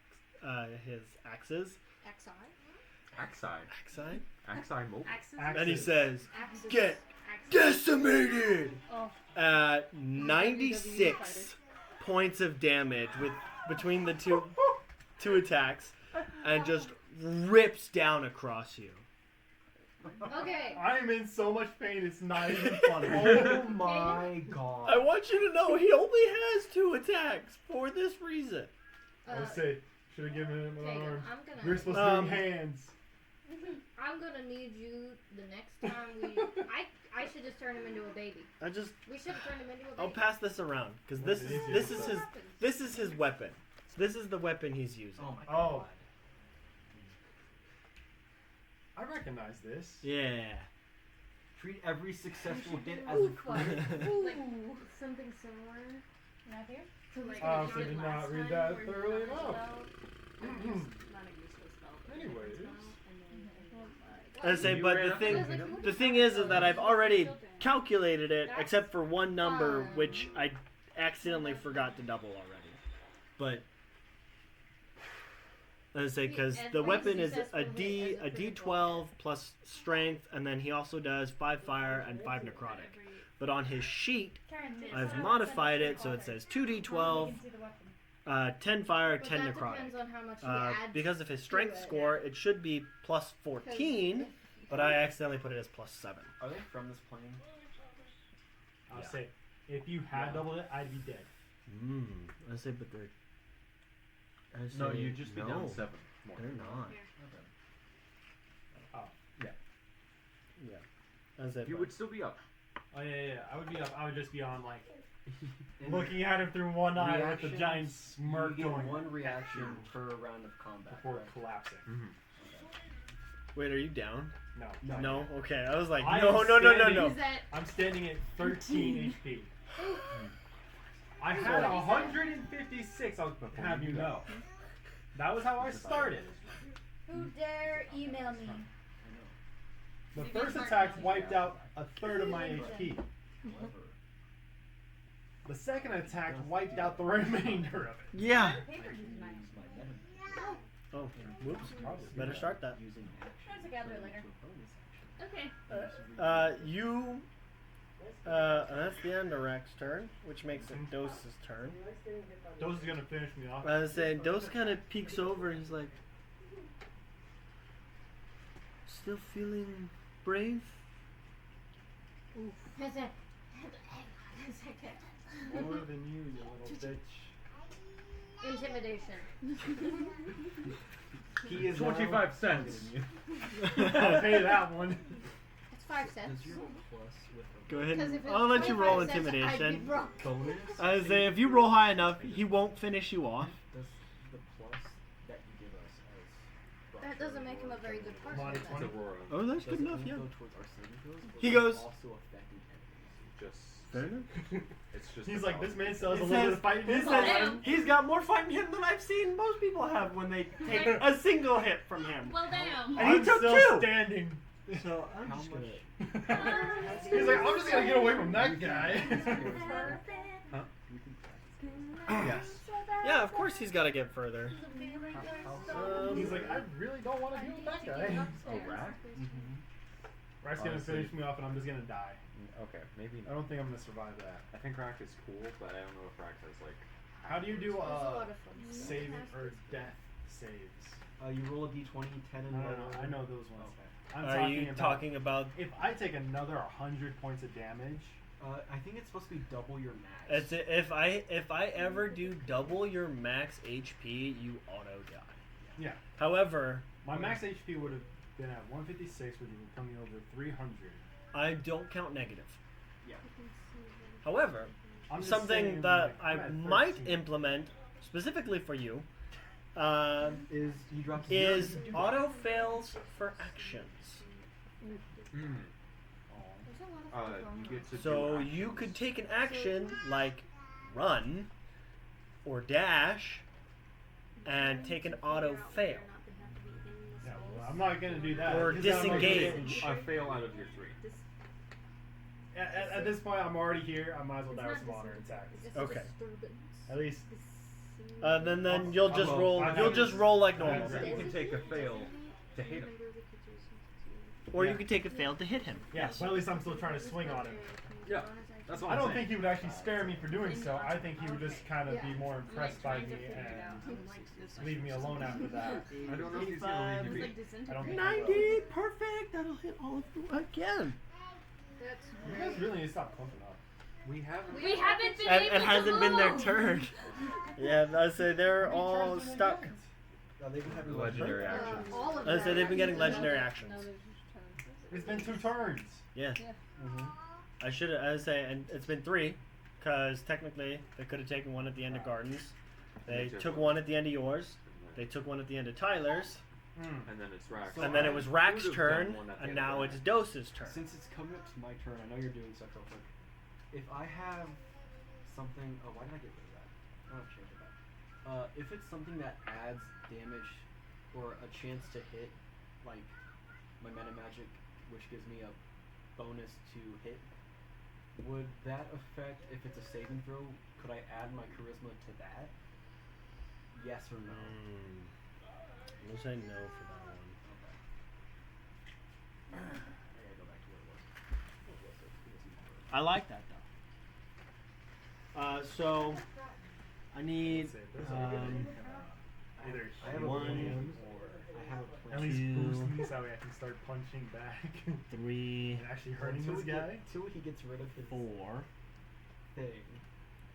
Axi? Axi. axi, Axi mobile. Axis. and he Axes. says, Axis. "Get Axis. decimated." Oh. 96 points of damage with between the two attacks, and just rips down across you. Okay. I am in so much pain, it's not even funny. Oh my god. I want you to know he only has 2 attacks for this reason. I would say, should have given him an Kagan, arm. I'm We were gonna. supposed to do hands. I'm gonna need you the next time we. I should just turn him into a baby. We should have turned him into a baby. I'll pass this around because What's this the is easiest this is stuff? his this is his weapon. This is the weapon he's using. Oh my Oh. god. I recognize this. Yeah. Treat every successful hit as a crit. Like something similar Not here? to like Oh, what so you did not last read time, that where you thoroughly got a enough. spell, not a useful spell, but a different Anyways. spell, and then I say, You but ran the up thing, to him. the thing is that I've already calculated it, except for one number fine. which I accidentally forgot to double already. But I say because the weapon is a D12 plus strength, and then he also does 5 fire and 5 necrotic. But on his sheet, Karen, I've modified it so it says 2d12, 10 fire, But 10 that necrotic. depends on how much he adds. Because of his strength to it. score, it should be plus 14, but I accidentally put it as plus 7. Are they from this plane? I'll Yeah. say, if you had doubled it, I'd be dead. I say, but they're. I say, No, you'd just be no, down 7 more. They're not. Oh. Yeah. I say, You but- would still be up. Oh yeah. I would be up. I would just be on like looking at him through one eye with a giant smirk You get going one reaction per round of combat. before correct? collapsing. Wait, are you down? No. No. Okay. I was like, I no, am no, no, no, standing- no. is that I'm standing at 13 HP. I had 156. I'll have you know. That was how I started. Who dare email me? The first attack wiped out a third of my HP. The second attack wiped out the remainder of it. Yeah. Paper is nice. Oh, whoops. Better start that. Try to gather later. okay? You. And that's the end of Rex's turn, which makes it Dose's turn. Those is gonna finish me off. I was saying, Dose kind of peeks over and he's like, still feeling brave? Hang on a second. More than you, you little bitch. Intimidation. He is 25 cents. I'll pay that one. It's 5 cents. Go ahead. Because And, if it's I'll let you roll 25 cents, I'd be intimidation. broke. bonus. I was saying, if you roll high enough, he won't finish you off. Does the plus that you give us as That doesn't make him a very good person. Mod then. 20. Aurora. Oh, that's does good it enough, only yeah. go towards our saving throws, or He does it goes- also affecting enemies? Just. Fair enough. It's just. He's a like, this power. man still has a It little bit says- of fight in it his says life. he's got more fight in him than I've seen most people have when they take a single hit from him. Well, damn. And he I'm took still 2. standing. So I'm How just much? gonna. He's like, I'm just gonna get away from that guy. Yes. Yeah, of course he's got to get further. He's like, I really don't want to deal with that guy. Oh, Rack? Rack's gonna Honestly. finish me off, and I'm just gonna die. Okay, maybe I not. don't think I'm gonna survive that. I think Rack is cool, but I don't know if Rack has like How do you do There's a lot of fun. saving or death saves? You roll a d20, 10 and No, 11. I know those ones. I'm Are you talking about? if I take another 100 points of damage? I think it's supposed to be double your max. If I ever do double your max HP, you auto die. Yeah. However, My max HP would have been at 156, which would put me over 300. I don't count negative. Yeah. However, I'm just something saying, that like, I at might 13. implement specifically for you Is you drop zero, is you do that. auto fails for actions. Mm. There's a lot of fun You get to So do you actions. could take an action like run or dash and take an auto fail. Yeah, well, I'm not gonna do that. Or 'cause then I'm not gonna disengage. get- I fail out of your 3. At this point, I'm already here. I might as well die with some honor attacks. Okay. At least. Then you'll just Well, roll. I You'll have- just roll like I normal, have- You can take a fail to hit him. or Yeah. you could take a fail to hit him. Yeah, Yes. but at least I'm still trying to swing on him. Yeah, that's what I I'm don't saying. think he would actually scare me for doing so. I think he would just kind of be more impressed by me and leave me alone after that. I don't know if he's gonna leave you be. I don't think he will. 90, perfect. That'll hit all of you again. That's You guys really need to stop clumping up. We haven't. We haven't been And able it to hasn't been their move. turn. Yeah, I say they're all stuck. They've been having Legendary like- actions. all of I say they've been getting them. legendary actions. No, there's just turns. It's been 2 turns. Yeah. Mm-hmm. I should have. I say, and it's been 3, because technically they could have taken one at the end of Gardens. They took one at the end of yours. They took one at the end of Tyler's, And then it's Rax. and then it was Rack's would've done turn, one at the and end of now Rax. it's Dose's turn. Since it's coming up to my turn, I know you're doing stuff real quick. If I have something, why did I get rid of that? I don't change that. If it's something that adds damage or a chance to hit, like my meta magic, which gives me a bonus to hit, would that affect if it's a saving throw? Could I add my charisma to that? Yes or no? I'm gonna say no for that one. I gotta go back to where it was. I like that though. So I need Either I have a one, plan, or I have a at plan. least Two. boost me so I can start punching back 3, and actually hurting Until this he guy. Till he gets rid of his 4. thing.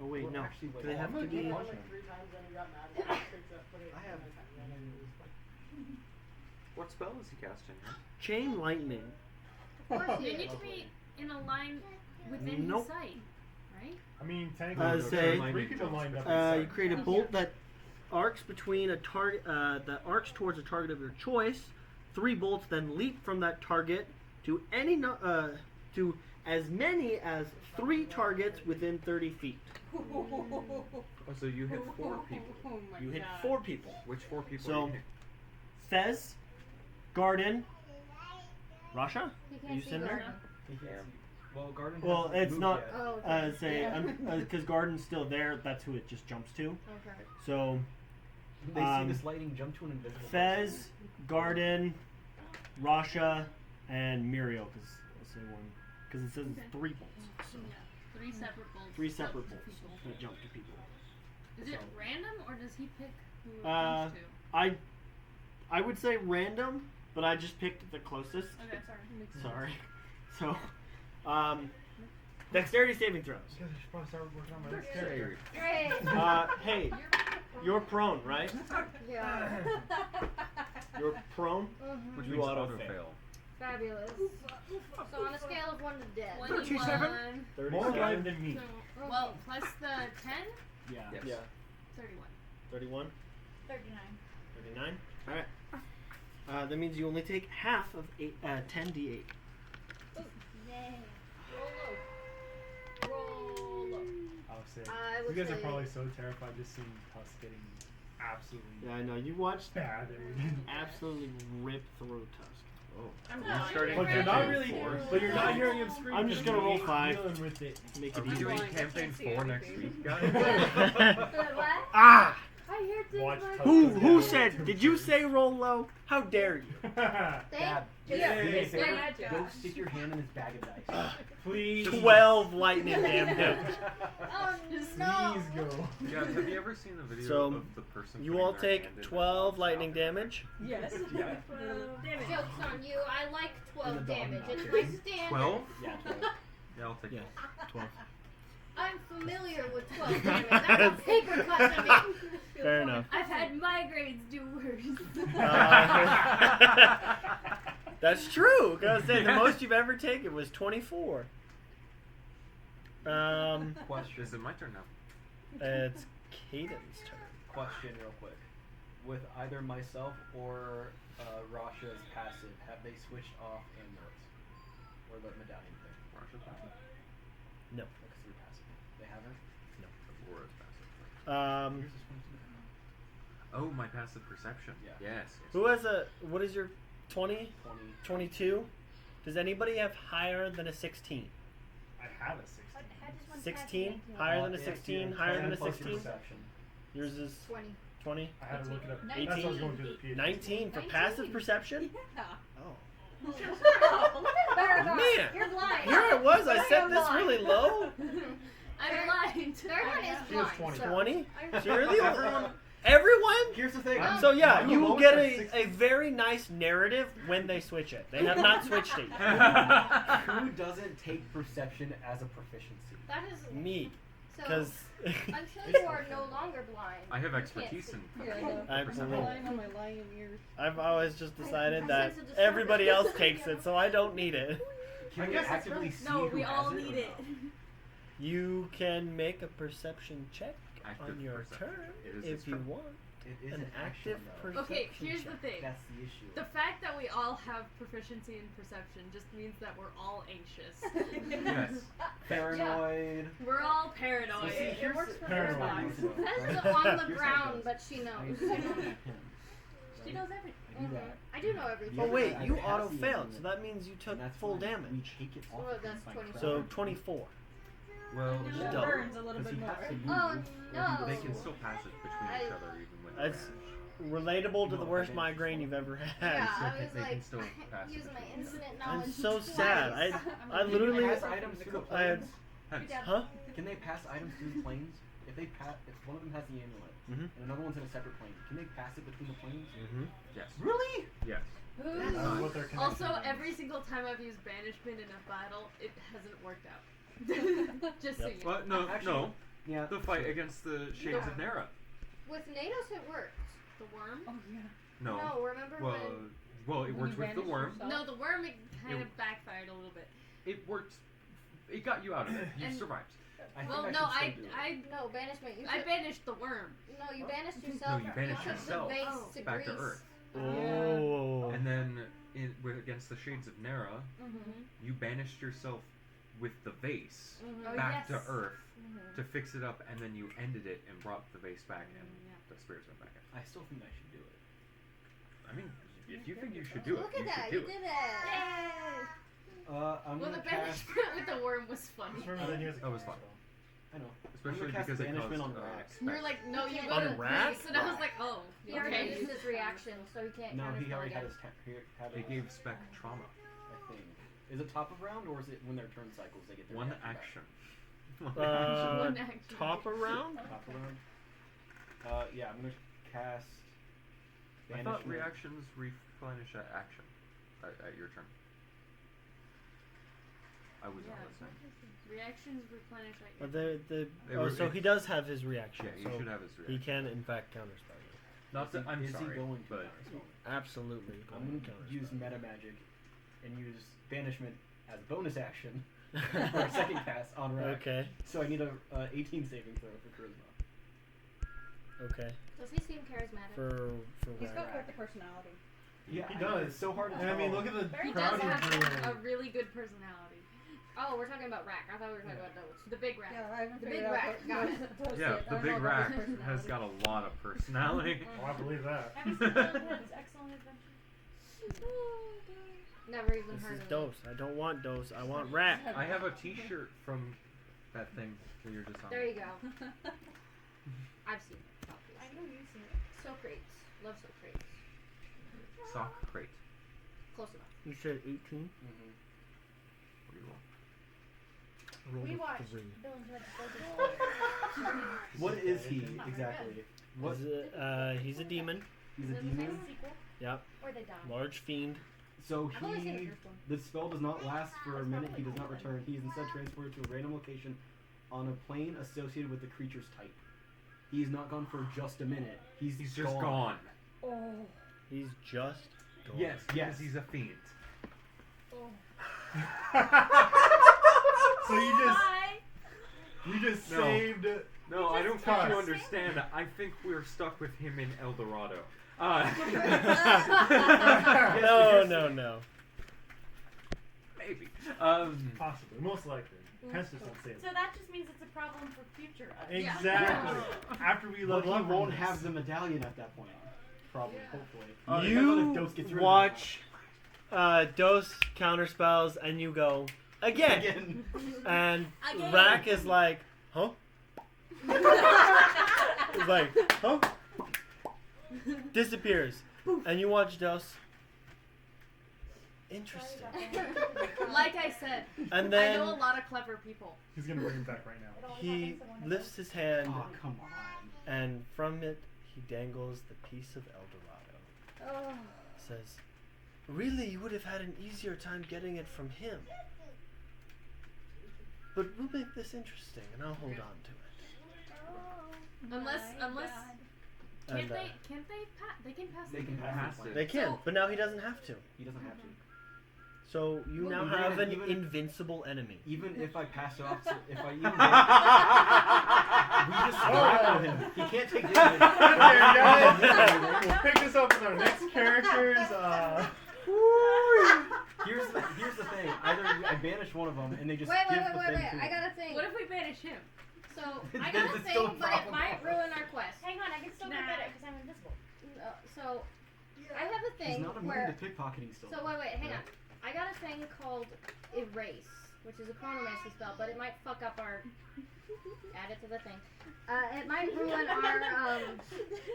Oh wait, Well, no. actually, wait, Do they I'm have to gonna be? keep punching him. I have. What spell is he casting? Chain lightning. You need to be in a line within Nope. his sight, right? I mean, technically, Uh, say, three people lined up. You inside. create a bolt that arcs between a target, that arcs towards a target of your choice. 3 bolts then leap from that target to to as many as 3 targets within 30 feet. Oh, so you hit 4 people. Oh my You hit God. 4 people. Which 4 people So- are you hitting? Fez, Garden, Rasha. He Are can't you see sitting there? Garden. Well, Garden. Well, hasn't it's moved not. yet. Oh, okay. Say because Garden's still there. That's who it just jumps to. Okay. So They um, see this lightning jump to an invisible. Fez, Garden, Rasha, and Muriel, because it says it's 3 bolts. So 3 separate bolts. 3 jump separate to bolts people. that jump to people. Is it random or does he pick who it Uh, jumps to? I would say random, but I just picked the closest. Okay. Sorry. So, dexterity saving throws. You guys should probably start working on my next character. Great. Hey, you're prone, right? Yeah. You're prone. Which You means auto auto fail. fail. Fabulous. So on a scale of 1 to death. 21. More life than me. So, well, plus the 10, Yeah. Yes. Yeah. 31. 31. 39. 39. All right. That means you only take half of 10d8. Yay. Roll low. I'll say. I You would guys are say- probably so terrified just seeing Tusk getting absolutely Yeah, I know. You watched bad. absolutely rip through Tusk. I'm But you're not really. But you're not hearing him scream. I'm just 'cause gonna he roll ain't 5. Dealing with it. Make Are it we easy. doing I can't campaign see 4 next anything. week, guys? What? Ah! I heard the watched. Who said? Did you say roll low? How dare you? Dad, Yeah. do me a It's favor. magic. Go stick your hand in his bag of dice. Please. 12 lightning damage. Oh no! Please go. Yeah, have you ever seen the video So, of the person? You putting all their take hand in 12 the lightning mouth? damage. Yes. Yeah. Damn it. Joke's on you. I like In the 12 dog damage. mouth. It's my standard. 12? Yeah, 12. Yeah, I'll take Yeah, 12. 12. I'm familiar with 12 damage. That's a paper cut to me. Fair enough. I've had migraines do worse. That's true. Because the most you've ever taken was 24. Question. Is it my turn now? It's Caden's turn. Question, real quick. With either myself or Rasha's passive, have they switched off amulets or the medallion thing? Marsha's passive? No. Because you're passive. They haven't. Laura's passive. Yours is 22. Oh, my passive perception. Yeah. Yes. Who has a, what is your 20? 20. 22? Does anybody have higher than a 16? I have a 16. How does one 16? Higher than a 16? Higher than a 16? Perception. Yours is 20. 20? I had to look it up. 18. That's what I was going through the PhD. 19 for 19. passive perception? Yeah. Oh. Baragar, Man. you're blind. Here I was, I You're set this blind. really low. I'm blind. Third one is She was blind. 20. So 20? I'm- So you're the only one. Everyone? Here's the thing. So yeah, I'm you the will lowest get at a 16. very nice narrative when they switch it. They have not switched it yet. Who doesn't take perception as a proficiency? That is Me. so. Because Until you are no longer blind. I have you expertise can't in. see. Yeah, I know. I'm Absolutely. relying on my lying ears. I've always just decided I that sense a everybody disturbance. else takes it, so I don't need it. Can I we guess that's actively right. see No, who we has all it or need it. no? You can make a perception check Active on your perception. turn It is if you instrument. want. It is An an action, active though. perception. Okay, here's the check. thing. That's the issue. The fact that we all have proficiency in perception just means that we're all anxious. Yes. Paranoid. We're all paranoid. Well, see, It here's works the- for Paranoid. Xbox. That is on the Here's ground, how it but she knows. She knows everything. I do that. I do know everything. Oh wait, I you have auto the failed, unit. so that means you took And that's full fine. We damage. take it off So of that's by 24. So crowd. 24. Well, And Just that double. burns a little Because bit he more. has to move, Oh, or he no. they will can slow. still pass it between I- each other even when That's they're relatable to the No, worst I didn't. migraine you've ever had. Yeah, so I they was can like, still pass it use my between each infinite I'm knowledge. so twice. sad. I Can literally, they pass items through the I had, planes? Hence, huh? Can they pass items through the planes? If they pass, if one of them has the amulet Mhm. and another one's in a separate plane, can they pass it between the planes? Mhm. yes. Really? Yes. That's what their connection Also, is. every single time I've used banishment in a battle, it hasn't worked out. Just so Yep. you know. But no, Actually, no. Yeah. The fight against the Shades of Nera. With Nados, it worked. The worm? Oh yeah. No. No, remember Well, when? well, it When works you with the banish worm. yourself. No, the worm it kind It- of backfired a little bit. It worked. It got you out of it. You And- survived. I think Well, I no, should still do it. No, banishment. You I took, banished the worm. no, you banished No, yourself. you banished took yourself the base Oh. to back to Greece. Earth. Oh. And then against the Shades of Nera, Mm-hmm. you banished yourself with the vase Mm-hmm. back yes. to Earth Mhm. to fix it up, and then you ended it and brought the vase back, and Yeah. the spirits went back in. I still think I should do it. I mean, if you think you should do it, Look you at that! should You do it. did it. I'm Well, the gonna cast. banishment with the worm was funny. Just remember that he has a That was cat, fun. I know. Especially I'm gonna cast because it banishment caused on Rax. You were like, no, you On go to rat? Greece, and I was like, oh, He already okay. used his reaction, so he can't No, counterspell he already had again. his had It gave Spec trauma. I think. Is it top of round or is it when their turn cycles they get their One reaction back? action. One action. Top around? Top of round. Yeah, I'm gonna cast. I thought Banishment. reactions replenish at action at your turn. I was not Yeah. listening. Reactions replenish like But They oh, were- so he does have his reaction. Yeah, you so should have his he reaction. can, in fact, counterspell you. Not Is that he- I'm is sorry, he going to but counterspell? Absolutely. I'm going gonna to use counterspell. meta magic and use banishment as a bonus action for a second cast on Rack. Okay. So I need a 18 saving throw for charisma. Okay. Does he seem charismatic? For He's got Rack. quite the personality. Yeah, He I know, does. It's so hard to And I mean, tell. look at the Very crowd does he's have a doing. really good personality. Oh, we're talking about Rack. I thought we were talking about Doge. The big rat. Yeah, I haven't The figured big out rack, what- got what it. to say yeah, it. I the don't big know about rack his personality. has got a lot of personality. Oh, I believe that. Have you seen Bill and Ted's Excellent Adventure? Never even This heard is of dose. I don't want dose. I want Rack. I have a T-shirt from that thing that you're just it. on. There you go. I've seen it. I Obviously. know you've seen it. So Love sock crates. Sock crate. Close enough. You said 18? Mm-hmm. What do you roll? We watched three. Bill and Ted's Bogus What is he exactly? What? He's a demon. He's Is a it the next demon. sequel? Yep. Or they die? Large fiend. So I've only seen the he, first one. the spell does not last for a That's minute. He probably does not cool. return. He is instead transported to a random location on a plane associated with the creature's type. He's not gone for just a minute. He's just gone. Oh. He's just gone. Yes, Yes. because he's a fiend. So Bye. you just No. saved. No, I don't think Us. you understand. I think we're stuck with him in El Dorado. No. Maybe. Possibly, most likely. Hence just don't say it. So that just means it's a problem for future us. Exactly. After we But level he up, won't from have this. the medallion at that point. Probably, hopefully. Oh, Depends on if You Dose gets rid of it. watch Dose counterspells and you go, again. And Again. Rack is like, huh? He's like, huh? Disappears. And you watch Dose. Interesting. Like I said, And I then know a lot of clever people. He's gonna bring him back right now. It always he happens to one of lifts us. his hand Oh, come on. and from it he dangles the piece of El Dorado. Oh. Says, really, you would have had an easier time getting it from him. But we'll make this interesting, and I'll hold on to it. Unless And, Can't they they can pass They it. can pass it. They can, So- but now he doesn't have to. He doesn't have to. So you Well, now even- have an even- invincible enemy. Even if I pass it off, if I even we just grapple him. He can't take damage. There, guys. We'll pick this up with our next characters. Here's the thing. Either I banish one of them and they just Wait. give the thing to I got a thing. What if we banish him? So, I Then got a it's still a thing, but it problem. might ruin our quest. Hang on, I can still get better because I'm invisible. So, I have a He's thing not immune where... to pickpocketing still. So, wait, hang on. I got a thing called Erase, which is a chronomancy spell, but it might fuck up our... Add it to the thing. It might ruin our,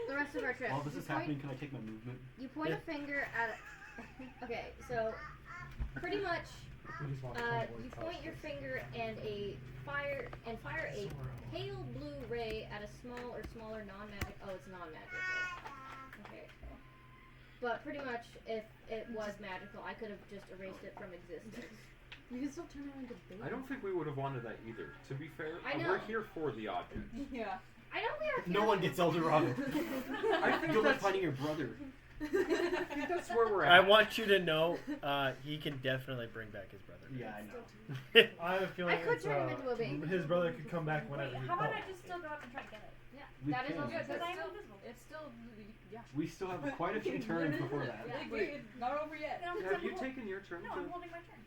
the rest of our trip. While this You is point- happening, can I take my movement? You point a finger at... Okay, so, pretty much... you point your finger and fire a pale blue ray at a small or smaller non-magic. Oh, it's non-magical. Okay. But pretty much, if it was magical, I could have just erased it from existence. You can still turn it into bait. I don't think we would have wanted that either. To be fair, I know. we're here for the object. Yeah. I know we are. No one gets El Dorado. I think You're like that's, finding your brother. I think that's where we're I at. want you to know, he can definitely bring back his brother. Yeah, I know. I have a feeling I could it's, turn him into a baby. his brother could come back whenever Wait, he how about I wants. just still go up and try to get it? We That is can. also Because good. I'm invisible. It's still, yeah. We still have quite a few turns before that. Yeah. Wait, it's not over yet. No, Have you taken your turn No, to? I'm holding my turn.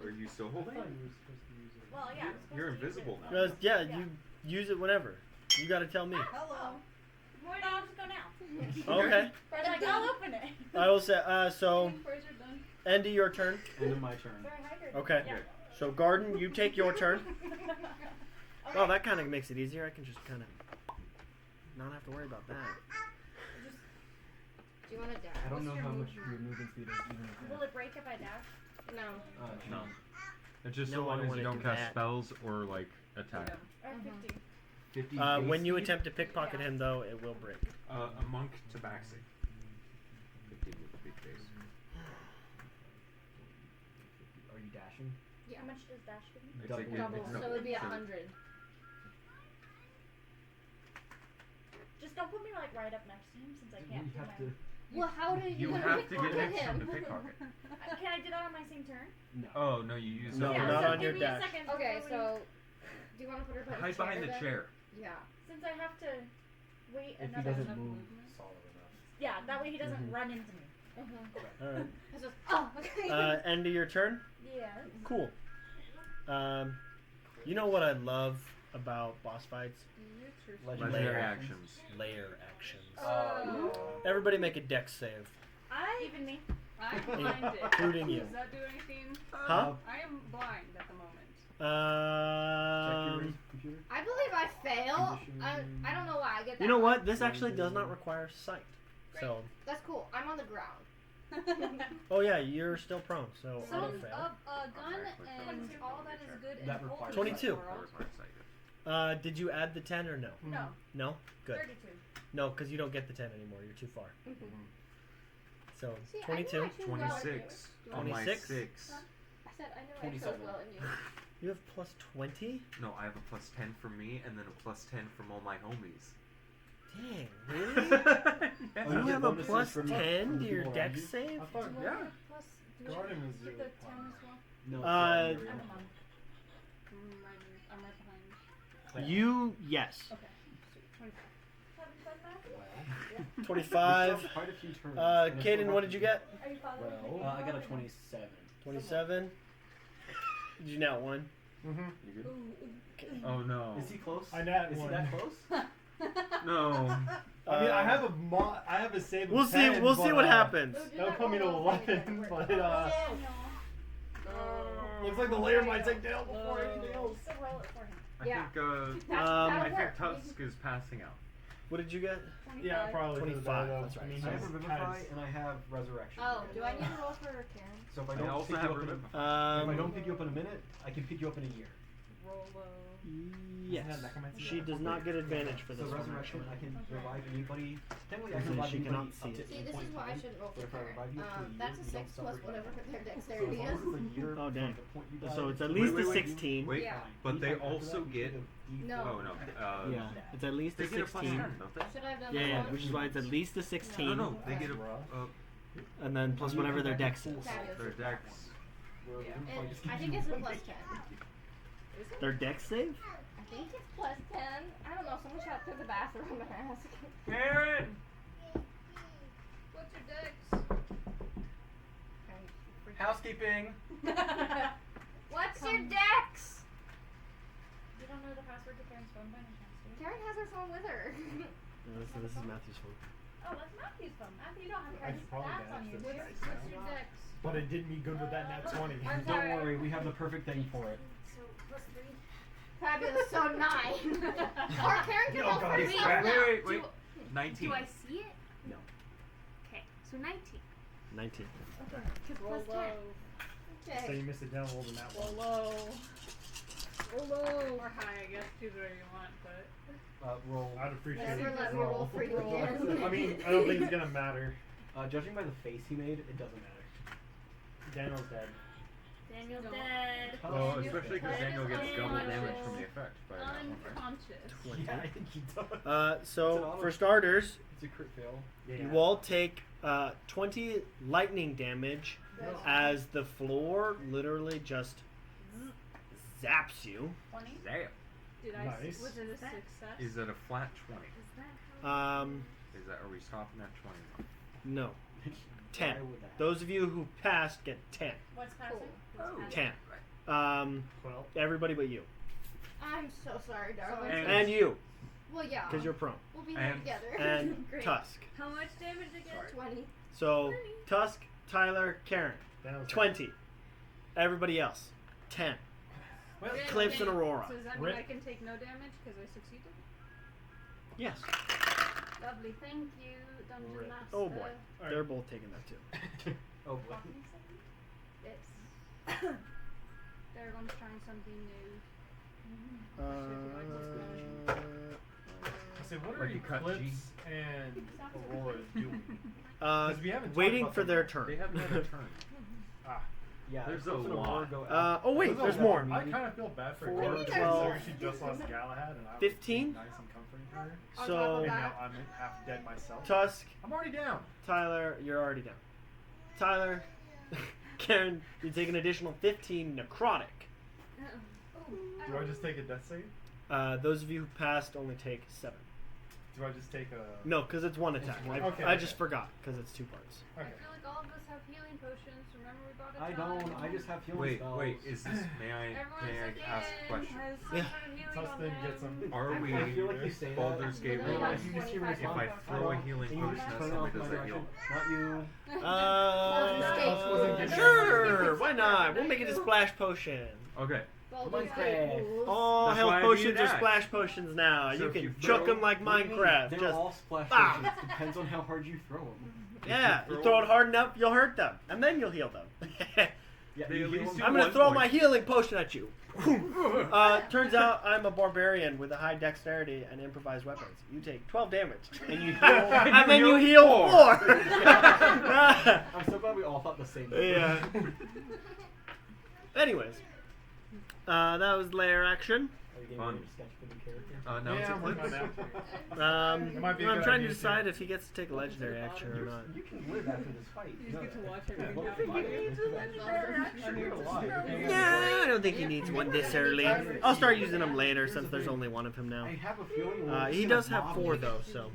Are you still I holding? thought you were supposed to use it. Well, yeah. You're invisible now. Because, yeah, you use it whenever. You gotta tell me. Hello. No, I'll just go now. Okay. But like, I'll open it. I will say, so, Prayers are done. Andy, your turn. End of my turn. Very hydrated. Okay. Yeah. So, Garden, you take your turn. Okay. Well, that kind of makes it easier. I can just kind of not have to worry about that. Do you want to dash? I don't What's know your how move? much your movement speed is even if Will it break if I dash? No. No. It's just No, so I long don't as wanna you don't do cast that. spells or like attack. Or 50. 50 When you speed? attempt to pickpocket him, though, it will break. A monk tabaxi. 15 with the big face. Are you dashing? How much does dash give me? It's like Double. it's So it would be 100. Just don't put me like right up next to him since I can't. We do have my- to. Well, how do you You gonna have to get pickpocket next to him him? to pickpocket. Can I do that on my same turn? No. Oh no, you use No, it. not so on your give me dash. a second. Okay, before we- so do you want to put her by Hide behind the then? chair. Yeah. Since I have to wait If he another. doesn't enough move movement. solid enough. Yeah, that way he doesn't Mhm. run into me. Alright. It's just, oh, okay. End of your turn? Yeah. Cool. You know what I love about boss fights? Legendary Layer. actions. Layer actions. Oh. Everybody make a dex save. Even me. I'm blinded. Including you. Does that do anything? Huh? I am blind at the moment. Check your Um, computer. I believe I fail. Condition. I don't know why I get that. you know one. what? This actually does not require sight. So, That's cool. I'm on the ground. oh yeah, you're still prone, so So, auto fail. gun and all that is good That in requires 22. That requires sight. Did you add the 10 or no? No. No? Good. 32. No, because you don't get the 10 anymore. You're too far. So, See, I 22. knew I should well in 26 on my 26? 6. I said I know 27. I chose well in you. You have plus 20? No, I have a plus 10 from me and then a plus 10 from all my homies. Dang, really? Oh, You you get have a bonuses plus from 10 to people your around dex you? save? I thought, Do I yeah. get plus? Do Garden I was get 0 the 10 as well? No. Uh, I'm a monk. I'm right behind. You, yes. Okay. 25. 25. Quite a few turns. and it's Caden, still what did you get? Are you following me? I got a 27. 27. Did you not one? Mm-hmm. You good? Oh no. Is he close? I nat Is he one. that close? No. I mean, I have a save of We'll see. 10, We'll see but, what happens. Oh, do That'll not put me to roll off 11, anything. but Oh, looks like the layer might take down before anything else. So roll it for him. I Yeah. think That'll I think work. Tusk is passing out. What did you get? 25. Yeah, probably 25, though. that's right. I mean, I have he's Revivify has- and I have Resurrection. Oh, do I need to roll for Karen? So if I I don't also pick you have up in a, Revivify. if I don't pick you up in a minute, I can pick you up in a year. Roll low. Yes. Yeah, that comments She is does not get advantage for So this one. Resurrection, I can Okay. revive anybody. Technically, I As can in revive she anybody cannot up see to it. See, this is why I shouldn't roll But for if I Karen. revive you up to a year, That's a you 6 don't plus suffer whatever damage. their So dexterity as long is. as it's a year Oh, from dang. the point you die, So it's at wait, least wait, a wait, 16. Wait, Yeah. but they Anytime after also that, you get. a D4. No. Oh no. Yeah, it's at least They a get a plus 16. 10, don't they? Should I have done Yeah, that yeah, one? which is why it's at least a 16. No, no, they get a. And then plus whatever their dex is. Fabulous. Their dex. Where Yeah. Revivify just I gives think you it's a one. plus 10. Their dex save? I think it's plus 10. I don't know. Someone shot through the bathroom and asked. Karen. What's your dex? Housekeeping. What's your dex? You don't know the password to Karen's phone by any chance, do you? Karen has her phone with her. This is Matthew's phone. Oh, that's Matthew's phone. Matthew, you don't have I Karen's should probably stats on dash you, this do you? dice What's now. your dex? But it did me good with that nat 20. I'm Don't sorry. worry, we have the perfect thing for it. So, plus 3. Fabulous. So 9. Or Karen can Oh, roll God, for he's herself crap. now. Wait. 19. Do I see it? No. Okay, so 19. 19. Okay. Roll Plus 10. low. Okay. So you missed it down a little bit that Roll one. low. Roll low. Or high, I guess. Choose whatever you want, but. Roll. I'd appreciate Never it. let me roll for you again. I mean, I don't think it's gonna matter. Judging by the face he made, it doesn't matter. Daniel's dead. Daniel's No. dead. Well, especially because Daniel gets double Unconscious. damage from the effect. By now, right? Unconscious. Yeah, I think he does. It's So, an auto- for starters, It's a crit fail. Yeah. you all take 20 lightning damage as the floor literally just zaps you. 20? Damn. Did I Nice. Was it a success? Is it a flat 20? Is that how Is that? Are we stopping at 20? No. 10. Why would that Those of you who passed get 10. What's passing? Oh. 10. 12. Everybody but you. I'm so sorry, darling. And you, Well, yeah. because you're prone. We'll be here And- together. And Great. Tusk. How much damage again? 20. So, Tusk, Tyler, Karen. Daniel's dead. 20. Everybody else. 10. Well, Okay, Cliffs and okay. Aurora. So does that mean Rip. I can take no damage because I succeeded? Yes. Lovely, thank you, Dungeon Rip. Master. Oh boy. Alright. They're both taking that too. Oh boy. Yes. Daragon's trying something new. I said, what are Like you cut Eclipse G. and Aurora doing? Uh, 'Cause we haven't talked waiting about for them. their turn. They haven't had a turn. Ah, Yeah, There's Eclipse a and Aurora lot. go oh wait, Those there's are- more. I kind of feel bad for Four, Aurora Maybe considering there's- she just lost Galahad and I was 15? being nice and comforting to her. On So, top of And that. now I'm half dead myself. Tusk, I'm already down. Tyler, you're already down. Tyler, Karen, you take an additional 15 necrotic. Do I just take a death save? Those of you who passed only take 7. Do I just take a... No, because it's one attack. one. I, Okay, I okay. just forgot because it's 2 parts. I Okay. feel like all of us have healing potions. Remember we bought a I ton? don't. I just have healing Wait, spells. wait. Is this? May I ask a question? Has some Yeah. sort of healing on Tustin them. gets some... Are we I feel like you say that. Baldur's Gate Literally rules? like You just hear me If I respond. throw a healing Can you potion just at turn somebody, off does my that heal? direction? Not you. Uh, Wasn't good. sure, why not? We'll make it a splash potion. Okay. Baldur's Minecraft. Gate rules. All That's health why I potions needed are axe. splash potions now. So you if can you chuck throw- them like What do you mean? Minecraft. They're Just all splash ah. potions. Depends on how hard you throw them. yeah, you you throw throw it hard enough, you'll hurt them, and then you'll heal them. Yeah, They you at heal least them. I'm gonna 1 throw point. my healing potion at you. Turns out I'm a barbarian with a high dexterity and improvised weapons. You take 12 damage, And you heal. and then you heal 4. I'm so glad we all thought the same thing. Yeah. Anyways, that was layer action. Are you getting Fun. ready to sketch for the character? Now it's Yeah, I'm working on Eclipse. that. It might be a I'm good trying to idea, decide too. if he gets to take a legendary action or not. You can live after this fight. You just get to watch everything What happen. if he needs a legendary action? You're alive. Yeah, I don't think he needs one necessarily. I'll start using him later since there's only one of him now. I have a feeling we're He gonna does have mob 4 you. though, so.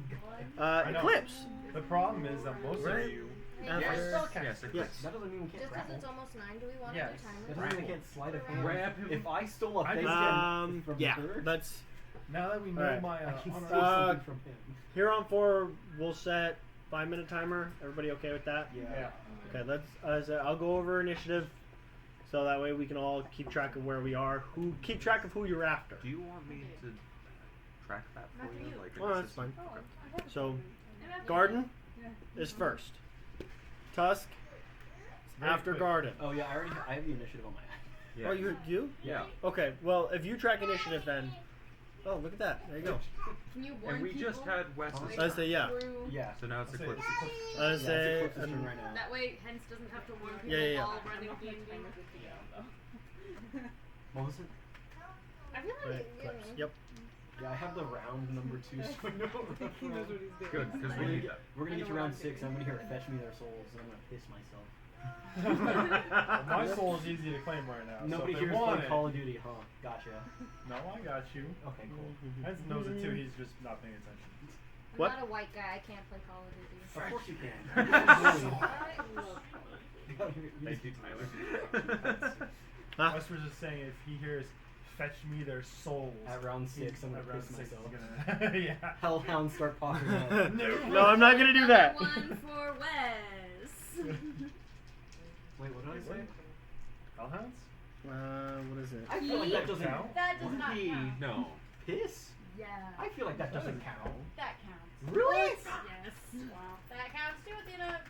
I know. Eclipse. The problem is that most Right. of you. After- Yes, Eclipse. Yes. That doesn't mean we can't Just because grapple. it's almost 9, do we want Yes. to do That timer? doesn't mean we can't sleight of hand. Grab him. If I stole a I face just- from Yeah, her, that's Now that we know Alright. my I can honor- steal something from him. here on 4. We'll set 5-minute timer. Everybody okay with that? yeah. Okay, I'll go over initiative, so that way we can all keep track of where we are. Keep track of who you're after. Do you want me to track that for After you? you. Like, Well, an that's fine. assistant? Okay. So, Garden is first. Tusk Very after quick. Garden. Oh yeah, I have the initiative on my app. Yeah. Oh, you? Yeah. Okay. Well, if you track initiative, then. Oh, look at that. There you go. Can you warn And we people? just had Wes's I turn. say yeah. Through- Yeah. So now it's I'll say Eclipse. it's I Yeah, it's say. Eclipse's turn right now. That way, Hence doesn't have to warn people Yeah. while running D&D. What was it? I feel like Right, you know. Eclipse. Yep. Yeah, I have the round number 2, so I know what that's He knows from. what he's doing. Good, because we need that. We're gonna I get to know round what 6, and I'm gonna hear fetch me their souls, and I'm gonna piss myself. My soul is easy to claim right now. Nobody so if here they is want playing it, Call of Duty, huh? Gotcha. No, I got you. Okay, cool. Hence knows it too. He's just not paying attention. I'm What? not a white guy. I can't play Call of Duty. Of course you can. Thank you, Tyler. Huh? Wes was just saying if he hears "fetch me their souls" At round 6, he's- I'm gonna at round piss 6, he's myself. gonna yeah. Hellhounds start popping up. No, I'm not gonna do that. Another one for Wes. Wait, what did I say? Hellhounds? What is it? I feel like that doesn't count. That does not He- count. No. piss. Yeah. I feel like that doesn't count. That counts. Really? Yes. Wow. That counts too, Athena.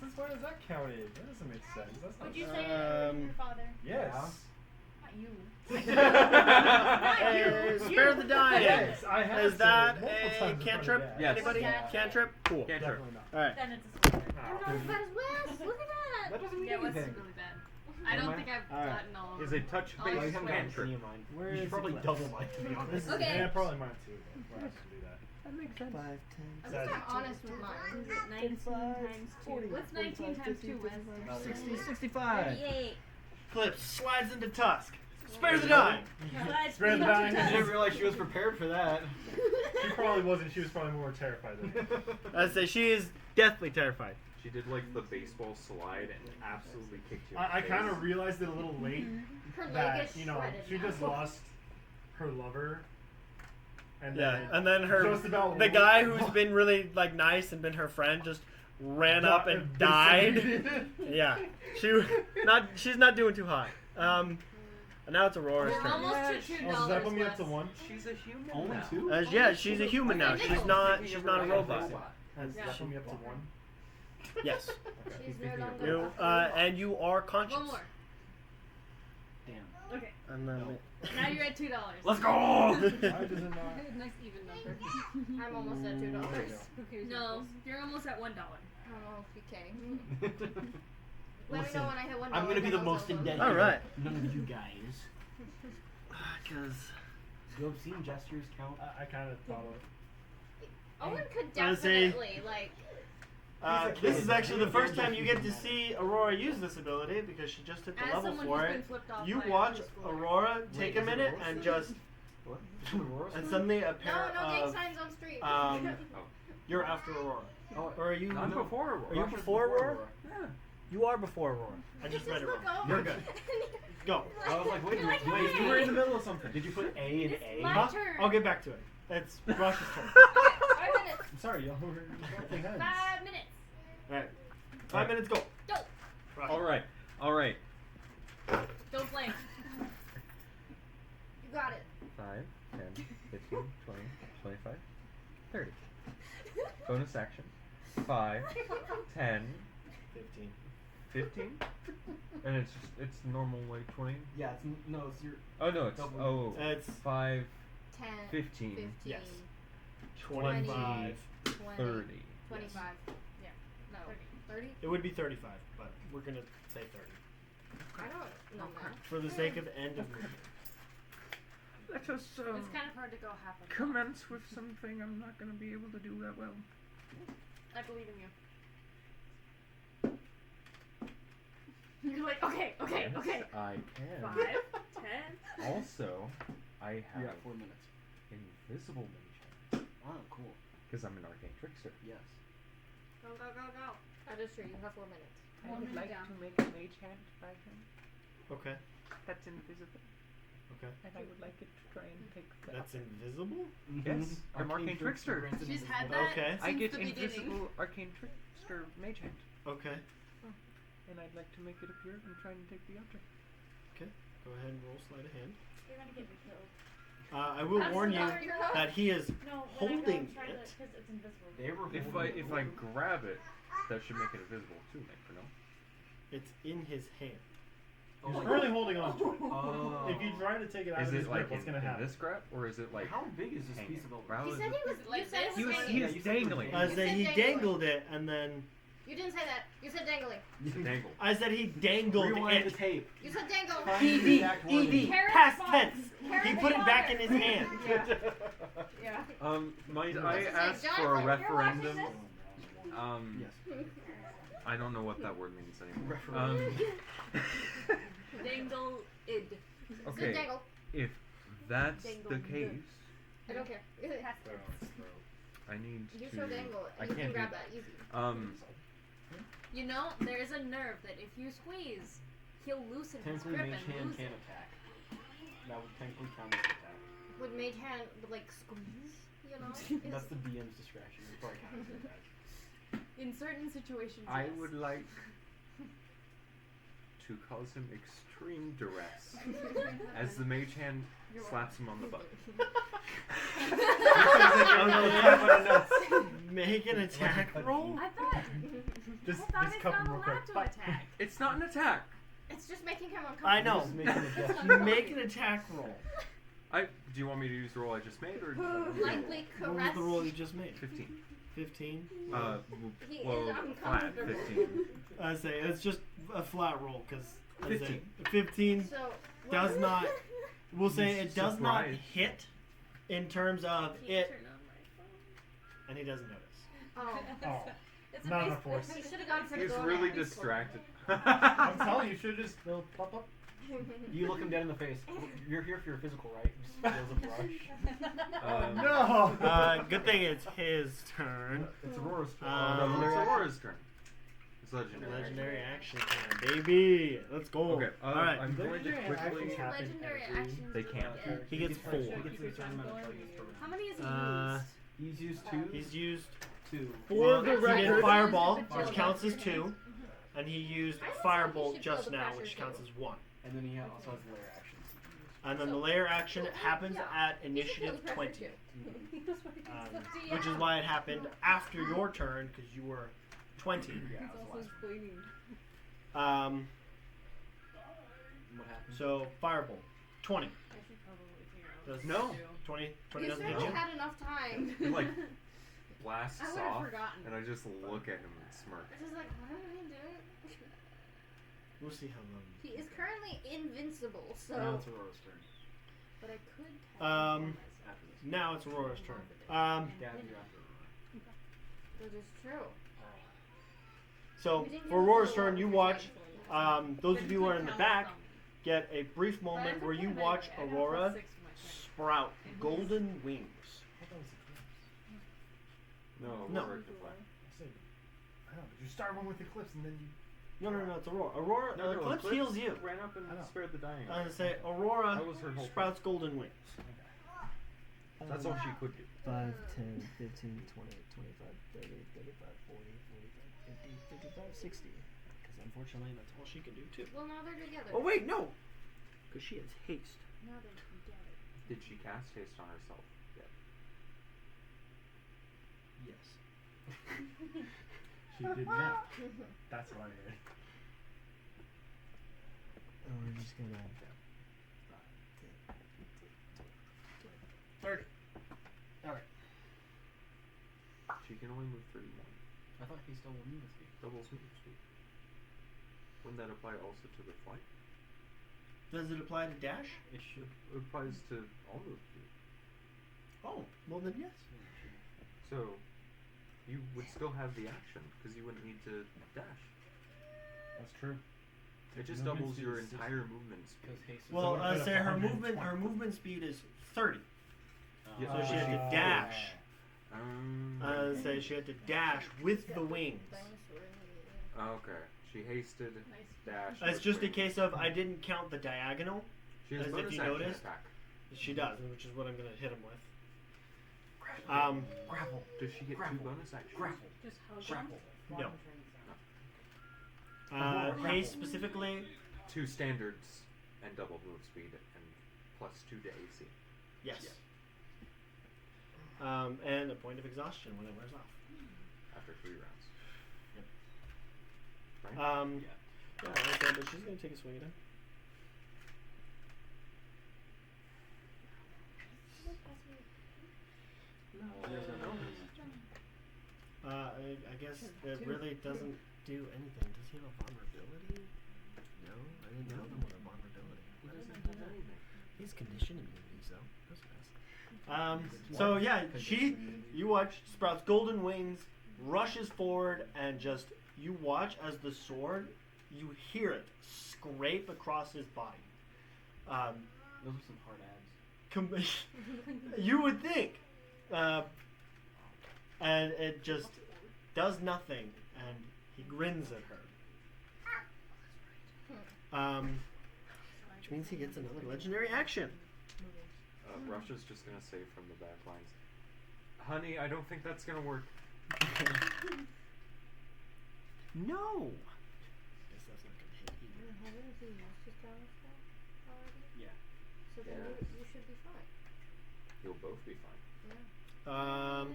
Since where does that count in? That doesn't make sense. That's not Would you say it with your father? Yes. Not you. Hey, spare the dying. Yes, I have Is said that it multiple a times in front of cantrip? Dad. Yes. Anybody? Yeah. Cantrip? Cool. Cantrip. Definitely not. All right. Then it's a spell. I'm not as bad as Wes. Look at that. That doesn't mean Yeah, Wes is anything. really bad. I don't think I've Alright. gotten all of Is them. a touch Oh, I based haven't gotten any cantrip. of mine. Where You should is probably Eclipse? double mine, to be honest. Okay. Yeah, probably mine too. But we'll have to do that. That makes sense. 5, 10. At least I'm honest with mine. 19 times 2. What's 19 times 2, Wes? 60, 65. 38. Eclipse slides into Tusk. Spare the dying. Spare the dying. I didn't realize she was prepared for that. She probably wasn't. She was probably more terrified than me. I say she is deathly terrified. She did like the baseball slide and absolutely kicked you. in I the kind face. of realized it a little late Her leg that is you know shredded she now. just lost her lover, and Yeah, then and then her just about the guy who's been really like nice and been her friend just ran up and died. Yeah, she's not doing too hot. And now it's Aurora's We're turn. almost to Oh, $2. does that put me up to Wes. 1? She's a human. Only now. 2? Yeah, she's a human now. She's not a robot. Does Yeah. that put me up to 1? Yes. She's no longer. You and you are conscious. One more. Damn. Okay. And then Now you're at $2. let's go. Why does it not? Nice even number. I'm almost at $2. There you go. Who cares? No, you're almost at $1. Oh, okay. Let Listen, me know when I hit $1. I'm gonna be the then I'll most tell them. indebted. All right. None of you guys. Because Do obscene gestures count? I kind of thought of. Owen could I would say- definitely like. this is actually the first time you get to see Aurora use this ability because she just hit the As level someone for who's it. been flipped off You by a watch preschool. Aurora take a is it minute Aurora's and turn? just What? and suddenly a No, pair no gang of signs on street. you're after Aurora. Oh, Or are you? I'm before Aurora. Are you before Aurora? You are before Aurora. I just read it look wrong. over. You're good. Go. I was like, wait, Like, wait, hey. you were in the middle of something. Did you put A and A? my Huh? turn. I'll get back to it. It's Rush's turn. 5 minutes. I'm sorry, y'all were talking heads. 5 minutes. All right. 5 minutes. Go. Go. Rush. All right. All right. Don't blink. You got it. 5, 10, 15, 20, 25, 30. Bonus action. 5, 10, 15. 15? And it's normal like 20? Yeah, it's your. Oh no, Double. It's 5, 10, 15, 15, Yes. 25. 20, 30. 25. Yeah. No. 30. 30? It would be 35, but we're gonna say 30 I don't know math. for the sake of end of movement. Let us It's kind of hard to go half of commence with something I'm not going to be able to do that well. I believe in you. You're like, okay. Yes, I can. 5, 10. Also, I You have got 4 minutes. invisible mage hand Oh, cool. because I'm an arcane trickster. Yes. Go. That is true. You have 4 minutes. I One would minute like down. to make a mage hand by hand Okay. that's invisible, Okay. and I would like it to try and take the That's invisible? Yes, I'm arcane trickster. grants She's invisible- had that Okay. I since get the beginning. invisible arcane trickster mage hand, Okay. and I'd like to make it appear and try and take the object. Go ahead and roll sleight of hand. You're gonna get me killed. I will That's warn you not your house. that he is No, holding because it. it's invisible. They were If I grab it, that should make it invisible too, Nick. For no. It's in his hand. Oh, He's like- currently holding on to it. Oh. If you try to take it out Is of his it grip, like what's gonna in happen? this grab, or is it like How big is this hanging? piece of oak? He said he was. Like You said this? it was he hanging. was dangling. I You said said he dangling. dangled it, and then You didn't say that. You said dangling. It's a dangle. I said he dangled Rewind it. the tape. You said dangle. Find the ED, exact wording. ED, Carrot past spot. tense. Carrot He put it spot. back in his hand. Yeah. Might What's I his name, ask Jonathan? for a You're watching referendum? Yes. I don't know what that word means anymore. Referendum. Dangle id. Okay, Dangle. if that's Dangle the good. case, I don't care. I need You to. show dangle. I You can can't grab do. that easy. You know, there's a nerve that if you squeeze, he'll loosen his Technically, grip mage and hand lose can it. attack. That would technically count as an attack. Would mage hand like squeeze? You know. That's the DM's discretion. It probably counts as an attack. In certain situations, I yes. would like to cause him extreme duress as the mage hand You're slaps him on the butt. Make an attack roll. I thought Just it's cup him not real quick. allowed to attack. It's not an attack. It's just making him uncomfortable. I know. Just making a gesture. Make an attack roll. Do you want me to use the roll I just made, or Lightly What was caress. the roll you just made? 15? 15. He is Well, flat uncomfortable. 15. I say it's just a flat roll because 15. 15 So does not. We'll say it does not Surprise. hit in terms of Can't it, turn on my phone. and he doesn't notice. Oh. Oh, It's a not base enough force. He should have gone for the He's door really now. distracted. I'm telling you, you should just go pop up. You look him dead in the face. You're here for your physical, right? Just feels a brush. No. Good thing it's his turn. It's Aurora's turn. Um, It's Aurora's turn. It's legendary. Legendary action time, baby. Let's go. Okay, All right. I'm going to Legendary quickly. actions happen Legendary every- actions. They do can't. they get? He gets 4. He gets a certain amount of targets per How round. many has he He's used? used 2. He's used 2. for Well, the that's record right. fireball, Used which it counts as for 2, and he used I always thought firebolt he should just feel the now, pressure which counts too. as 1. And then he also has layer actions. And then the So- layer action happens Yeah. at You should feel initiative the pressure 20, too. which is why it happened after your turn because you were 20. Yeah, He's that's the also last explaining. one. What happened? So firebolt 20. I should probably figure out. Does No. 20 You doesn't said hit you you. had enough time. He like blasts I would have off, forgotten. and I just look at him and smirk. This is like, what am I doing? We'll see how long. He is currently invincible, Now so. it's Aurora's turn. But I could. After this. Now it's Aurora's turn. Gab, you're after Aurora. That is true. So We didn't for give Aurora's him turn, the you roll watch. for example. Those of you who are in the back get a brief But I moment could where put you him watch anyway. I got Aurora +6 for my turn. sprout golden wings. No, No. Aurora can fly. I know, but you start one with Eclipse and then you. No, it's Aurora. Aurora, No, Eclipse heals you. Ran up and I know. spared the dying. I say Aurora That was her whole sprouts golden wings. That's all she could do. 5, 10, 15, 20, 25, 30, 35, 40, 45, 50, 55, 60. Because unfortunately, that's all she can do too. Well, now they're together. Oh wait, no, because she has haste. Now they're together. Did she cast haste on herself yet? Yes. She did not. That's what I heard. And we're just gonna. 30. Alright. She can only move 31. I thought he still moved with speed. Doubles move speed. Wouldn't that apply also to the flight? Does it apply to dash? It should. It applies to all move speed. Oh, well then yes. So, you would still have the action because you wouldn't need to dash. That's true. It just Movement doubles speed your is 60. entire movement speed. Because haste is Well, So we put say up her 120. movement speed is 30. Yeah, So she had to Oh. dash. Say Okay. she had to dash with the wings. Okay. She hasted, dashed. It's with just a wings. case of I didn't count the diagonal. She has as if bonus you action noticed. attack. She does, which is what I'm gonna hit him with. grapple. Does she get Grapple. two bonus actions? Grapple. Just hug Grapple. No. Grapple. Haste specifically. 2 standards and double move speed and plus 2 to AC. Yes. And a point of exhaustion when it wears off. After 3 rounds. Yep. Right? Yeah, like I said, but she's gonna take a swing at him. I guess it really doesn't do anything. Does he have a vulnerability? No, I didn't know him with a vulnerability. He doesn't have anything. He's condition immunity, so that's nice. So yeah, you watch Sprout's golden wings rushes forward and just you watch as the sword, you hear it scrape across his body. Those are some hard abs. You would think, and it just does nothing, and he grins at her. Which means he gets another legendary action. Russia's just gonna say from the back lines, "Honey, I don't think that's gonna work." No. Guess that's not gonna hit either. Haven't you used his talent spell already? Yeah. So then Yes. you should be fine. You'll both be fine.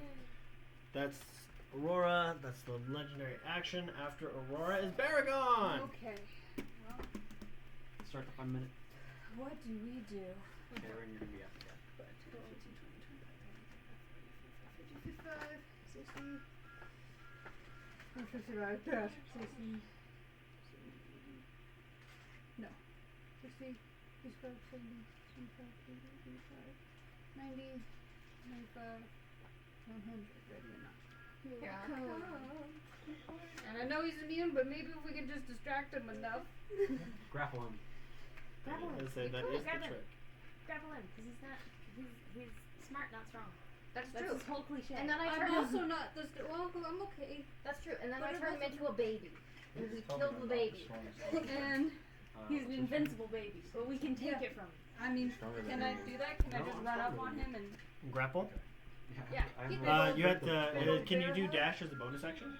That's Aurora. That's the legendary action. After Aurora is Baragon. Okay. Well, Start the 5 minute. what do we do? Karen, you're gonna be after that. 55, 60, 55, 60. No. 60, 65, 70, 75, 80, 85, 90, 95, 100. Ready or not. Here Yeah. I come. And I know he's immune, but maybe if we could just distract him enough. Grapple him. Grapple him. I say that could is the grab him. trick. Grapple him, because he's smart, not strong. That's That's true. his whole cliche. And then I I'm turn also not this. Well, I'm okay. That's true. And then But I it turn him wasn't- into a baby. And we killed the baby. And He's an invincible baby, but we can take it from him. I mean, Stronger than can you. I do that? Can I No, just I'm run up stronger on than him and? Grapple. Yeah. You had to. Can you do dash as a bonus action?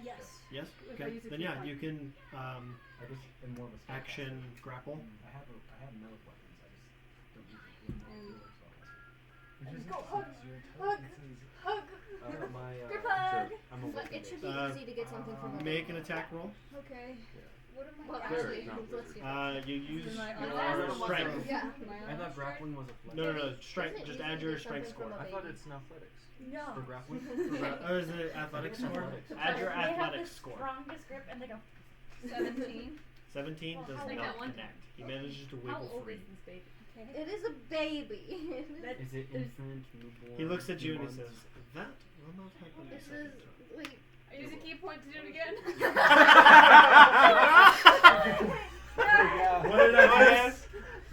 Yes. Yes. If I Okay. use it Then to yeah, fight. you can I just am more of a spell action grapple. I have melee weapons. I just don't use them. And go hug, hug, hug. My Group hug. I'm a But weapon it should based. be easy to get something from a Make baby. an attack roll. Okay. What am I? Well, Cleric, actually, not let's wizard. see. You use my your armor strength. Yeah. I thought grappling was a flex. No. Strength. Isn't it Just easy add to your get strength something score. from I a thought baby? it's an athletics. No. For grappling? Oh, is it athletics score? Athletics. Add your They have athletics the score. strongest grip and they go. 17. 17 Well, does how not old- one connect. He manages to How wiggle old free. is this baby? It is a baby. Is it infant, newborn? He looks at you and he newborn? says, "That will not happen the This second is time." like. I use a key point to do it again. What did I miss?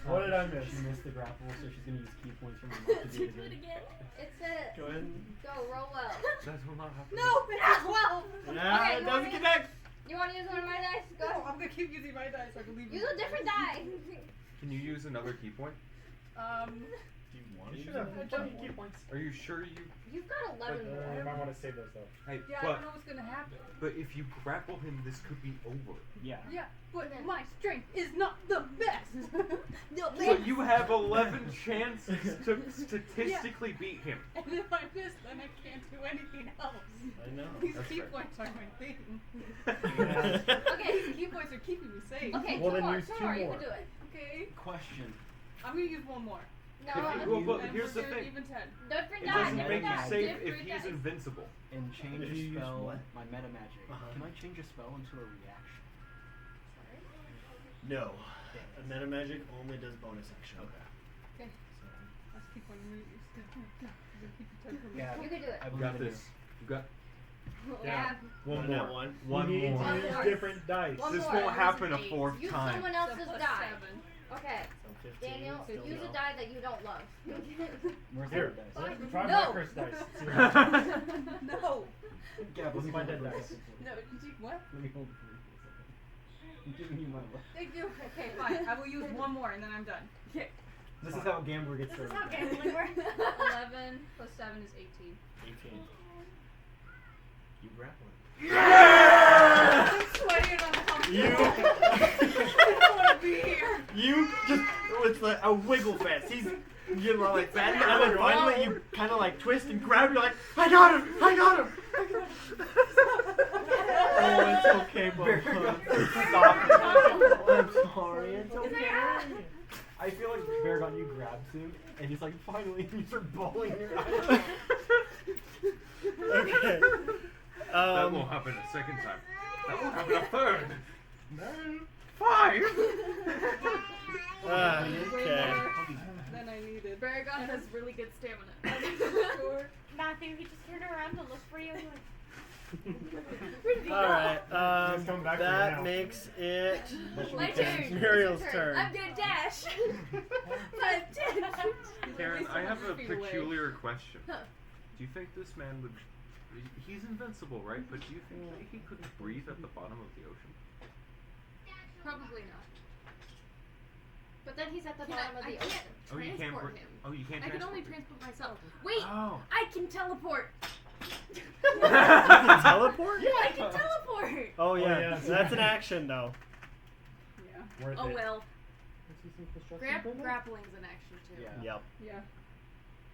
What did I miss? She missed the grapple, so she's gonna use key points from the month to do it again. It said, Go ahead. and- go roll well. That will not happen. No, it has 12. Nah, Okay, it you doesn't want connect. You want to use one of my dice? No, Go. I'm gonna keep using my dice so I can leave. Use a different die. Can you use another key point? Um, Do you want You to should use have it? 20 key points. Are you sure you? You've got But 11 you more. might want to save those though. Hey, Yeah, I but don't know what's gonna happen. if you grapple him, this could be over. Yeah. Yeah, but my strength is not the best. But you have 11 chances to statistically beat him. And if I miss, then I can't do anything else. I know. These That's key fair. points are my thing. Okay. These key points are keeping me safe. Okay, Well, two then more. use Two two more. You more. can do it. Okay. Question. I'm gonna use one more. No, Well, but And here's the we're doing thing. even 10. different It dice. doesn't Different make you dice. safe if different he's dice. invincible. In change If a you use spell, what? my meta magic. Uh-huh. Can I change a spell into a reaction? No. A meta magic only does bonus action. Okay. So, Let's keep on reading. Keep your time for me. Yeah. You can do it. I You believe got in this. You got Yeah. One that more. one. one you need more. to One use more. different dice. One This more. won't happen a Use fourth Use time. someone So else's plus die. 7. Okay. So 15. Daniel, still use no. a die that you don't love. Where's Here, the dice? try No. my cursed dice. See what happens. No. Gab, This is my hold dead it for a dice. second. No, did you what? Let me hold it for you for a second. I'm giving you my luck. Thank you. Okay, fine. I will use one more and then I'm done. Okay. This is how gambler gets This is started. how gambling works. 11 plus 7 is 18. 18. You grapple him. I'm sweating and uncomfortable. You- I don't want to be here. You just, it's like a wiggle fest. You're like that, and then finally you kind of like twist and grab. You're like, I got him! I got him! Oh, it's okay, Bobo. Stop. I'm sorry. It's okay. I feel like Baragon, you grabs him, and he's like, finally, you start bawling your eyes. Okay. That won't happen a second time. That won't happen a third. 5. Okay. Then I needed. Baragon has really good stamina. Matthew, he just turned around to look for you. Alright, He's coming back for you that now. makes it My turn. Muriel's It's your turn. I'm gonna dash. 5, 10. Karen, I have a 100 feet away. peculiar question. Huh. Do you think this man would... He's invincible, right? But do you think that he couldn't breathe at the bottom of the ocean? Probably not. But then he's at the Can bottom of I the can't ocean. Oh, you can't transport br- him. Oh, you can't I can transport only him. transport myself. Wait, Oh. I can teleport. You can teleport? Yeah, I can teleport. Oh yeah, yeah, that's an action though. Yeah. Worth Oh it. well. What's this infrastructure? Grappling's an action too. Yeah. Yep. Yeah.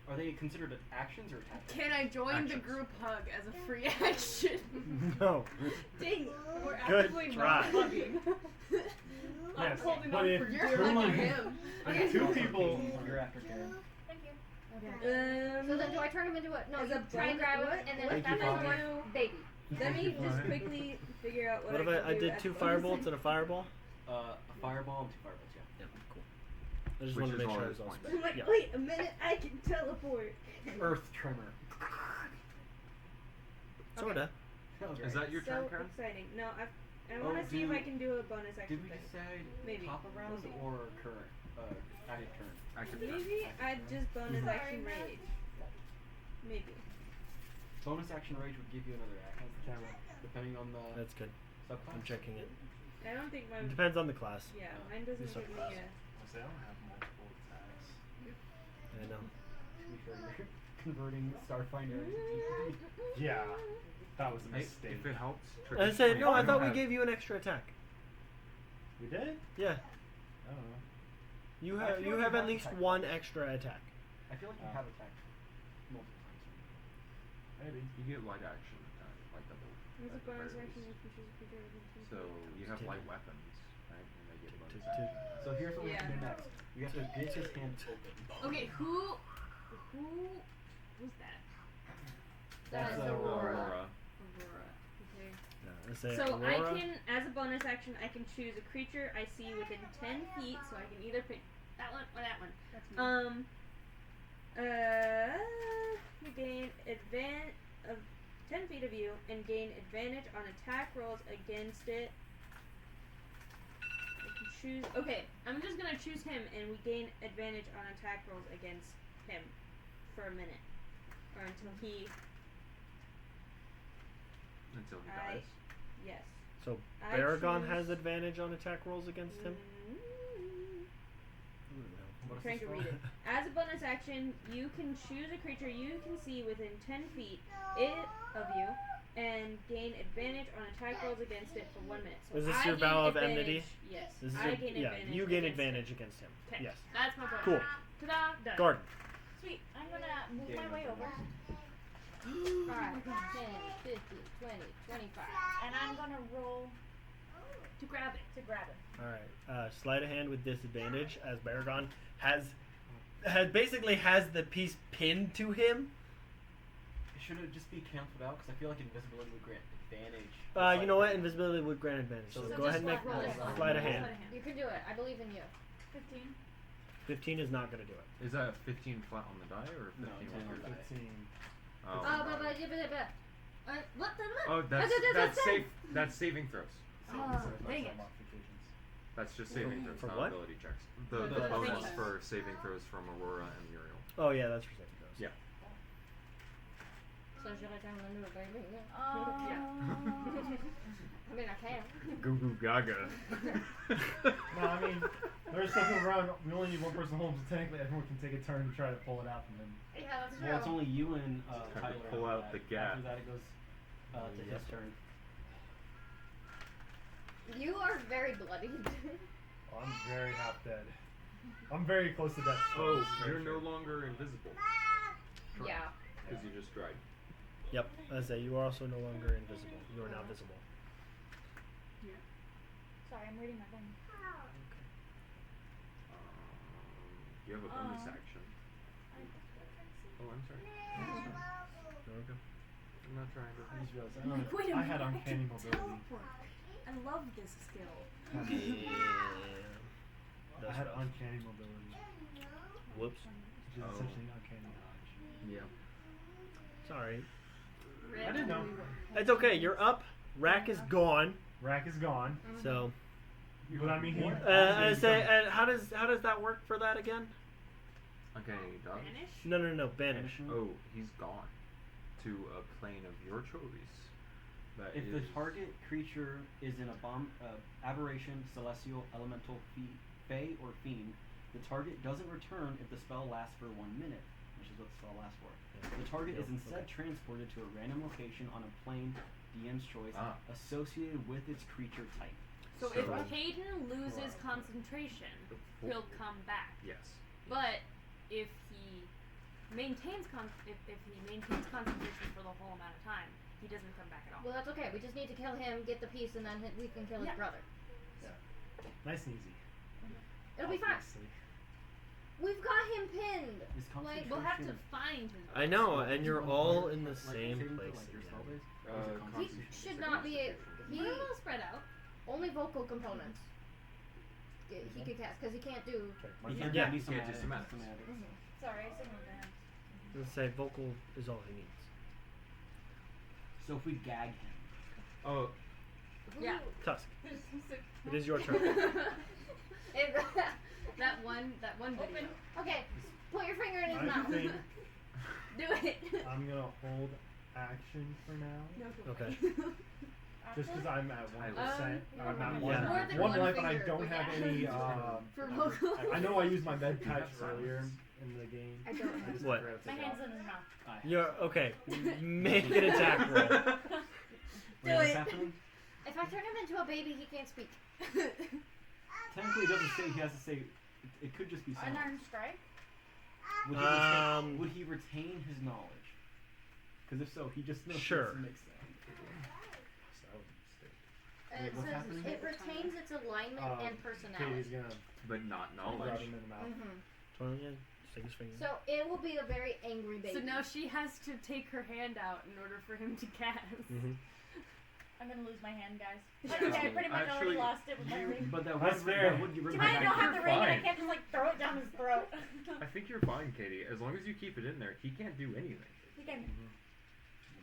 Are they considered actions or tactics? Can I join the Actions. group hug as a free action? No. Dang. We're Good actively try. not hugging. I'm Yes, holding but on if for You're dear hugging life. him. If two people. You're after Karen. Thank you. So then do I turn him into a... No, As you a try and grab him, what? and then Thank if you, that doesn't Father. work, baby. Let me just quickly figure out what What if I can I do did as 2 bonus firebolts action. and a fireball? A fireball and 2 fireballs, yeah. Yep, cool. I just Which wanted to is make all sure I his was all points. spent. I'm like, Yep. wait a minute, I can teleport. Earth tremor. Sorta. Is that your so turn, Karen? exciting. No, I Oh, want to see if do- I can do a bonus action Did we thing. decide Maybe. top of round We'll see. or current? Active turn. Active turn. Maybe I just bonus Sorry, action Matt. rage. Maybe. Bonus action rage would give you another action, depending on the That's good. subclass. I'm checking it. I don't think It mine. depends on the class. Yeah, mine doesn't It's give me subclass. a. I say I don't have multiple attacks. I know. To be fair, you're converting Starfinder into Yeah, that was a Hey, mistake. if it helps, I said no. I you thought we have- gave you an extra attack. We did? Yeah. I don't know. You I have feel you like have you at have least attack. one extra attack. I feel like you Oh. have attacked multiple times. Maybe. You get light action, like double. There's a at the bonus very action least. if you choose a creature within 10 So feet. you have To- light weapons, right? And they get bonus to- action. So here's what we have to do Yeah. next. You have to get his hand open. Okay, who was that? That's That's Aurora. Aurora. Okay. Yeah, I say So Aurora. I can, as a bonus action, I can choose a creature I see within 10 feet. So I can either pick That one or that one? That's me. You gain of 10 feet of you and gain advantage on attack rolls against it. I can choose. Okay, I'm just gonna choose him, and we gain advantage on attack rolls against him for a minute, or until he. Until he I- dies. Yes. So I Baragon choose- has advantage on attack rolls against him. Mm, I don't know. What is trying this to for? read it. As a bonus action, you can choose a creature you can see within 10 feet of you and gain advantage on attack rolls against it for 1 minute. So Is this I your gain vow of advantage- enmity? Yes. This is I your, gain yeah, advantage. you gain against advantage it. against him. Okay. Yes. That's my bonus. Cool. Ta-da! Done. Gordon. Sweet. I'm gonna move my way over, 5, 10, 15, 20, 25. and I'm gonna roll To grab it. to grab it. Alright. Sleight of hand with disadvantage as Baragon has basically has the piece pinned to him. Should it just be canceled out? Because I feel like invisibility would grant advantage. You know what? Invisibility would grant advantage. So, So go ahead and make roll it. sleight of hand. You can do it. I believe in you. 15. 15 is not going to do it. Is that a 15 flat on the die or 15 No, 10 with on your the die? die. 15. Oh, What the? oh that's safe. That's saving throws. Oh, dang it. Modifications. That's just saving throws, For not what? ability checks. The For the bonus thingies. for saving throws from Aurora and Muriel. Oh, yeah, that's for saving throws. Yeah. So should I tell him to do it, baby? I mean, I can. Goo goo gaga. No, I mean, there's stuff around. We only need one person home, so technically everyone can take a turn to try to pull it out from him. Yeah, that's true. Well, it's only you and Have to Tyler. pull after out that. the gap. After that, it goes to his turn. You are very bloodied. I'm very half dead. I'm very close to death. Oh, This is very you're no true. longer invisible. Yeah. Because you just dried. Yep. As I say, you are also no longer invisible. You are now visible. Sorry, I'm reading my thing. You have a bonus action. Oh, I'm sorry. Okay. I'm not trying to. I just realized Wait a I had minute, I can uncanny mobility. I love this skill. I That's had rough. uncanny mobility, Whoops. which is Oh. essentially uncanny dodge. Yeah. Sorry. I didn't know. It's okay. You're up. Rack is gone. Rack is gone, So, but I mean, he. I say, and how does that work for that again? Okay, dodge. Vanish? No. Banish. Oh, he's gone to a plane of your choice. That If is. the target creature is an aberration, celestial, elemental, fey, or fiend, the target doesn't return if the spell lasts for 1 minute, which is what the spell lasts for. The target is instead transported to a random location on a plane, DM's choice, associated with its creature type. So if So- Caden loses concentration, he'll come back. Yes. But if he maintains concentration for the whole amount of time, he doesn't come back at all. Well, that's okay. We just need to kill him, get the piece, and then we can kill his Yeah. brother. Nice and easy. It'll be fine. Obviously. We've got him pinned. Is concentration We'll have to find his I know, Is and it you're one all part, in the like same saving throw, place like your again. spell base? Uh, Or is it He concentration? should not be. He We're a little spread out. only vocal components. He could cast because he can't do. He Yeah, can't yeah, do he can't do somatics, somatics. Sorry, I signaled to him. Let's say vocal is all he needs. So if we gag him, Oh, Yeah. Tusk. It is your turn. that one video. Okay, put your finger in his I mouth. think Do it. I'm gonna hold action for now, Okay. just because I'm at 1%. Um, I'm not yeah. More than one one life, and I finger, don't but have yeah. any. For vocal. I know I used my med You patch have silence. earlier in the game. I don't have just What? forgot to My take it hand's off. in his mouth. You're okay. Make an attack roll. Wait, what's happening? If I turn him into a baby, he can't speak. Technically, it doesn't say he has to say. It could just be silence. Unarmed strike? Would he retain his knowledge? Because if so, he just knows Sure. this makes sense. It what's says happening? it retains its alignment and personality. Katie's gonna but not grab knowledge. him in the mouth. Mm-hmm. Yeah, stick his finger. So it will be a very angry baby. So now she has to take her hand out in order for him to cast. Mm-hmm. I'm gonna lose my hand, guys. Yeah. I think I pretty much already Actually, lost it with my ring. But that That's would, fair. that would get rid Too of bad I my don't have the You're ring and I fine. can't just like throw it down his throat. I think you're fine, Katie. As long as you keep it in there, he can't do anything. He can.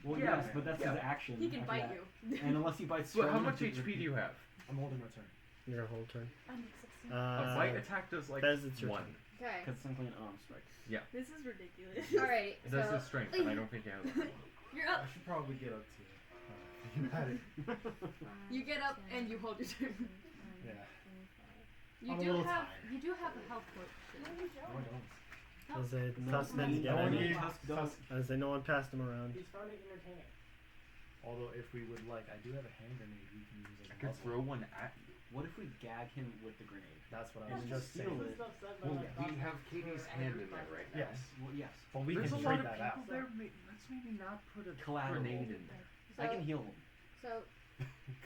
Well, Yeah. yes, but that's Yeah. his action. He can after bite that. you. And unless he bites So how strong much enough to HP do you have? I'm holding my turn. Your whole turn. I'm 16. A light attack does like Bez, it's your 1. turn. Okay. Because it's simply an unarmed strike. This is ridiculous. Alrighty. It does So his strength, and I don't think he has it. You're I up. should probably get up to. You had it. You get up and you hold your turn. Yeah. You I'm a do little have tired. you do have a health potion. No, I don't. As they No, toss them no together. one Yeah, needs Tusk don't. Tusk. As they no one passed them around. He's found it entertaining. Although, if we would like, I do have a hand grenade we can use as I a could muzzle. throw one at you. What if we gag him with the grenade? That's what I And was just just steal saying. it. Well, we have Katie's hand in there right now. Yes. Well, yes. But we There's can a trade lot of that people out. there. Let's maybe not put a Collateral. grenade in there. I can heal him. So,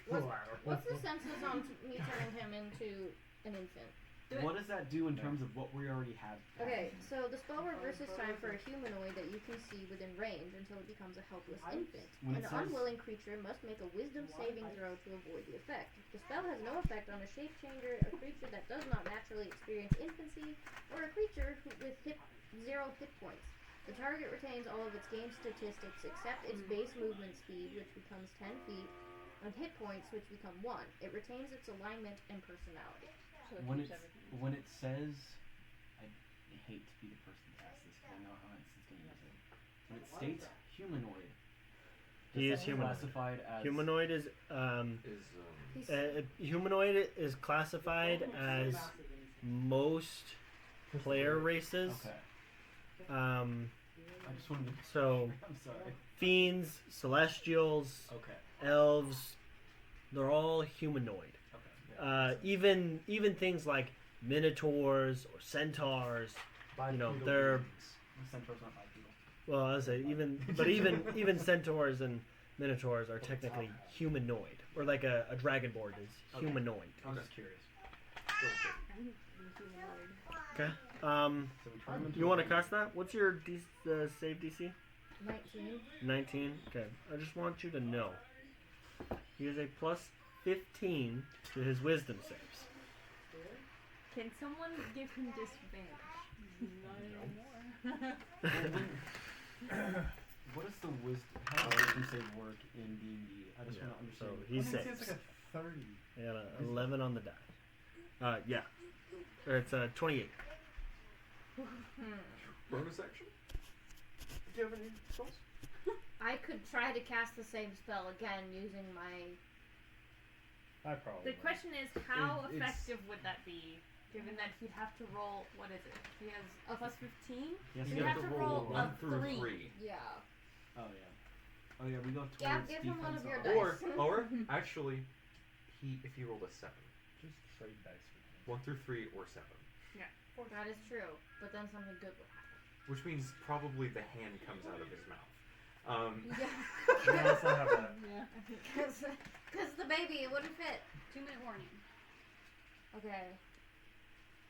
Collateral. what's the census on me turning him into an infant? Do it. What does that do in terms of what we already have? Okay, so the spell reverses time for a humanoid that you can see within range until it becomes a helpless infant. When An it says- unwilling creature must make a wisdom saving throw to avoid the effect. The spell has no effect on a shape changer, a creature that does not naturally experience infancy, or a creature with 0 hit points. The target retains all of its game statistics except its base movement speed, which becomes 10 feet, and hit points, which become 1. It retains its alignment and personality. So it When keeps it everything. when it says, I hate to be the person to ask this because I know how it's going to use it. When it states humanoid, He is is that humanoid. classified as Humanoid is Is humanoid is classified as most player races. Okay. Um, I just wanted to. so I'm sorry. fiends, celestials, Okay. elves, they're all humanoid. Okay. Even things like minotaurs or centaurs, you know, Bipedal they're beings. Centaur's not bipedal. well, I say even centaurs and minotaurs are technically humanoid, or like a dragonborn is Okay. humanoid. I was just curious. Okay. So we turn him into You a want to being. cast that? What's your save DC? 19. 19. Okay. I just want you to know he has a plus 15 to his wisdom saves. Can someone give him disadvantage? Not anymore. What is the wisdom? How does wisdom save work in D&D? I just Yeah, want to so understand. he's I think saves. it's like a 30. I got a 11 on the die. Yeah. Or it's 28. bonus action? Do you have any spells? I could try to cast the same spell again using my. I probably. The question is, how It's- effective would that be? Given that he'd have to roll, what is it? He has a plus 15? Yes, You You have to roll one a through 3. 3. Yeah. Oh yeah. Oh yeah. We go towards Yeah, give him one of your defense. dice. Or actually, if he rolled a 7, Just trade dice for 1 through 3 or 7, That is true, but then something good would happen. which means probably the hand comes out of his mouth. Yeah. Yeah, let's not have that. Yeah. Because the baby, it wouldn't fit. 2-minute warning. Okay.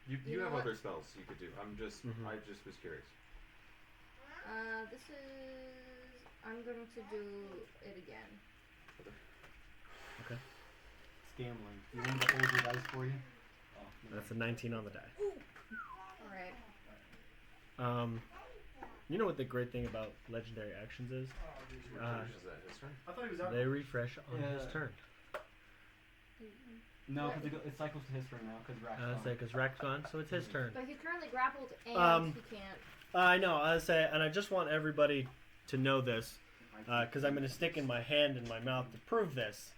You You know have what? other spells you could do. Mhm. I just was curious. This is. I'm going to do it again. Scambling. You want me to hold your dice for you? Oh, no. That's a 19 on the die. Alright. You know what the great thing about legendary actions is? Is that his turn? I thought he was out. They refresh on his Yeah. turn. No, because it cycles to his turn now. Because Rack's Say because Rack's gone, so it's his turn. But he's currently grappled and Um, he can't. I know. I say, and I just want everybody to know this because I'm going to stick in my hand in my mouth to prove this.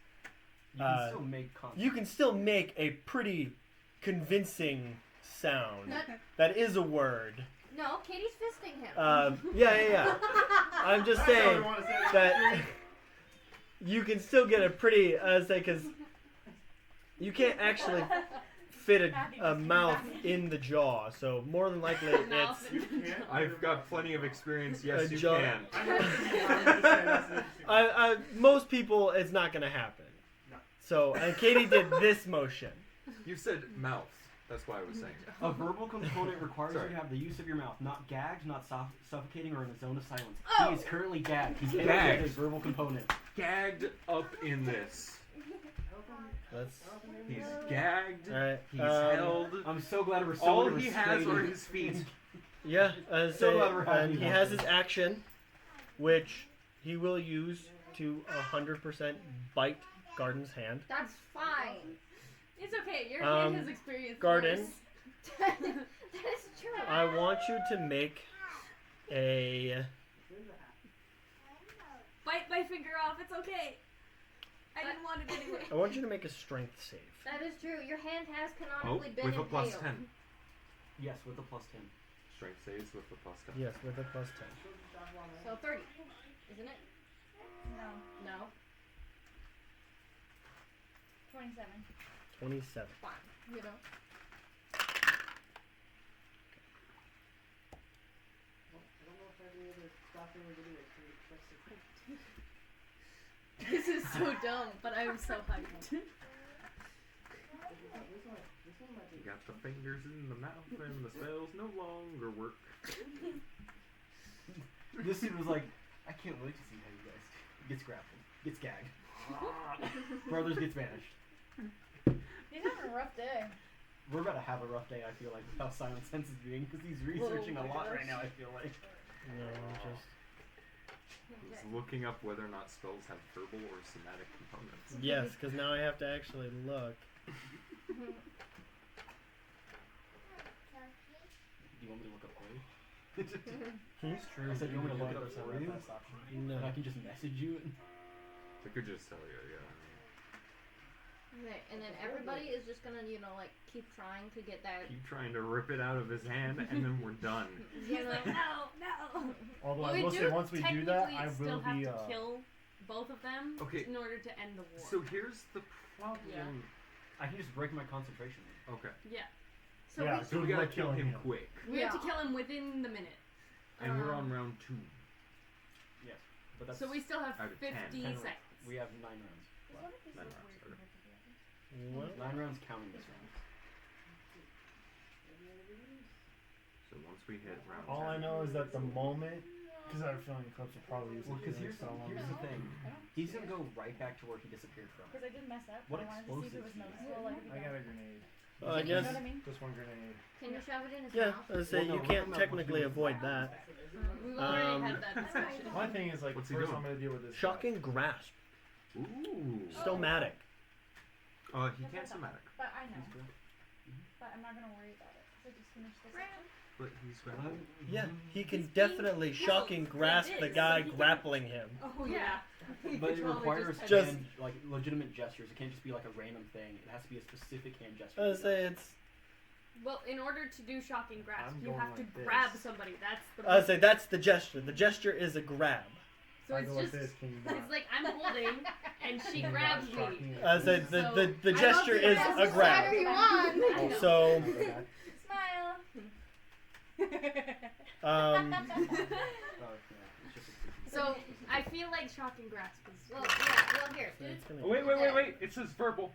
You can still make contact. You can still make a pretty convincing sound. That- That is a word. No, Katie's fisting him. Yeah. I'm just That's all we saying wanna say. that you can still get a pretty. I say because you can't actually fit a mouth in the jaw, so more than likely it's. You can't. I've got plenty of experience. Yes, you jaw- can. I know what you mean. I'm just saying that's an interesting. Most people, it's not gonna happen. No. So, and Katie did this motion. You said mouth. That's why I was saying. A verbal component requires Sorry. you to have the use of your mouth, not gagged, not suffocating, or in a zone of silence. Oh! He is currently gagged. He's Gagged. gagged. His verbal component. Gagged up in this. That's He's gagged. alright. He's held. I'm so glad we're so All he has are his feet. Yeah, So glad we're having and you he watch has this. his action, which he will use to 100% bite Garden's hand. That's fine. It's okay, your Um, hand has experienced Garden. worse. That is true. I want you to make a. Bite my finger off, it's okay. I didn't want it anyway. I want you to make a strength save. That is true. Your hand has Oh, canonically been with a impaled. plus 10. Yes, with a plus 10. Strength saves with a plus 10. Yes, with a plus 10. So 30, isn't it? No. No. 27. 27. Fine. You know. This is so dumb, but I'm so hyped. You got the fingers in the mouth and the spells no longer work. This dude was like, I can't wait to see how you guys gets grappled, gets gagged. Brothers gets banished. He's having a rough day. We're about to have a rough day, I feel like, with how Silent Sense is being, because he's researching a lot right now, I feel like. No, just. He's looking up whether or not spells have verbal or somatic components. Yes, because now I have to actually look. Do you want me to look up for you? It's true. I said, you want me to look it up 100% for the you? best option. No. And I can just message you? I could just tell you, yeah. Okay, and then everybody is just gonna, like, keep trying to get that. Keep trying to rip it out of his hand, and then we're done. You know? No. Although Well, I we will do say, once we do that, I technically will still have be. to kill both of them Okay. in order to end the war. So here's the problem. Yeah. I can just break my concentration. Okay. yeah. So Yeah, So we gotta we're kill killing him him. quick. We have to Yeah. kill him within the minute. And we're on round 2. Yes. But that's So we still have Out of 10. 50 10 seconds. We have 9 rounds. There's one of these Nine that's rounds, weird okay. compared to the others. What? 9 rounds counting this round. So once we hit round 10. All I know is that the moment, because I have a feeling Eclipse will probably use Well, the because healing spell on here's me. the thing. He's going to go right back to where he disappeared from. Because I did mess up. What but I wanted to see if it was explosives do you noticeable. Like, if I you got a got grenade. Well, I You guess. know what I mean? Just one grenade. Can you shove it in his Yeah, mouth? I was say Well, no, you we're can't talking about technically what he avoid was that. We've already Um, had that discussion. My thing is, like, What's he first doing? I'm gonna deal with this. Shocking grasp. Ooh. Stomatic. He can't somatic. But I know. But I'm not going to worry about it. Because I just finished this section. But he's grabbing. Yeah, he can He's definitely being shocking pulled. grasp It the is, guy so he can- grappling him. Oh yeah. But it Totally requires Just- hand, like legitimate gestures. It can't just be like a random thing. It has to be a specific hand gesture. I was say it's. Well, in order to do shocking grasp, I'm you going have to like this. grab somebody. That's the. I was say that's the gesture. The gesture is a grab. So I it's go like just. this, can you not? It's like I'm holding, and she Can you grabs not shock me. me? I was say So, the I gesture don't is think a that's the grab. sweater you want. I know. So Smile. um, Oh, yeah. It's just a So I feel like shocking grasp is. Well, yeah, well, here, dude. it's gonna- Oh, wait. It says verbal.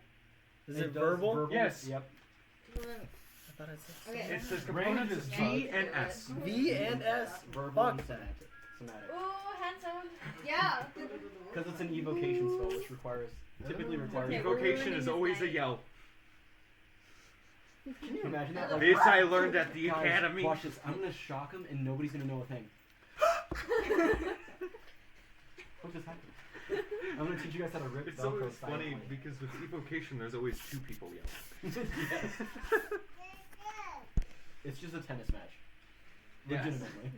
Is it does verbal? Yes. Yep. I thought it said Okay. It says Range components is V fine. and S. V and S. Verbal Fuck and that. somatic. Somatic. Ooh, hand sound. Yeah. Because it's an evocation spell, which typically requires. Okay, we're Evocation ruining is his always a night. yell. Can you imagine that? This I learned at the Guys, academy. Watch this. I'm gonna shock him, and nobody's gonna know a thing. What just happened? I'm gonna teach you guys how to rip. It's Velcro always funny silently. because with evocation, there's always 2 people yelling. Yes. It's just a tennis match. Yes. Legitimately.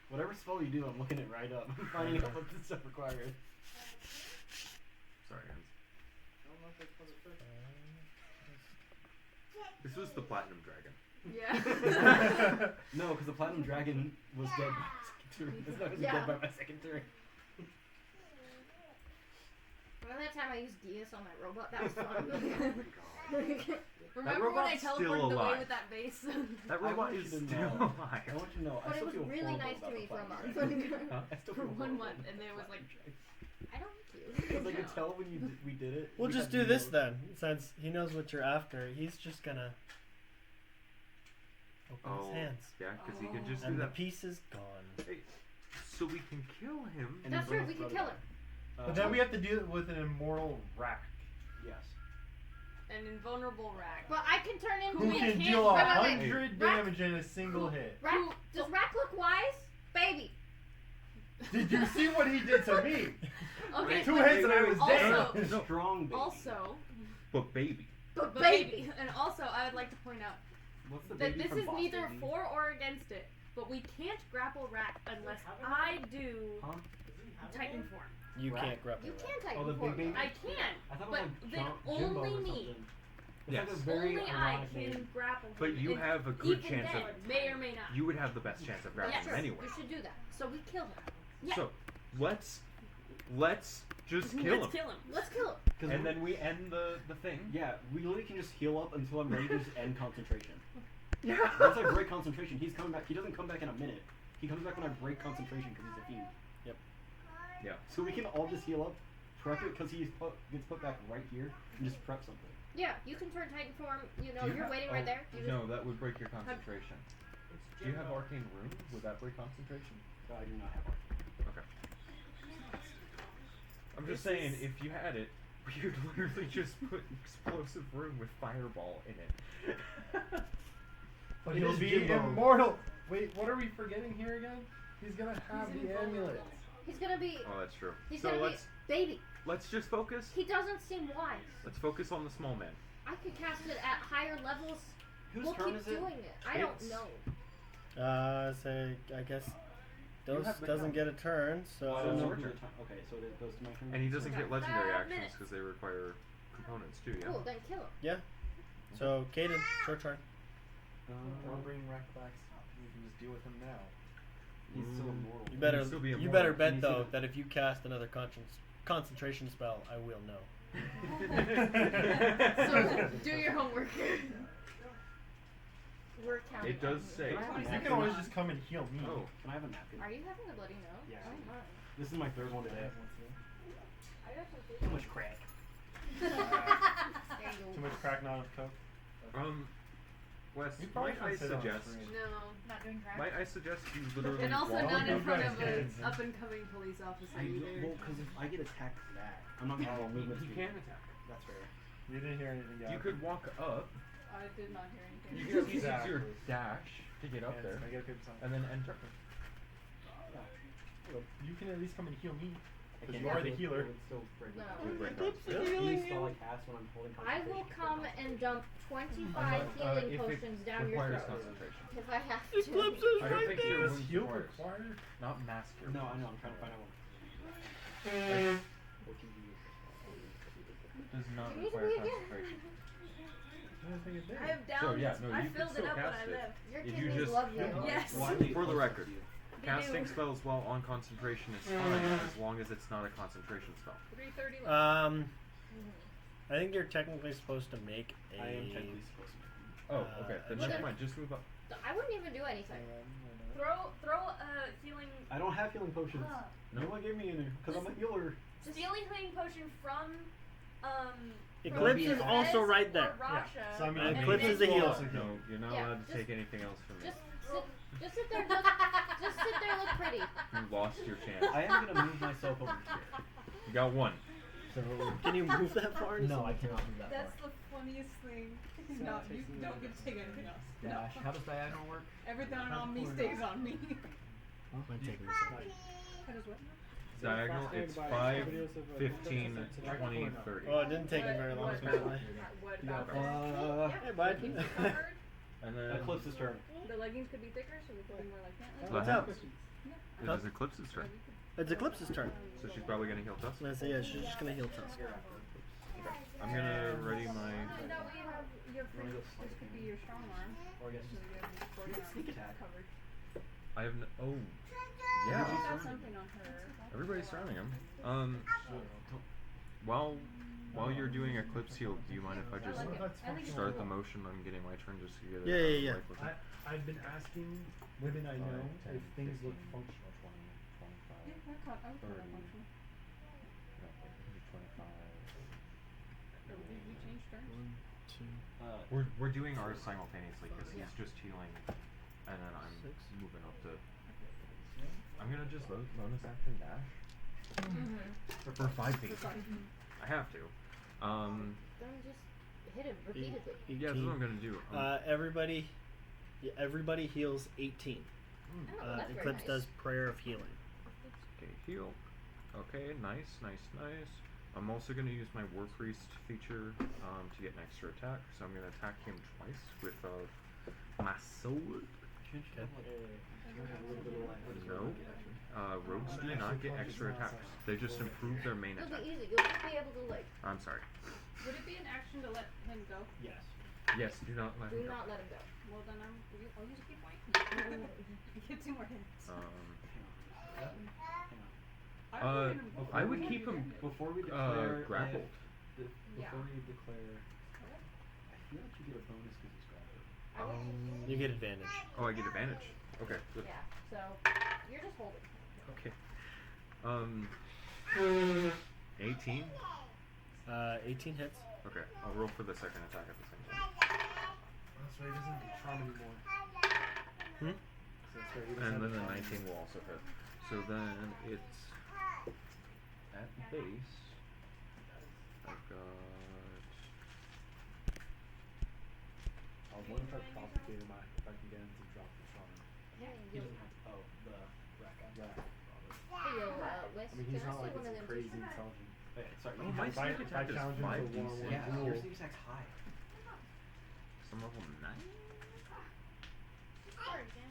Whatever spell you do, I'm looking it right up. I'm finding out what this stuff requires. Sorry, Hans. This was the Platinum Dragon. Yeah. No, because the Platinum Dragon was dead by my second turn. It's not Yeah. dead by my second turn. Remember that time I used Diaz on that robot? That was fun. Remember when I robot's still teleported away alive. with that base? That I want robot you is to still know. alive. I want you to know. I But it still was feel really horrible nice about to the me for a Platinum month. Dragon. Huh? I still For feel 1 horrible month, about and the there was like. I don't Because I care. could tell when we did it. We'll we just had do this no- then, since he knows what you're after. He's just gonna open Oh, his hands, yeah, because he can just do and the that. piece is gone. So we can kill him. And That's then true, bring we his can kill brother him. back. But then we have to deal with an immortal rack. Yes. An invulnerable rack. But I can turn into Who a can kid. deal Wait, wait, wait. 100 Rack- damage in a single hit? Rack, does Rack look wise? Baby. Did you see what he did to me? Okay. 2 but hits and I was Also- dead. No. Strong baby. Also, But baby. But but baby. and also, I would like to point out What's the that baby this from is Boss neither Baby? for or against it, but we can't grapple rat unless I do Huh? Titan form. You Rat? can't grab You the can Titan Oh, the form. big baby? I can, I thought it but was like then Jimbo only or me. something. It's Yes. like a very Only I ironic can name. grapple him. But you and have a good even chance then, of. may or may not. You would have the best chance of grabbing Yes, him anyway. you should do that. So we kill him. Yeah. So let's just kill Let's him, kill him. Let's kill him. and then we end the thing. Yeah, we literally can just heal up until I'm ready to just end concentration. Yeah. Once I break concentration, he's coming back. He doesn't come back in a minute. He comes back when I break concentration because he's a fiend. Yep. Yeah. So we can all just heal up, prep it because gets put back right here, and just prep something. Yeah, you can turn Titan form. You know, Do you you're have- waiting right there. You just, No, that would break your concentration. Do you have arcane rune? Would that break concentration? I do not have one. Okay. I'm just saying, if you had it, you'd literally just put explosive rune with fireball in it. But It he'll is be Jimbo. immortal. Wait, what are we forgetting here again? He's gonna have the amulet. he's gonna be. Oh, that's true. He's So gonna be baby. let's just focus. He doesn't seem wise. Let's focus on the small man. I could cast it at higher levels. Whose we'll turn keep is it? doing it. I don't It's- know. Say, I guess You Dose have the doesn't turn. get a turn, so. So it's no, your who's turn. the time? Okay, so it goes to my turn. And he doesn't Okay. get legendary 5 actions minutes. because they require components too. Yeah. Cool, then kill him. Yeah. So, Kaden, short turn. Or bring Rackbacks. We can just deal with him now. He's still Mm. immortal. You better, still be you immortal. better He's bet though gonna- that if you cast another concentration spell, I will know. So do your homework. We're counting. It does on you. say. Can I have a You napkin? can always just come and heal me. Oh. Can I have a napkin? Are you having a bloody nose? Yeah. Oh my. This is my third one today. I got some Too much crack. There you Too go. much crack, not enough coke. Wes, We probably might I should sit on suggest? screen. No. Not doing crack. Might I suggest you literally And also walk not in you front guys of can. an up and coming police officer I either. well, because if I get attacked back, I'm not gonna have movement He speed. can attack. That's fair. You didn't hear anything yet. You could walk up. I did not hear anything. You could use Exactly. your dash to get up Yes, there, I get a good time. and then enter. You can at least come and heal me. I Because can't you are the do it. healer. It would still break my No. concentration. Break Any spell I cast when I'm holding I will concentration come breaks my and dump 25 healing if potions it down your requires throat. concentration. If I have to. Eclipse is I don't right think there. your Does wounds heal requires- require? Not master. No, I know. I'm trying to find out one. What can you use? Does not You need to require be again. concentration. I don't think it did. I have down. So, yeah, no, I you can filled still it up when cast I it. left. Your If you kidneys just- love you. Yes. Well, I need For the closer record. to you. Casting do. spells while on concentration is fine as long as it's not a concentration spell. 3:30 left. I think you're technically supposed to make a. I am technically supposed to. Oh, okay. Then Well, never then- mind. Just move up. I wouldn't even do anything. Throw a healing I don't have healing potions. Huh. No one gave me any because I'm a healer. healing potion from Eclipse is from also Fez right or there. Rasha. So I mean, And and Eclipse then is a healer. No, you're not Yeah, allowed to just- take anything else from me. Just sit there. Look, just sit there. Look pretty. You lost your chance. I am gonna move myself over here. You got one. So Can you move that far? no, I cannot do that. That's far. the funniest thing. No, you don't get to take anything else. Dash. How does diagonal work? Everything on me stays on me. I'm taking this out. That is what? Diagonal, it's 5, 15, 20, 30. Oh, it didn't take him very long, What- apparently. What Yeah, about Hey, bud. And then Eclipse's turn. the leggings could be thicker, so we could be more like that. What's up? it is Eclipse's turn. It's Eclipse's turn. So she's probably gonna heal Tusk. And I say, yeah, she's just gonna heal Tusk. I'm gonna ready my. That way you have your free. This could be your strong arm. Or I guess So you have your short arm sneak attack. covered. I have. Oh. I Yeah. got something on her. Everybody's surrounding him. While you're doing Eclipse heal, do you mind if I just I like it. I think it's start the cool. motion on getting my turn just to get it? Yeah, yeah, yeah. like with it? I've been asking women I know if things look functional. Yeah, I would call that 30. functional. So we changed turns. 1, 2, We're doing ours simultaneously because he's Yeah. just healing, and then I'm 6. moving up to. I'm gonna just bonus action dash for 5 feet. I have to. Then just hit him repeatedly. Yeah, that's what I'm gonna do. Everybody heals 18. Oh, that's very Eclipse nice. does prayer of healing. Okay, heal. Okay, nice. I'm also gonna use my War Priest feature to get an extra attack. So I'm gonna attack him twice with my sword. Shouldn't you have, like, a little bit of life? What is No. rogue get extra? Rogues do not get extra attacks. They just improve their main It'll attack. be easy. You'll just be able to like. I'm sorry. Would it be an action to let him go? Yes. Yes, do not let Do him go. not let him go. Well then I'll use a key point. Get 2 more hits. I would keep him Before we declare grappled. Yeah. Before you declare, I feel like you get a bonus because he's grappled. You get advantage. Oh, I get advantage. Okay, good. Yeah. So you're just holding. Okay. 18. 18 hits. Okay, I'll roll for the second attack at the same time. That's right, he doesn't have charm anymore. Hmm? So that's right, he doesn't And have then the charm 19 will also hit. So then it's at base. I've got. I wonder if I propagated if I can get him to drop the charm. Yeah. He doesn't have to. Oh, the rack guy. Yeah. Hey, yo, Wes, I mean, can he's I not see like one of it's them crazy too? intelligent. Hey, sorry, Oh, if my I sneak attack is challenge him to 5d6. one-on-one Yeah, duel. your sneak attack's high. Some level 9? Sorry, Dan.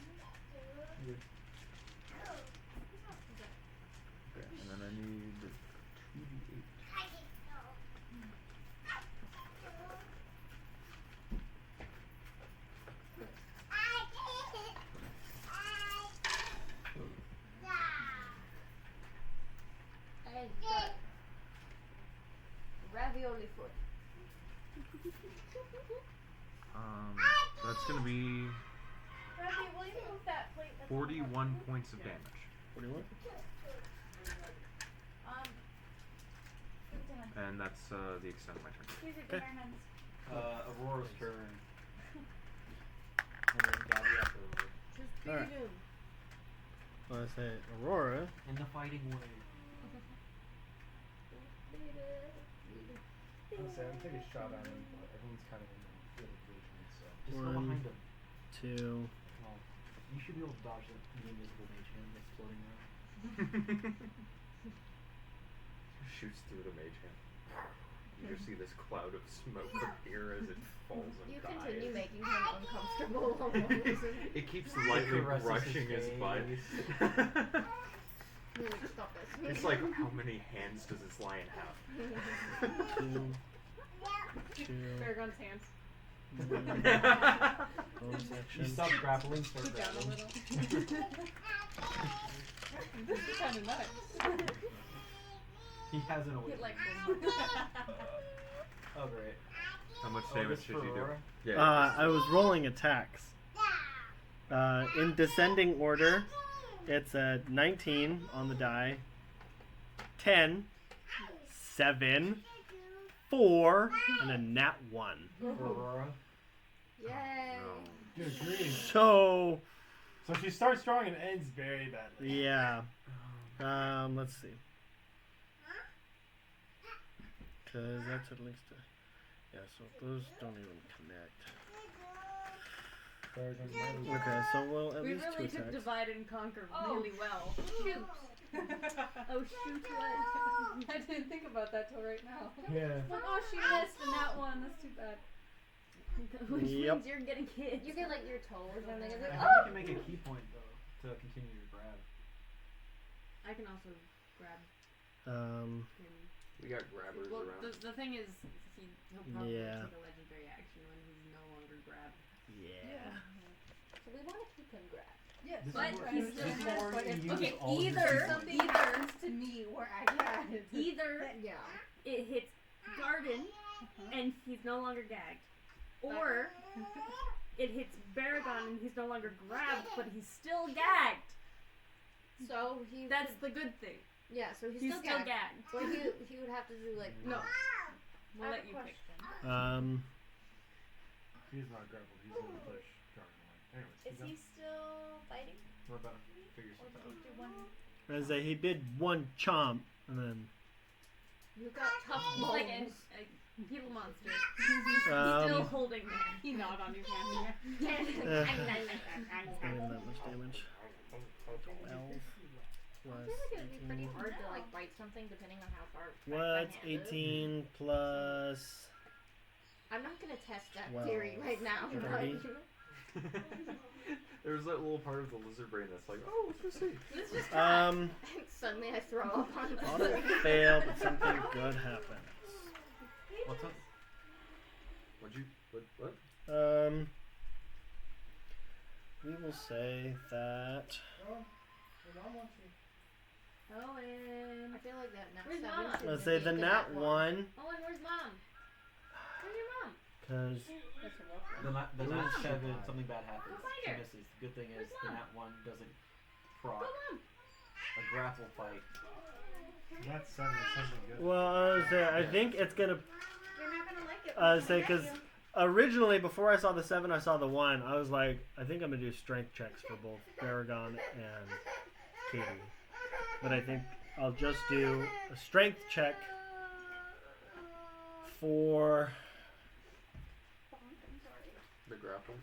Okay, and then I need 2d8. And ravioli foot. That's gonna be Ravi, will you move that plate? That's 41 points of damage. 41. And that's the extent of my turn. Here's your Okay. dinner hands. Aurora's turn. And then Gabby after Aurora. Just beat Alright. him. Well, I say Aurora. In the fighting way. Honestly, I'm taking a shot at him, but everyone's kind of in the field of vision, so. Just go One. behind him. 2. Oh, you should be able to dodge the invisible mage hand that's floating around. Shoots through the mage hand. You just see this cloud of smoke appear as it falls and You dies. continue making him uncomfortable almost. It keeps lightly caresses brushing his his butt. Really, stop this. It's like, how many hands does this lion have? 2. 2. Paragon's hands. Bonus You action. stop grappling, start Put down a grappling. little. This is kind of nice. He has an awakening. Get like Oh, great. How much Oh, damage this did for you do? Aurora? Yeah. I was rolling attacks. In descending order, it's a 19 on the die, 10, 7, 4, and a nat 1. Aurora. Yay. No. Good grief. So, So she starts strong and ends very badly. yeah. Let's see. Because that's at least a... Yeah, so those don't even connect. Okay, so well, at We least 2 really took attacks. divide and conquer Oh. really well. Shoot. Oh shoot, what? I didn't think about that till right now. Yeah. Like, oh, she missed in that one. That's too bad. Which Yep. means you're getting hit. You get like your toe or something. It's I like, think oh! you can make a key point, though, to continue your grab. I can also grab Um, him. We got grabbers Well, around. the thing is, he'll probably Yeah. take a legendary action when he's no longer grabbed. yeah. So we want to keep him grabbed. Yes, This But is where, he's this still is has, where but you if- use okay, all your either- key points. Something happens to me where I can't. Either Yeah. it hits Garden and he's no longer gagged, or it hits Baragon and he's no longer grabbed, but he's still gagged. So he. That's the good thing. Yeah. So he's, He's still still gagged. gagged. But he would have to do like. No. I We'll have let a you pick. question. He's not grappled. He's gonna push Jargon away. Anyways, Is he still fighting? we're about to figure Or something did out. he do one? As he did one chomp, and then You got tough He's bones. like a Gila monster. He's still holding there. He gnawed on your hand. not even that much damage. 12 I plus feel like it would be pretty 18. hard to like bite something depending on how far. What's my hand is. 18 plus I'm not gonna test that 12, theory right now. 30. There's that little part of the lizard brain that's like, oh, let's just see. Let's just try. Um, Suddenly I throw up on the on it failed, but something good happens. What's up? What? We will say that. Owen. I feel like that nat Where's 7 Mom? should Let's say the make it nat 1, Owen, where's mom? Where's your mom? because The Ooh, nat she 7, died. something bad happens. Go find She her. misses. The good thing is Where's the Mom? nat 1 doesn't Go proc mom. a grapple fight. That's 7 is something good. well, I think it's gonna. You're not gonna like it. Say because originally before I saw the 7, I saw the 1. I was like, I think I'm gonna do strength checks for both Baragon and Katie, but I think I'll just do a strength check for The grapple.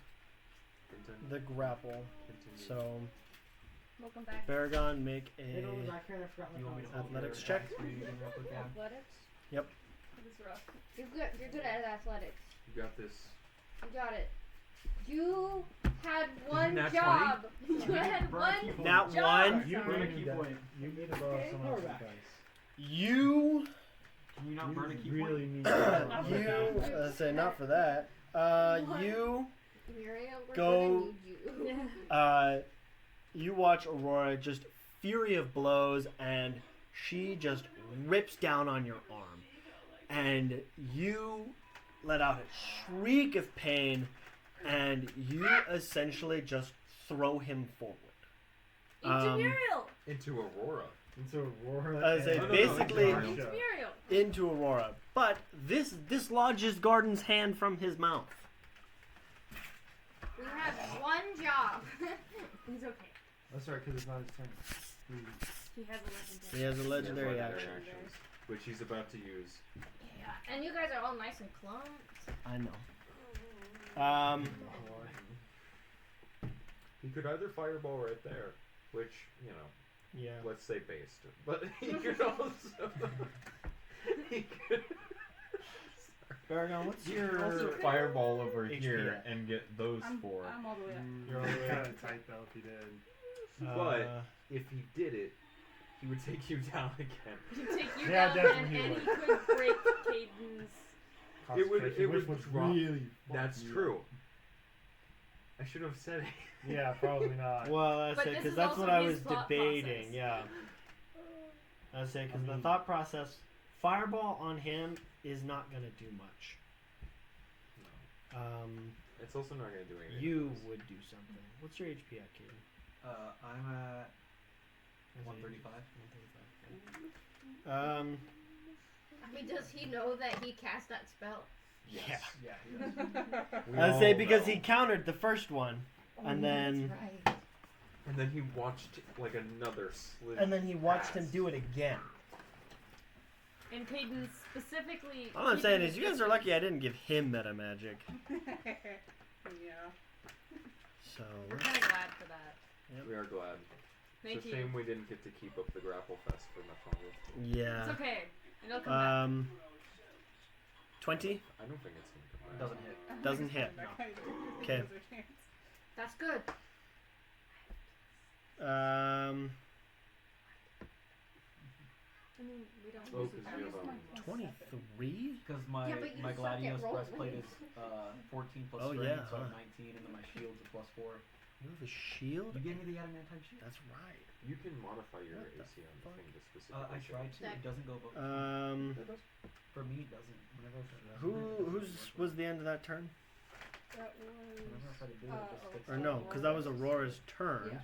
Continue. the grapple. Continue. So Welcome back. Baragon, make Hey, don't a. back here. I forgot my You want me to hold Athletics your check? screen real quick, Gab? Athletics? Yep. It's rough. You're good. You're good at athletics. You got this. You got it. You had one nat job. 20? You had Burn a one key point. Nat job. 1. You Burn a need key that. point. You need to borrow someone else's Back. dice. You. Can you not burn a key really point? need to borrow You. Let's say not for that. You. Miriam, we're Go- gonna need you. You watch Aurora just fury of blows, and she just rips down on your arm, and you let out a shriek of pain, and you essentially just throw him forward. Into Muriel. Into Aurora. Into Aurora. I say and- basically- Marsha. Into Muriel. Into Aurora, but this dislodges Garden's hand from his mouth. We had one job. He's okay. That's right, because it's not his turn. He has a legendary. He has a He has legendary legendary action. actions, which he's about to use. Yeah, and you guys are all nice and clumped. I know. He could either fireball right there, which, you know, Yeah. let's say based. But he could also. He could. Baragon, what's your also fireball over HP here at? and get those I'm, four. I'm all the way up. You're only kind of tight though if he did. But if he did it, he would take you down again. He'd take you Yeah, down definitely and he he could break Caden's. It would- Concentration, it which would drop- really. That's fuck you true. up. I should have said it. Yeah, probably not. well, I But say this because is that's also what I his was thought debating. process. Yeah. I say because I the mean- thought process, fireball on him is not gonna do much. It's also not going to do anything. You would do something. What's your HP at, Kaden? I'm at 135. 135. I mean, does he know that he cast that spell? Yeah. Yeah, he does. We I all say because know. he countered the first one, and then That's right. And then he watched like another slit. and then he watched him pass. do it again. And Caden specifically. All I'm saying keeping is, you guys his are lucky I didn't give him meta magic. Yeah. So We're kind of glad for that. We are glad. Thank it's a you. shame we didn't get to keep up the grapple fest for much longer. yeah. It's okay. It'll come back. 20 I don't think it's going to come back. Doesn't hit. doesn't hit. Okay. That's good. I mean, we don't. Oh, use because it you that have much. 23. Because my Yeah, but you my suck at Gladius rolling. breastplate is 14 plus Oh, strength, yeah, so huh. I'm 19, and then my shield's a plus 4. You have a shield. You gave me the adamantine shield. That's right. You can modify your What the AC on the fuck? thing to specifically. I tried to. It doesn't go above. Um, For me, it doesn't. Whenever I try to whose was the end of that turn? That was. Whenever I try to do it, it just sticks. Or no, because that was Aurora's turn. Yeah.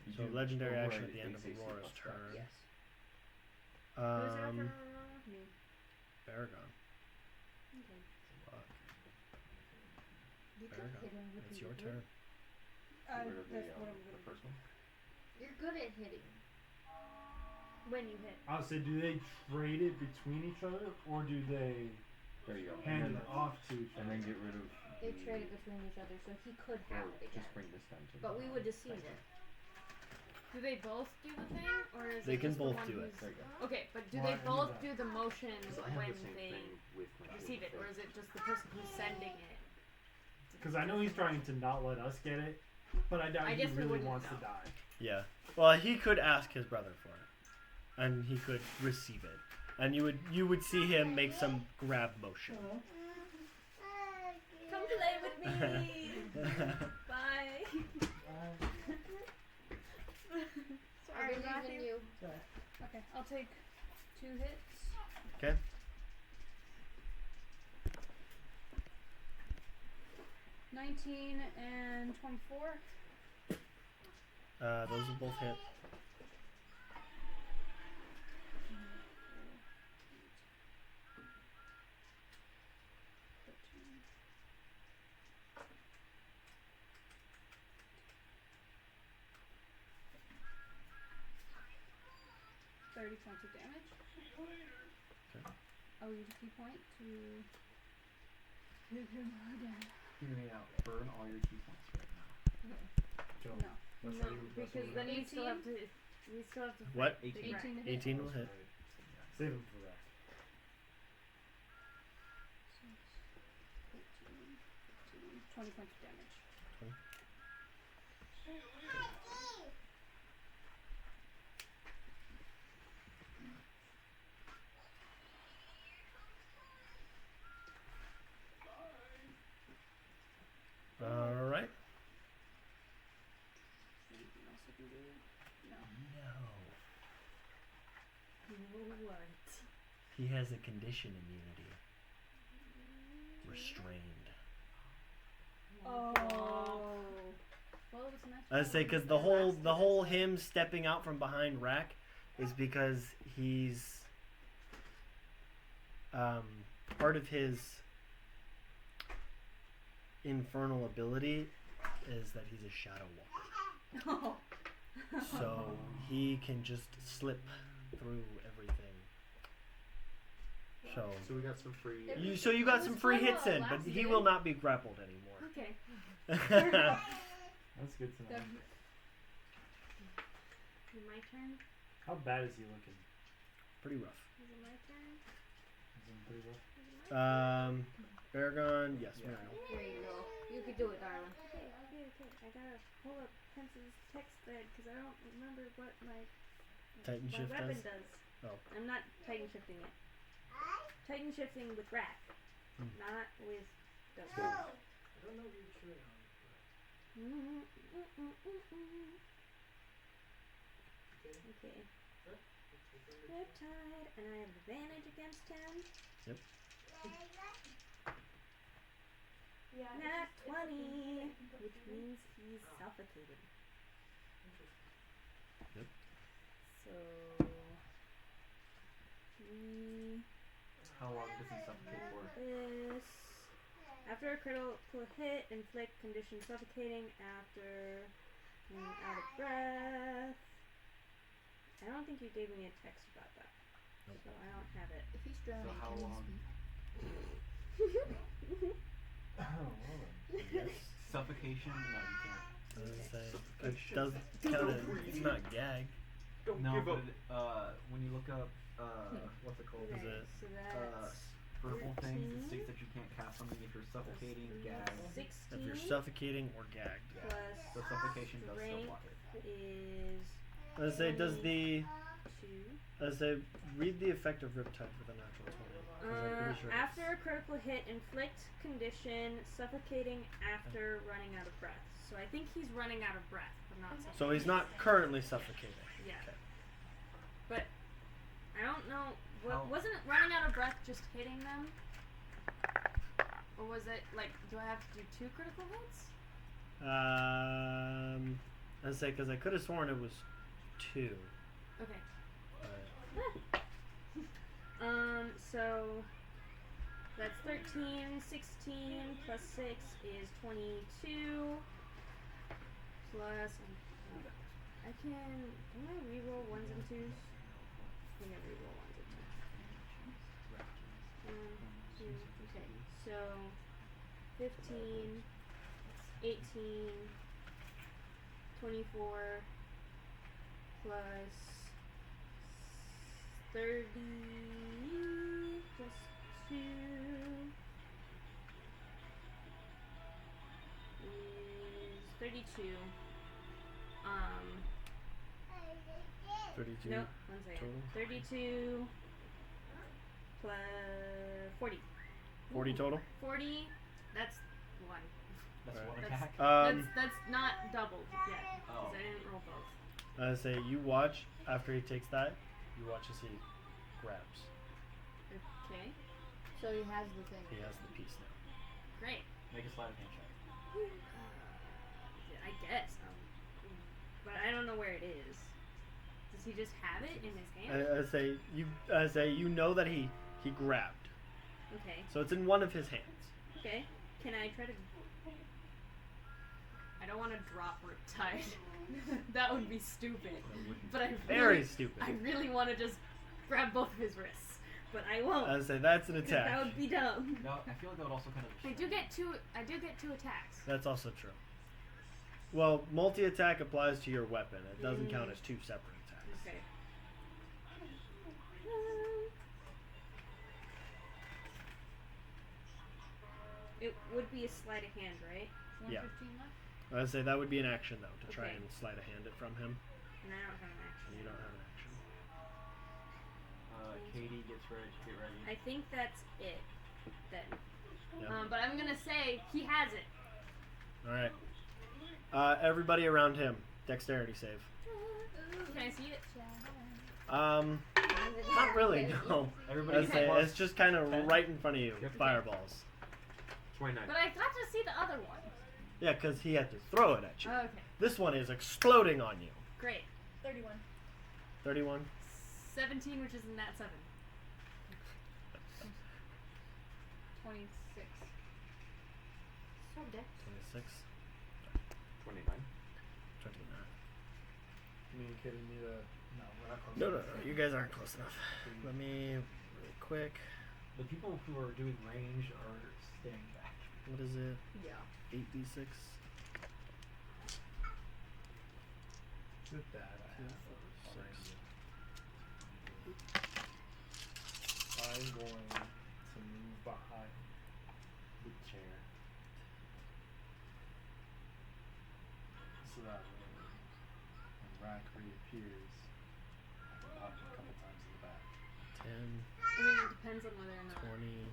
You So do legendary override action at the end of AC Aurora's plus turn. Yes. Who's after Um, me? Baragon. Okay. Fuck. You could Baragon, hit him with it's the your wood. turn. Get rid of That's the, what I'm the gonna first do. one. You're good at hitting. When you hit. I'll say, do they trade it between each other, or do they There you go. hand and it off to each then, other? and then get rid of. They the- trade it between each other, so he could have Or it again. just bring this down to. But we would deceive Thank you. it. Do they both do the thing, or is They it can just the both one do it. who's- There you go. Okay, but do Why they do both that? do the motion 'Cause I have when the same they thing with my receive it, shield or is it just the person who's sending it? Because I know he's trying to not let us get it, but I doubt I he guess we really wouldn't wants know. to die. Yeah. Well, he could ask his brother for it, and he could receive it, and you would see him make some grab motion. Come play with me. Bye. I Sorry, believe in Matthew. you. Okay, I'll take 2 hits. Okay. 19 and 24. Those will both hit. $30 points of damage. Okay. I'll use a key point to hit him again. Hear me out. Burn all your key points right now. Joe, No. that's No, what you- that's because what then you- we still have to. We still have to. What? fight Big 18. Rat. 18 to hit. 18 will hit. Save him for that. 6, 13, 15, 20 points of damage. All right. Anything else I can do? No. No. What? He has a condition immunity. Restrained. Oh. Well, it was nice. I say because the whole him stepping out from behind Rack is because he's part of his infernal ability is that he's a shadow walker. Oh. So he can just slip through everything. So So we got some free. you got some free hits in, but he will not be grappled anymore. Okay. That's good to know. My turn. How bad is he looking? Pretty rough. Is it my turn? Is he pretty rough? Baragon, yes. Yeah. Muriel. There you go. You could do it, darling. Okay. I gotta pull up Pence's text thread because I don't remember what my Titan shift weapon does? does. Oh. I'm not Titan shifting it. Titan shifting with Rack, not with Dodo. I don't know if you should on. Okay. Riptide, and I have advantage against him. Yep. Yeah. Nat 20, which means he's suffocated. Yep. So, 3. How long does he suffocate for? This. After a critical hit, inflict condition suffocating after being out of breath. I don't think you gave me a text about that. Nope. So I don't have it. If he's drowning, So how can he long? speak? Oh, well then. Yes. Suffocation? No, you can't. I was gonna say, it does count as, it's not gag. Don't No, give up. but when you look up, what's it called? Is it? So that's Verbal things, it 13. states that you can't cast something if you're suffocating, gagged. 16 If you're suffocating or gagged. plus So suffocation does still strength block it. is I was gonna say, does the 2. I was gonna say, read the effect of Riptide with a natural 20. 'cause I'm pretty sure it's- After a critical hit, inflict condition suffocating after running out of breath. So I think he's running out of breath, but not suffocating. So he's not currently suffocating. Yeah. Okay. But I don't know. How- Wasn't running out of breath just hitting them? Or was it like, do I have to do 2 critical hits? I was say because I could have sworn it was 2. Okay. But So that's 13, 16 plus 6 is 22. Plus, I can I reroll 1s and 2s? I'm gonna reroll 1s and 2s. 1, 2, okay. So 15, 18, 24 plus 30 plus 2 32. 32 Nope, one second. total. 32 plus 40. 40 total. 40. That's one. That's Alright. one That's- attack. That's not doubled yet. Oh. Because I didn't roll both. I say you watch after he takes that. You watch as he grabs. Okay. So he has the thing. He has the piece now. Great. Make a sleight of hand check. I guess. But I don't know where it is. Does he just have it in his hand? I say you know that he grabbed. Okay. So it's in one of his hands. Okay. Can I try to? I don't want to drop Riptide. That would be stupid. But I Very stupid. I really want to just grab both of his wrists, but I won't. I say that's an 'cause attack. That would be dumb. No, I feel like that would also kind of. I do get two attacks. That's also true. Well, multi-attack applies to your weapon. It doesn't count as two separate attacks. Okay. It would be a sleight of hand, right? Yeah. 115 left. I say that would be an action though to try Okay. and sleight of hand it from him. And I don't have an action. You don't have an action. Katie gets ready. Get ready. I think that's it. Then. Yeah. But I'm gonna say he has it. All right. Everybody around him, dexterity save. Can I see it? Not really. No. Everybody I gets say plus it's just kind of 10. right in front of you. Yep. Fireballs. 29. But I got to see the other one. Yeah, because he had to throw it at you. Okay. This one is exploding on you. Great. 31. 31. 17, which is in that 7. 26. So dex. 26. 29. 29. Me and Katie need a. No, we're not close. No. You guys aren't close enough. Let me really quick. The people who are doing range are staying back. What is it? Yeah. 8d6. With that, I have. 6. I'm going to move behind the chair. So that way, when Rack reappears, I can pop him a couple times in the back. 10, I mean, it depends on whether or not. 20,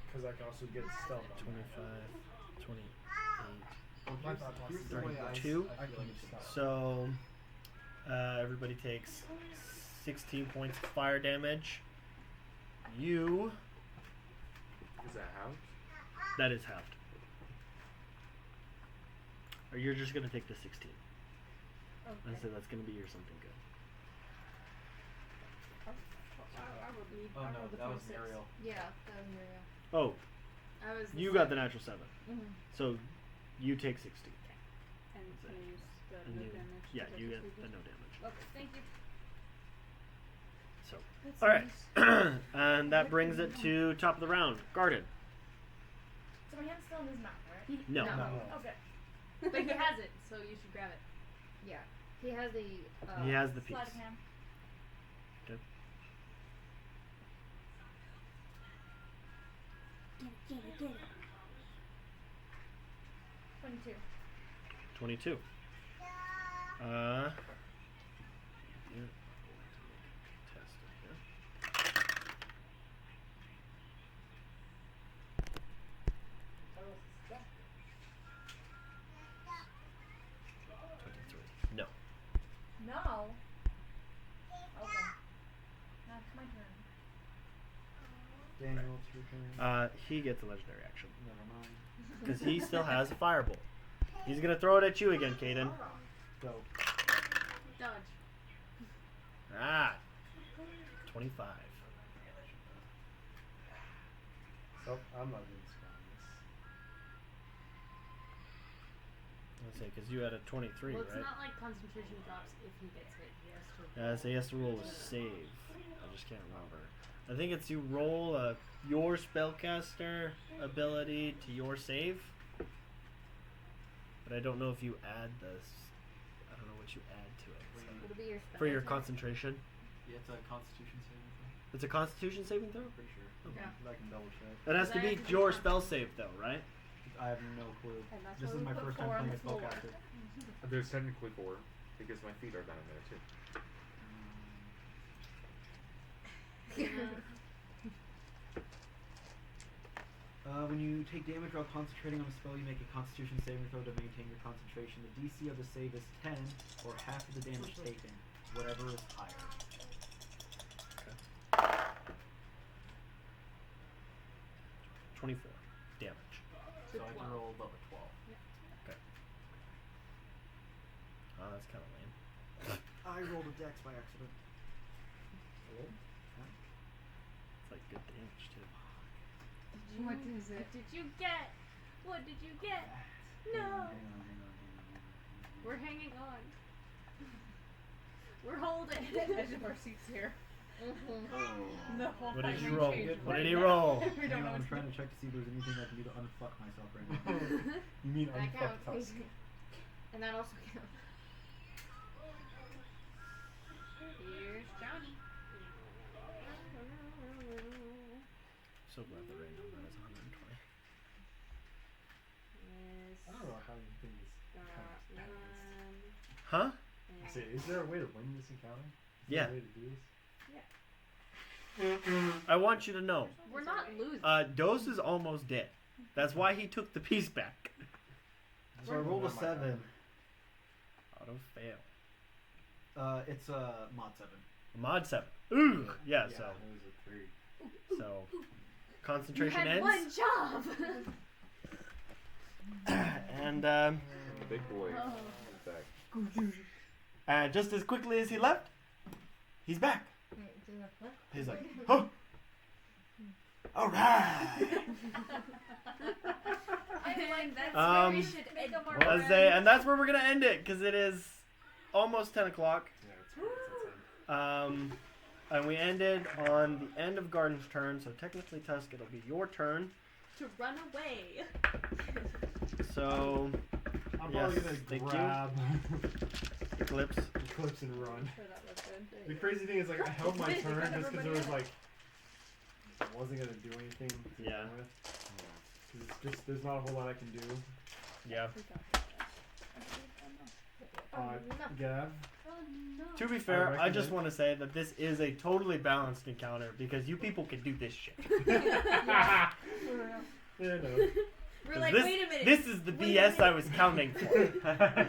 Because I can also get stealth on 25, 28. My thought process Here's the way I 32. I feel like it's stealth. So, everybody takes 16 points of fire damage. You. Is that how? That is halved. Or you're just gonna take the 16. And so that's gonna be your something good. I would leave. Oh I no, rolled the that was 26. Muriel. Yeah, that was Muriel. Oh, I was. you got the natural 7. Mm-hmm. So you take 16. And can I use the And no you- damage? yeah, to you the get the creature? no damage. Okay, thank you. So, That's all right, nice. and that brings it to top of the round. Garden. So my hand's still in his mouth, right? No. No. Okay. But he has it, so you should grab it. Yeah. He has the. He has the piece. Sleight of hand. Okay. Get it. 22. 22. Yeah. Test it here. No. No. Okay. Now it's my turn. Daniel, it's your turn. He gets a legendary action Never mind. because he still has a firebolt. He's gonna throw it at you again, Caden. Go. Dodge. Ah, 25. So I'm not doing strongest. Let's say because you had a 23, Well, it's right? not like concentration drops if he gets hit. He has to. So he has to roll a save. I just can't remember. I think it's you roll your spellcaster ability to your save. But I don't know if you add this. I don't know what you add to it. It'll be your spell. For your attack. concentration. Yeah, it's a Constitution saving throw. It's a Constitution saving throw? Pretty sure. Yeah. I can double check. It has to Does that be have to be your con- spell save though, right? I have no clue. And that's This why is we my put first 4 time on playing a the floor. spellcaster. There's technically 4 because my feet are down in there too. When you take damage while concentrating on a spell, you make a Constitution saving throw to maintain your concentration. The DC of the save is 10, or half of the damage taken, whatever is higher. 24 damage. So I can roll above a 12. Okay. Oh, that's kind of lame. I rolled a dex by accident. It's like good damage too. What is it? What did you get? What did you get? No. Hang on. We're hanging on. We're holding. Edge of our seats here. The whole What did thing you roll? changed What right did he now. roll? We Hang don't on, know I'm what's trying to check to see if there's anything I can do to unfuck myself right now. You mean That unfucked counts. tusk? And that also counts. Here's Johnny. So glad the rain number is 120. Yes. I don't know how you think this counts. Huh? I say, is there a way to win this encounter? Is Yeah. there a way to do this? I want you to know. We're not losing. Dose is almost dead. That's why he took the piece back. So I rolled a 7. Auto fail. It's a mod 7. Mod 7. Ooh. Yeah. It So was a 3. You concentration had ends. one job. And The big boy is back. just as quickly as he left, he's back. What? He's like, huh. All right. That's where we should end And that's where we're gonna end it because it is almost 10 o'clock. Yeah, it's And we ended on the end of Garden's turn, so technically, Tusk, it'll be your turn. to run away. So, I'm Yes, probably thank gonna you. grab Eclipse. Eclipse and run. Sure, that was good. The crazy thing is, like, I held my turn just because there was, like, I wasn't gonna do anything to Yeah. begin with. 'Cause it's just, there's not a whole lot I can do. Yeah. We got this. Gav? To be fair, I just recommend- want to say that this is a totally balanced encounter because you people can do this shit. Yeah, no. We're like, this, wait a minute. This is the Wait a BS I minute. was counting for. We're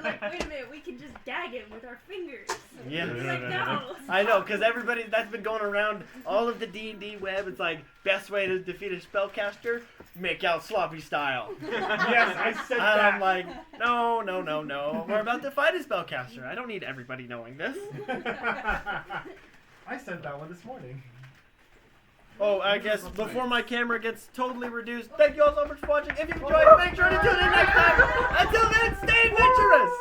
like, wait a minute. We can just gag him with our fingers. Yeah. We're like, no. I know, because everybody that's been going around all of the D&D web. It's like best way to defeat a spellcaster, make out sloppy style. Yes, I said And that. I'm like, no. We're about to fight a spellcaster. I don't need everybody knowing this. I sent that one this morning. Oh, I guess before my camera gets totally reduced, thank you all so much for watching. If you enjoyed, make sure to tune in next time. Until then, stay adventurous.